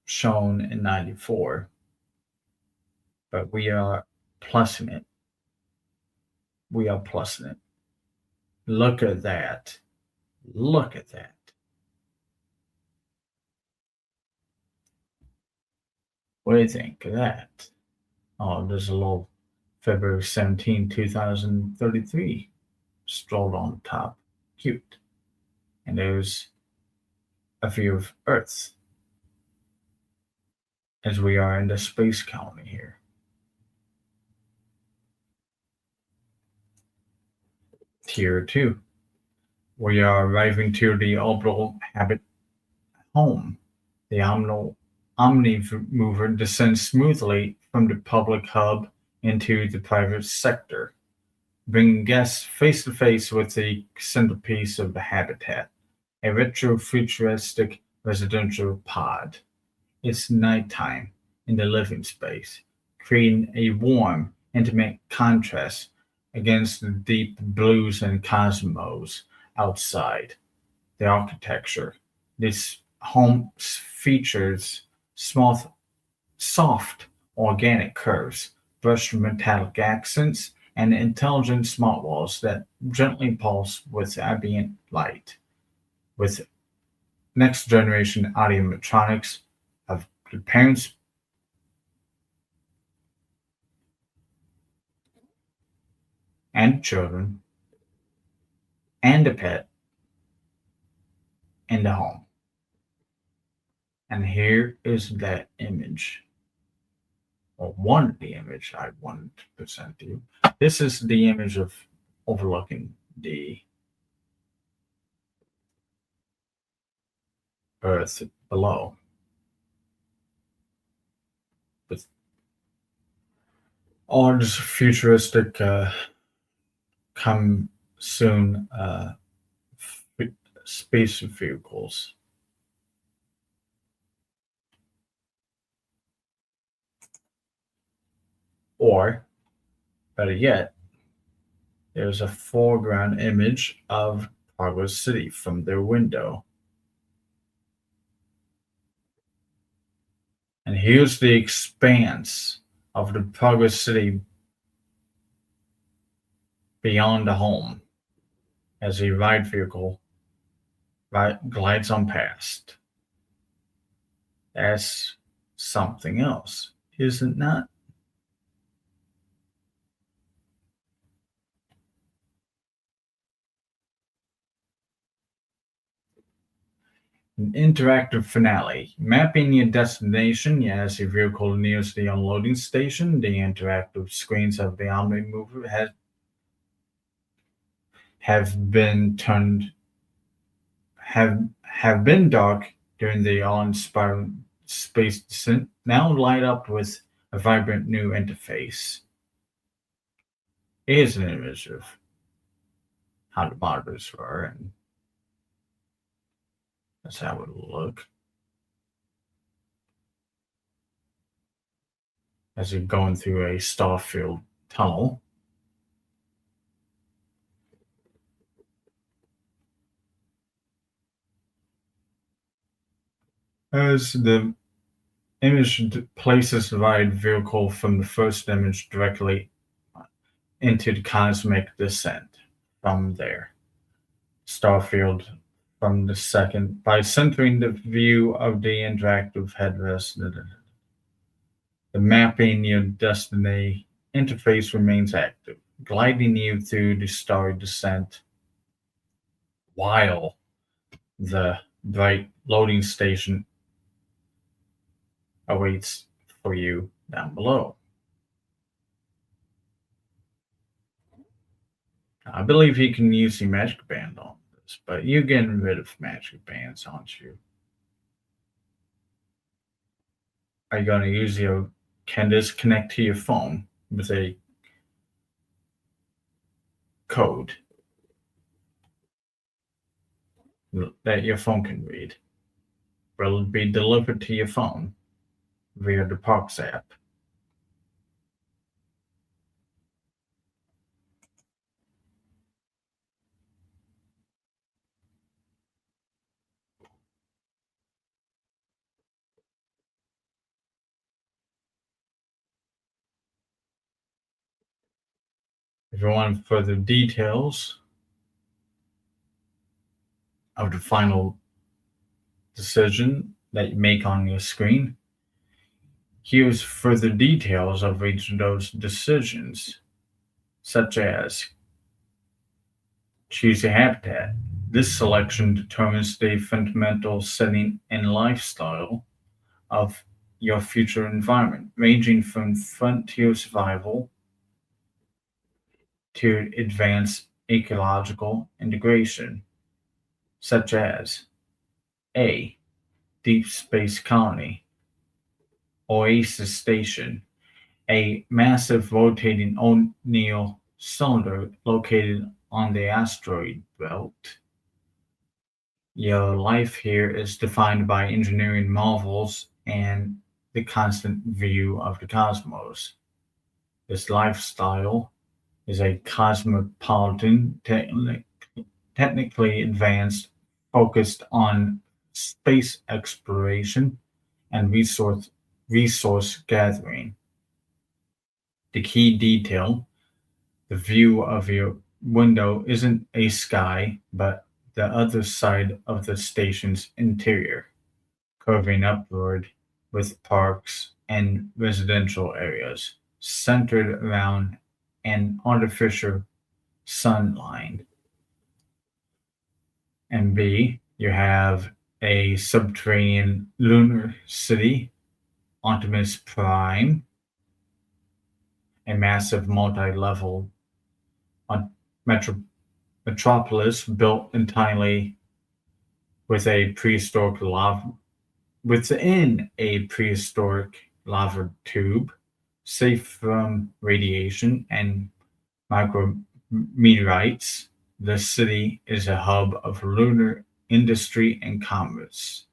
shown in 94, but we are plussing it. We are plussing it. Look at that. Look at that. What do you think of that? Oh, there's a little February 17, 2033 strolled on top. Cute. And there's a view of Earth as we are in the space colony here. Tier 2. We are arriving to the orbital habit home, the omnimover descends smoothly from the public hub into the private sector, bringing guests face to face with the centerpiece of the habitat, a retro-futuristic residential pod. It's nighttime in the living space, creating a warm, intimate contrast against the deep blues and cosmos outside. The architecture. This home features soft, organic curves, brushed metallic accents, and intelligent smart walls that gently pulse with ambient light. With next generation audiometronics of the parents and children and the pet in the home. And here is that image, or one of the image I wanted to present to you. This is the image of overlooking the earth below. With all this futuristic come soon space vehicles. Or, better yet, there's a foreground image of Progress City from their window. And here's the expanse of the Progress City beyond the home as a ride vehicle glides on past. That's something else, is it not? An interactive finale. Mapping your destination as your vehicle nears the unloading station. The interactive screens of the Omnimover have been dark during the awe-inspiring space descent, now light up with a vibrant new interface. Here's an image of how the monitors were, and that's how it will look as you're going through a star-filled tunnel. As the image places the ride vehicle from the first image directly into the cosmic descent from there. Starfield from the second by centering the view of the interactive headrest. The mapping your destiny interface remains active, gliding you through the starry descent while the bright loading station awaits for you down below. I believe you can use the magic band on this, but you're getting rid of magic bands, aren't you? Are you going to use can this connect to your phone with a code that your phone can read? Will it be delivered to your phone via the Parks app? If you want further details of the final decision that you make on your screen, here's further details of each of those decisions, such as choose a habitat. This selection determines the fundamental setting and lifestyle of your future environment, ranging from frontier survival to advanced ecological integration, such as A. Deep space colony. Oasis Station, a massive rotating O'Neill cylinder located on the asteroid belt. Your life here is defined by engineering marvels and the constant view of the cosmos. This lifestyle is a cosmopolitan, technically advanced, focused on space exploration and resource gathering. The key detail: the view of your window isn't a sky, but the other side of the station's interior, curving upward with parks and residential areas centered around an artificial sun line. And B, you have a subterranean lunar city, Optimus Prime, a massive multi-level metropolis built entirely within a prehistoric lava tube, safe from radiation and micrometeorites. The city is a hub of lunar industry and commerce.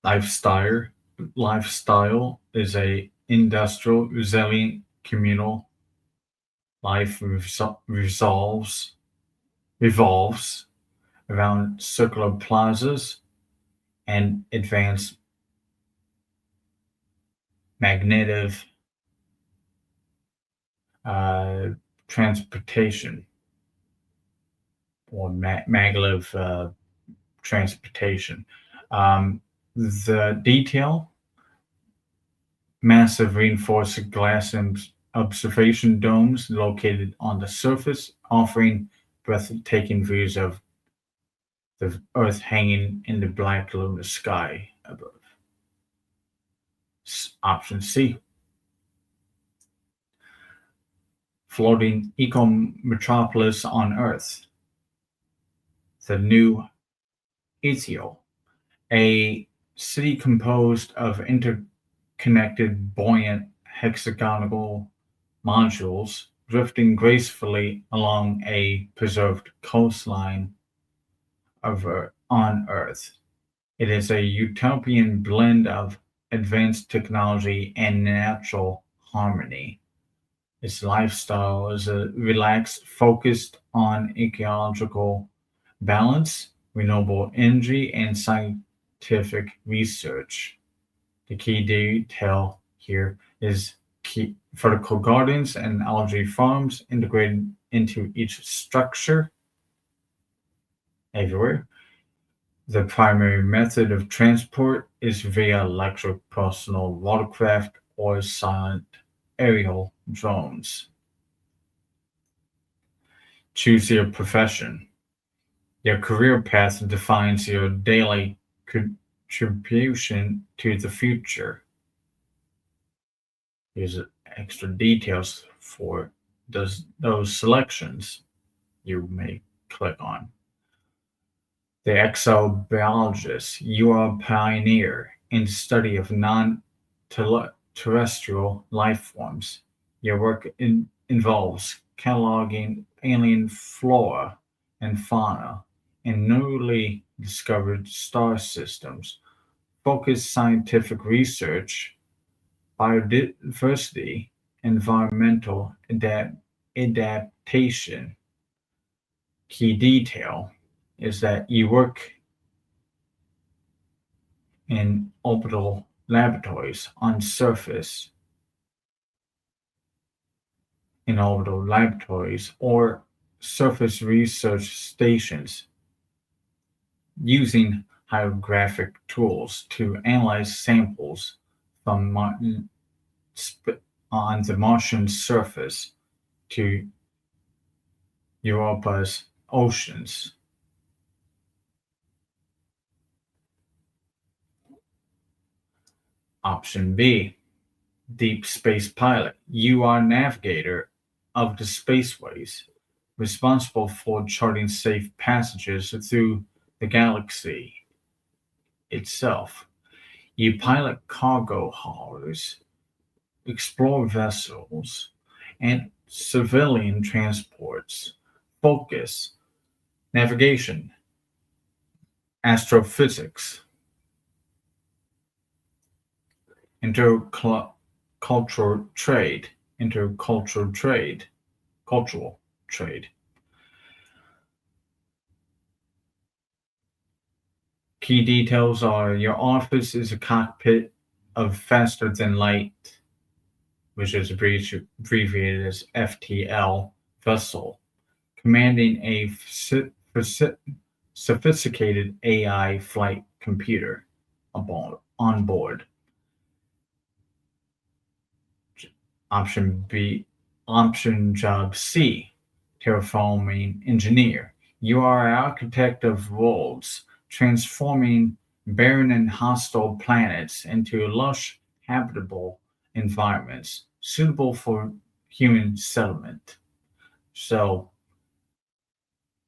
Lifestyle is a industrial, resilient, communal life revolves around circular plazas and advanced magnetic transportation or maglev transportation. The detail: massive reinforced glass observation domes located on the surface, offering breathtaking views of the Earth hanging in the black lunar sky above. Option C. Floating eco-metropolis on Earth. The new Ethiel, a city composed of interconnected, buoyant, hexagonal modules drifting gracefully along a preserved coastline on Earth. It is a utopian blend of advanced technology and natural harmony. Its lifestyle is a relaxed, focused on ecological balance, renewable energy, and scientific research. The key detail here is vertical gardens and algae farms integrated into each structure everywhere. The primary method of transport is via electric personal watercraft or silent aerial drones. Choose your profession. Your career path defines your daily contribution to the future. Here's extra details for those selections you may click on. The exobiologist. You are a pioneer in the study of non-terrestrial life forms. Your work involves cataloging alien flora and fauna in newly discovered star systems, focused scientific research, biodiversity, environmental adaptation. Key detail is that you work in orbital laboratories on surface, in orbital laboratories or surface research stations, using hydrographic tools to analyze samples from on the Martian surface to Europa's oceans. Option B, deep space pilot. You are navigator of the spaceways, responsible for charting safe passages through the galaxy itself. You pilot cargo haulers, explore vessels, and civilian transports. Focus, navigation, astrophysics, intercultural trade, cultural trade. Key details are your office is a cockpit of faster than light, which is abbreviated as FTL, vessel, commanding a sophisticated AI flight computer on board. Option B, option job C, terraforming engineer. You are an architect of worlds, transforming barren and hostile planets into lush, habitable environments suitable for human settlement. So,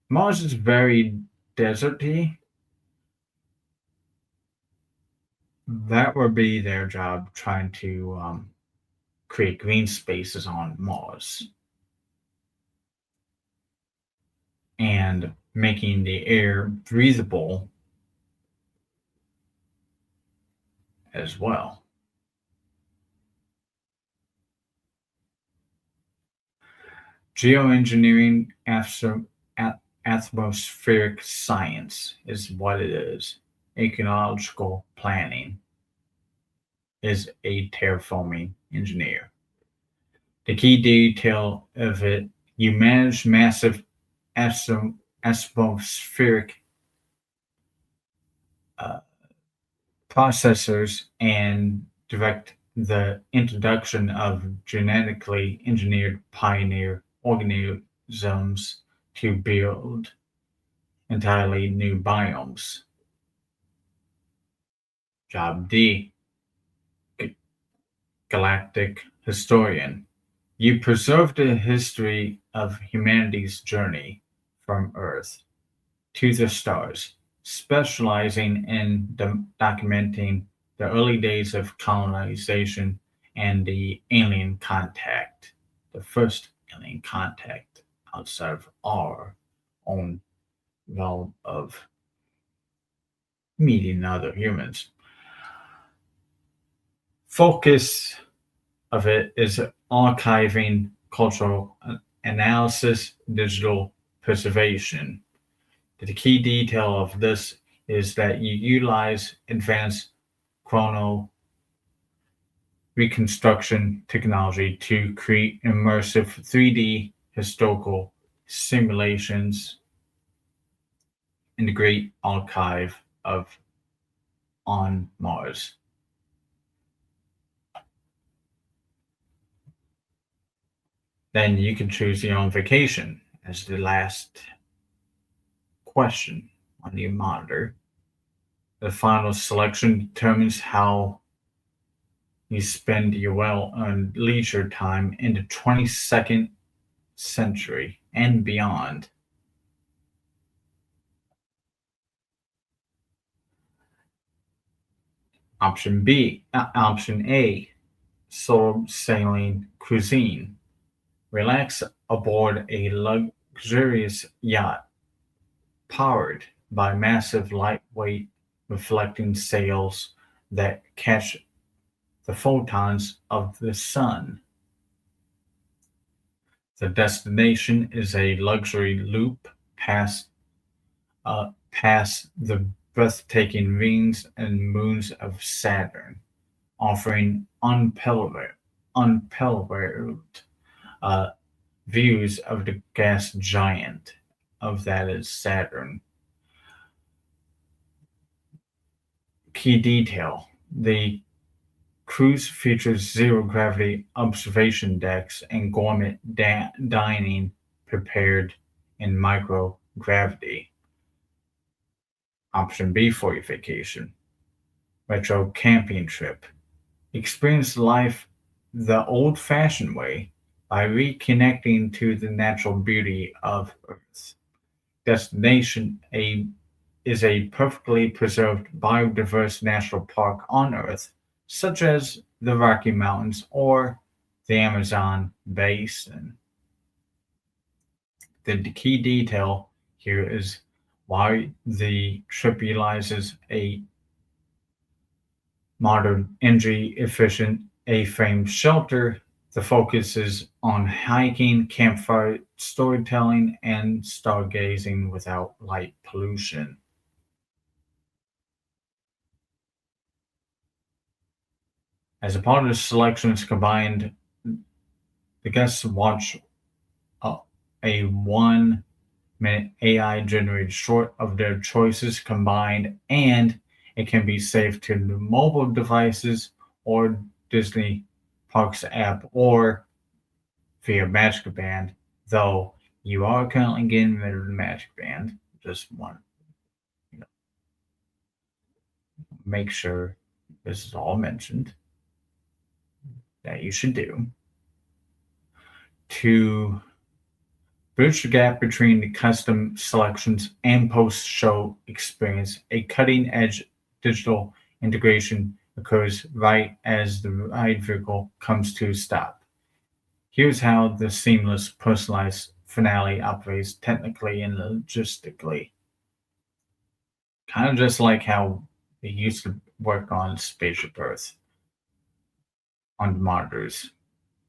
Mars is very deserty. That would be their job, trying to create green spaces on Mars and making the air breathable as well. Geoengineering atmospheric science is what it is. Ecological planning is a terraforming engineer. The key detail of it, you manage massive atmospheric processors and direct the introduction of genetically engineered pioneer organisms to build entirely new biomes. Job D, galactic historian. You preserve the history of humanity's journey from Earth to the stars, specializing in documenting the early days of colonization and the first alien contact outside of our own realm of meeting other humans. Focus of it is archiving, cultural analysis, digital preservation. The key detail of this is that you utilize advanced chrono reconstruction technology to create immersive 3D historical simulations in the great archive of on Mars. Then you can choose your own vacation as the last question on your monitor. The final selection determines how you spend your well-earned leisure time in the 22nd century and beyond. Option A, soul sailing cuisine. Relax aboard a luxurious yacht powered by massive lightweight reflecting sails that catch the photons of the sun. The destination is a luxury loop past the breathtaking rings and moons of Saturn, offering unparalleled views of the gas giant of that is Saturn. Key detail: the cruise features zero-gravity observation decks and gourmet dining prepared in microgravity. Option B for your vacation: retro camping trip. Experience life the old-fashioned way by reconnecting to the natural beauty of Earth. Destination A is a perfectly preserved biodiverse national park on Earth, such as the Rocky Mountains or the Amazon basin. The key detail here is why the trip utilizes a modern, energy-efficient A-frame shelter. The focus is on hiking, campfire storytelling, and stargazing without light pollution. As a part of the selections combined, the guests watch a 1-minute AI-generated short of their choices combined, and it can be saved to the mobile devices or Disney Parks app or via Magic Band, though you are currently getting rid of the Magic Band. Just want to make sure this is all mentioned that you should do to bridge the gap between the custom selections and post-show experience. A cutting-edge digital integration occurs right as the ride vehicle comes to a stop. Here's how the seamless, personalized finale operates technically and logistically. Kind of just like how they used to work on Spaceship Earth on the monitors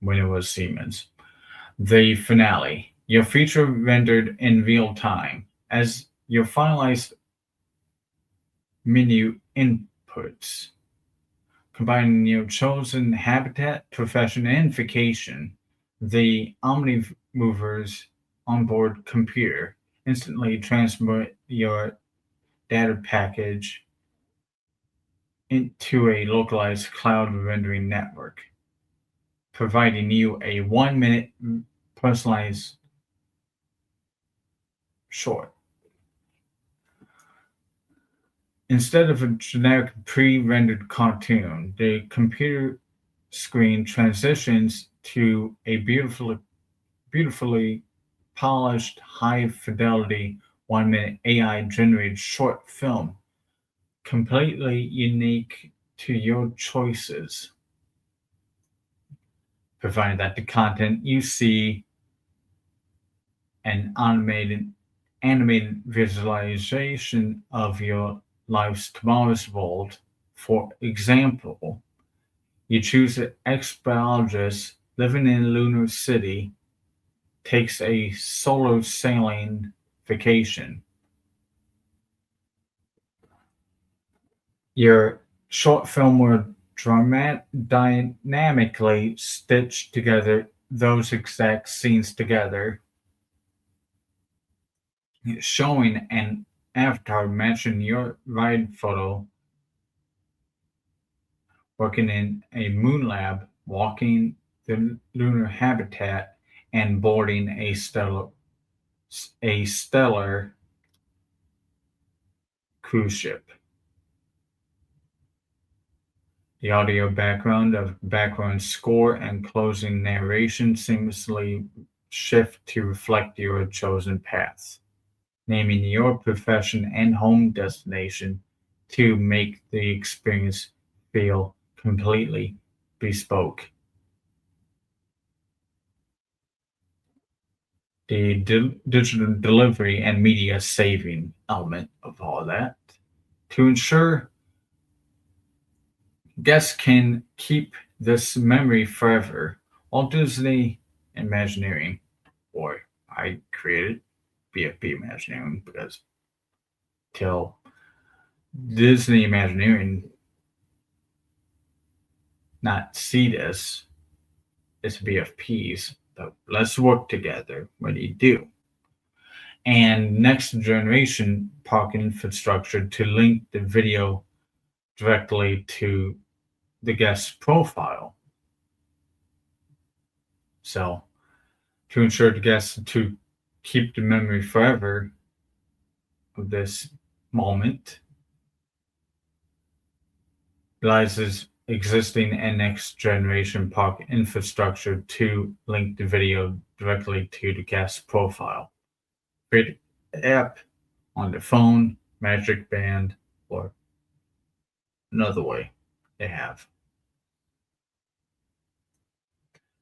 when it was Siemens. The finale. Your feature rendered in real time as your finalized menu inputs, combining your chosen habitat, profession, and vacation. The OmniMover's onboard computer instantly transmit your data package into a localized cloud rendering network, providing you a 1-minute personalized short. Instead of a generic pre-rendered cartoon, the computer screen transitions to a beautifully polished, high-fidelity 1-minute AI-generated short film, completely unique to your choices, provided that the content you see an animated visualization of your life's tomorrow's world. For example, you choose an ex-biologist living in a lunar city, takes a solo sailing vacation. Your short film will dynamically stitch together those exact scenes together, showing an avatar matching your ride photo, working in a moon lab, walking the lunar habitat, and boarding a stellar cruise ship. The audio background score and closing narration seamlessly shift to reflect your chosen paths, naming your profession and home destination to make the experience feel completely bespoke. The digital delivery and media saving element of all that to ensure guests can keep this memory forever. Walt Disney Imagineering, or I created BFP Imagineering because till Disney Imagineering not see this, it's BFPs. So let's work together. What do you do? And next generation park infrastructure to link the video directly to the guest profile. So to ensure the guests to keep the memory forever of this moment, utilizes existing and next generation park infrastructure to link the video directly to the guest profile. Create an app on the phone, Magic Band, or another way they have.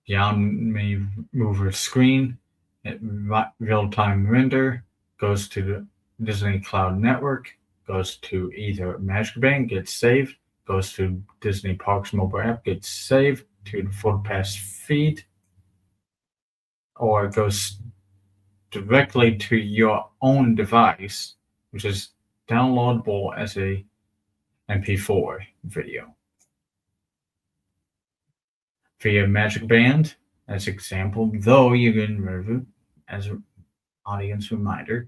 The Omni Mover screen, real-time render, goes to the Disney Cloud Network, goes to either Magic Band, gets saved, goes to Disney Parks mobile app, gets saved to the FotoPass feed, or it goes directly to your own device, which is downloadable as a MP4 video. Via Magic Band, as example, though you can remove as an audience reminder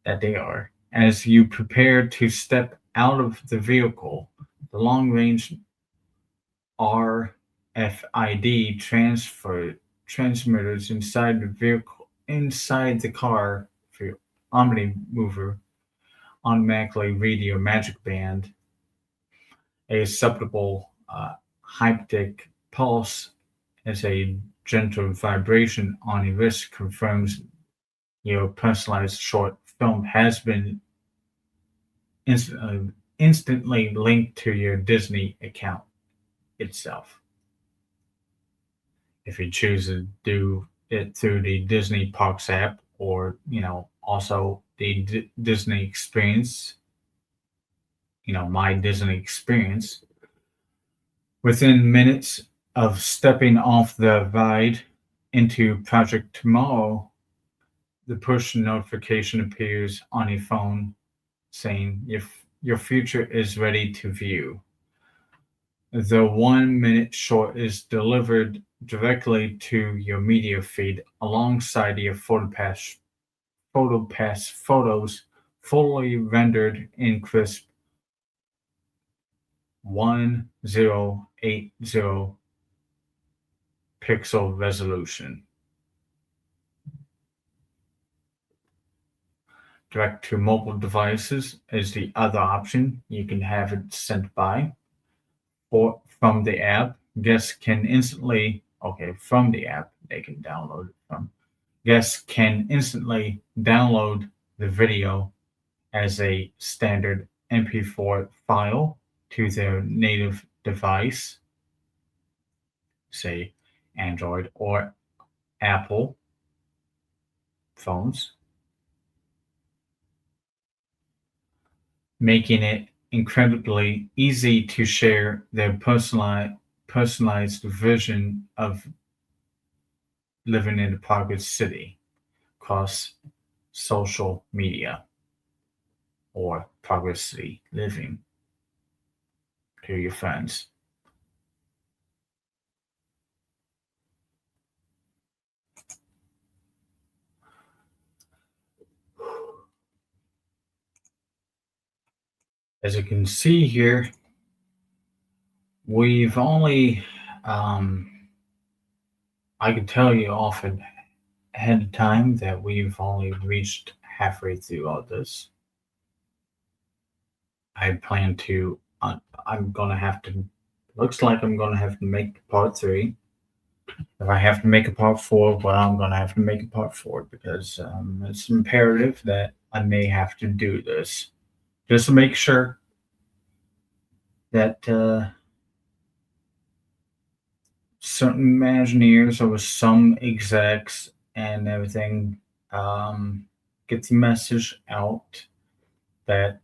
that they are. As you prepare to step out of the vehicle, the long-range RFID transmitters inside the car for your Omni Mover automatically read your Magic Band. A acceptable haptic pulse as a gentle vibration on your wrist confirms your personalized short film has been instantly linked to your Disney account itself. If you choose to do it through the Disney Parks app, or also the Disney Experience, My Disney Experience, within minutes of stepping off the ride into Project Tomorrow, the push notification appears on your phone saying your future is ready to view. The 1 minute short is delivered directly to your media feed alongside your PhotoPass photos, fully rendered in crisp 1080 pixel resolution. Direct to mobile devices is the other option. You can have it sent by or from the app. Guests can instantly, from the app, they can download it from. Guests can instantly download the video as a standard MP4 file to their native device, say Android or Apple phones, making it incredibly easy to share their personalized vision of living in a Progress City across social media or Progress City living to your friends. As you can see here, we've only, I can tell you often ahead of time that we've only reached halfway through all this. I plan to, looks like I'm going to have to make part 3. If I have to make a part 4, well, I'm going to have to make a part 4 because it's imperative that I may have to do this just to make sure that certain Imagineers or some execs and everything get the message out that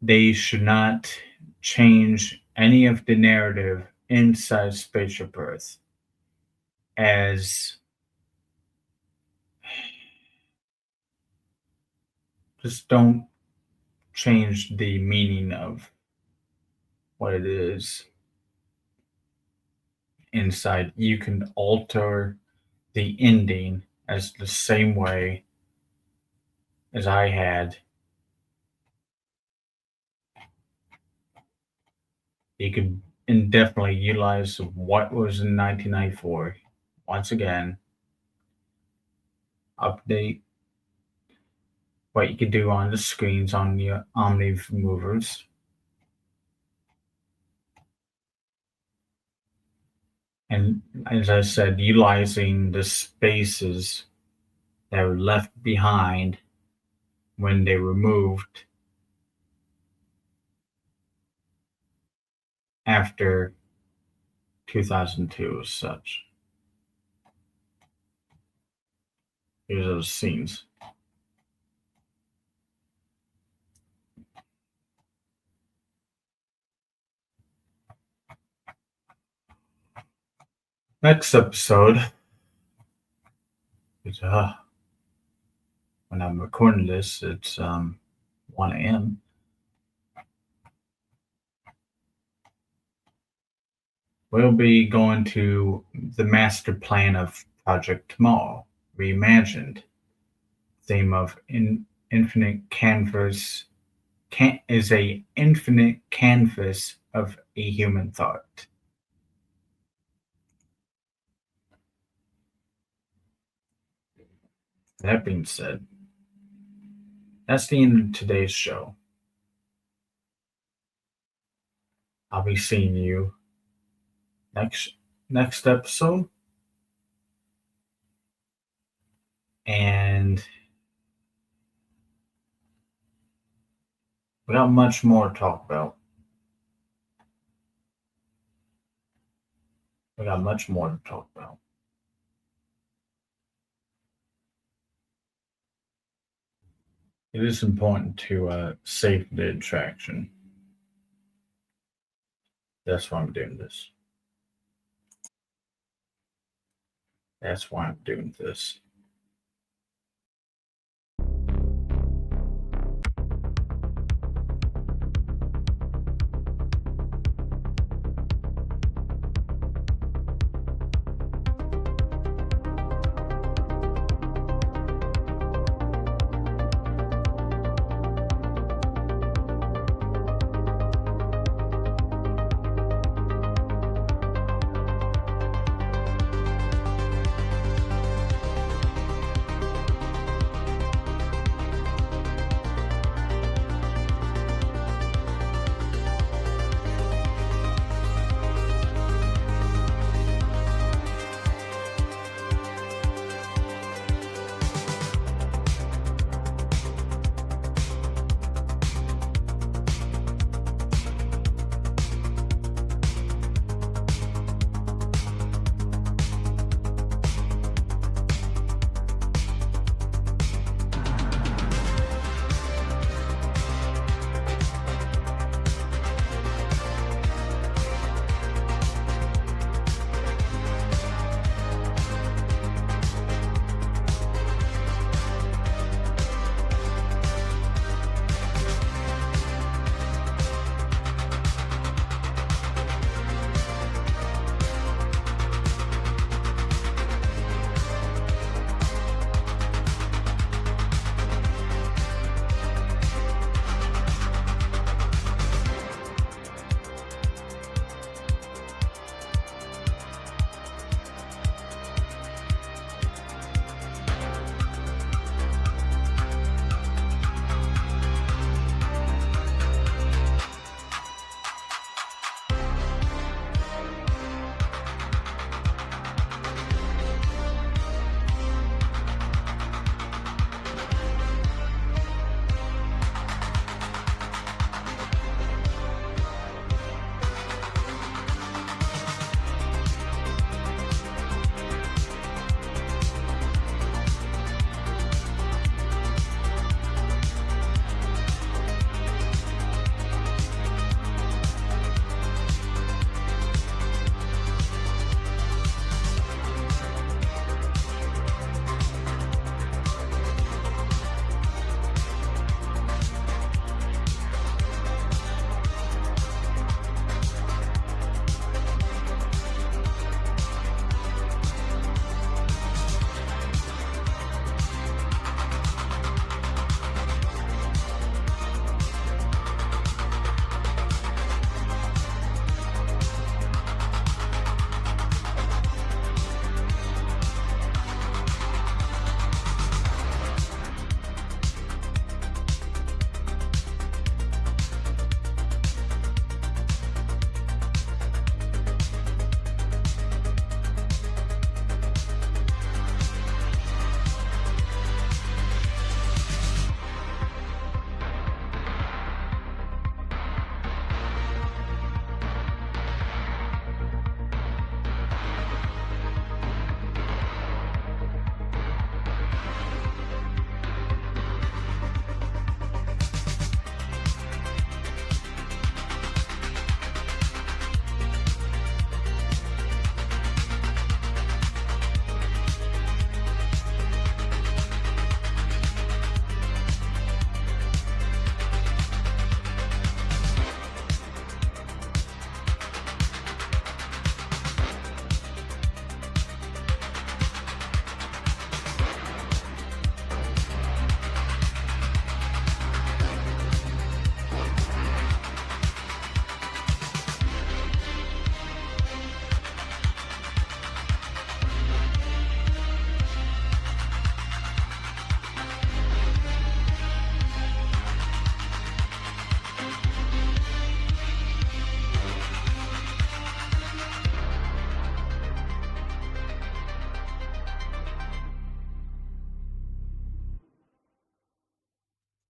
they should not change any of the narrative inside Spaceship Earth, as just don't change the meaning of what it is inside. You can alter the ending as the same way as I had. You could indefinitely utilize what was in 1994. Once again, update what you could do on the screens on your Omni Movers. And as I said, utilizing the spaces that were left behind when they were moved after 2002 as such. Here's those scenes. Next episode is when I'm recording this, it's 1 a.m. We'll be going to the master plan of Project Tomorrow, reimagined. Theme of infinite canvas is a infinite canvas of a human thought. That being said, that's the end of today's show. I'll be seeing you next episode. And we got much more to talk about. It is important to save the attraction. That's why I'm doing this.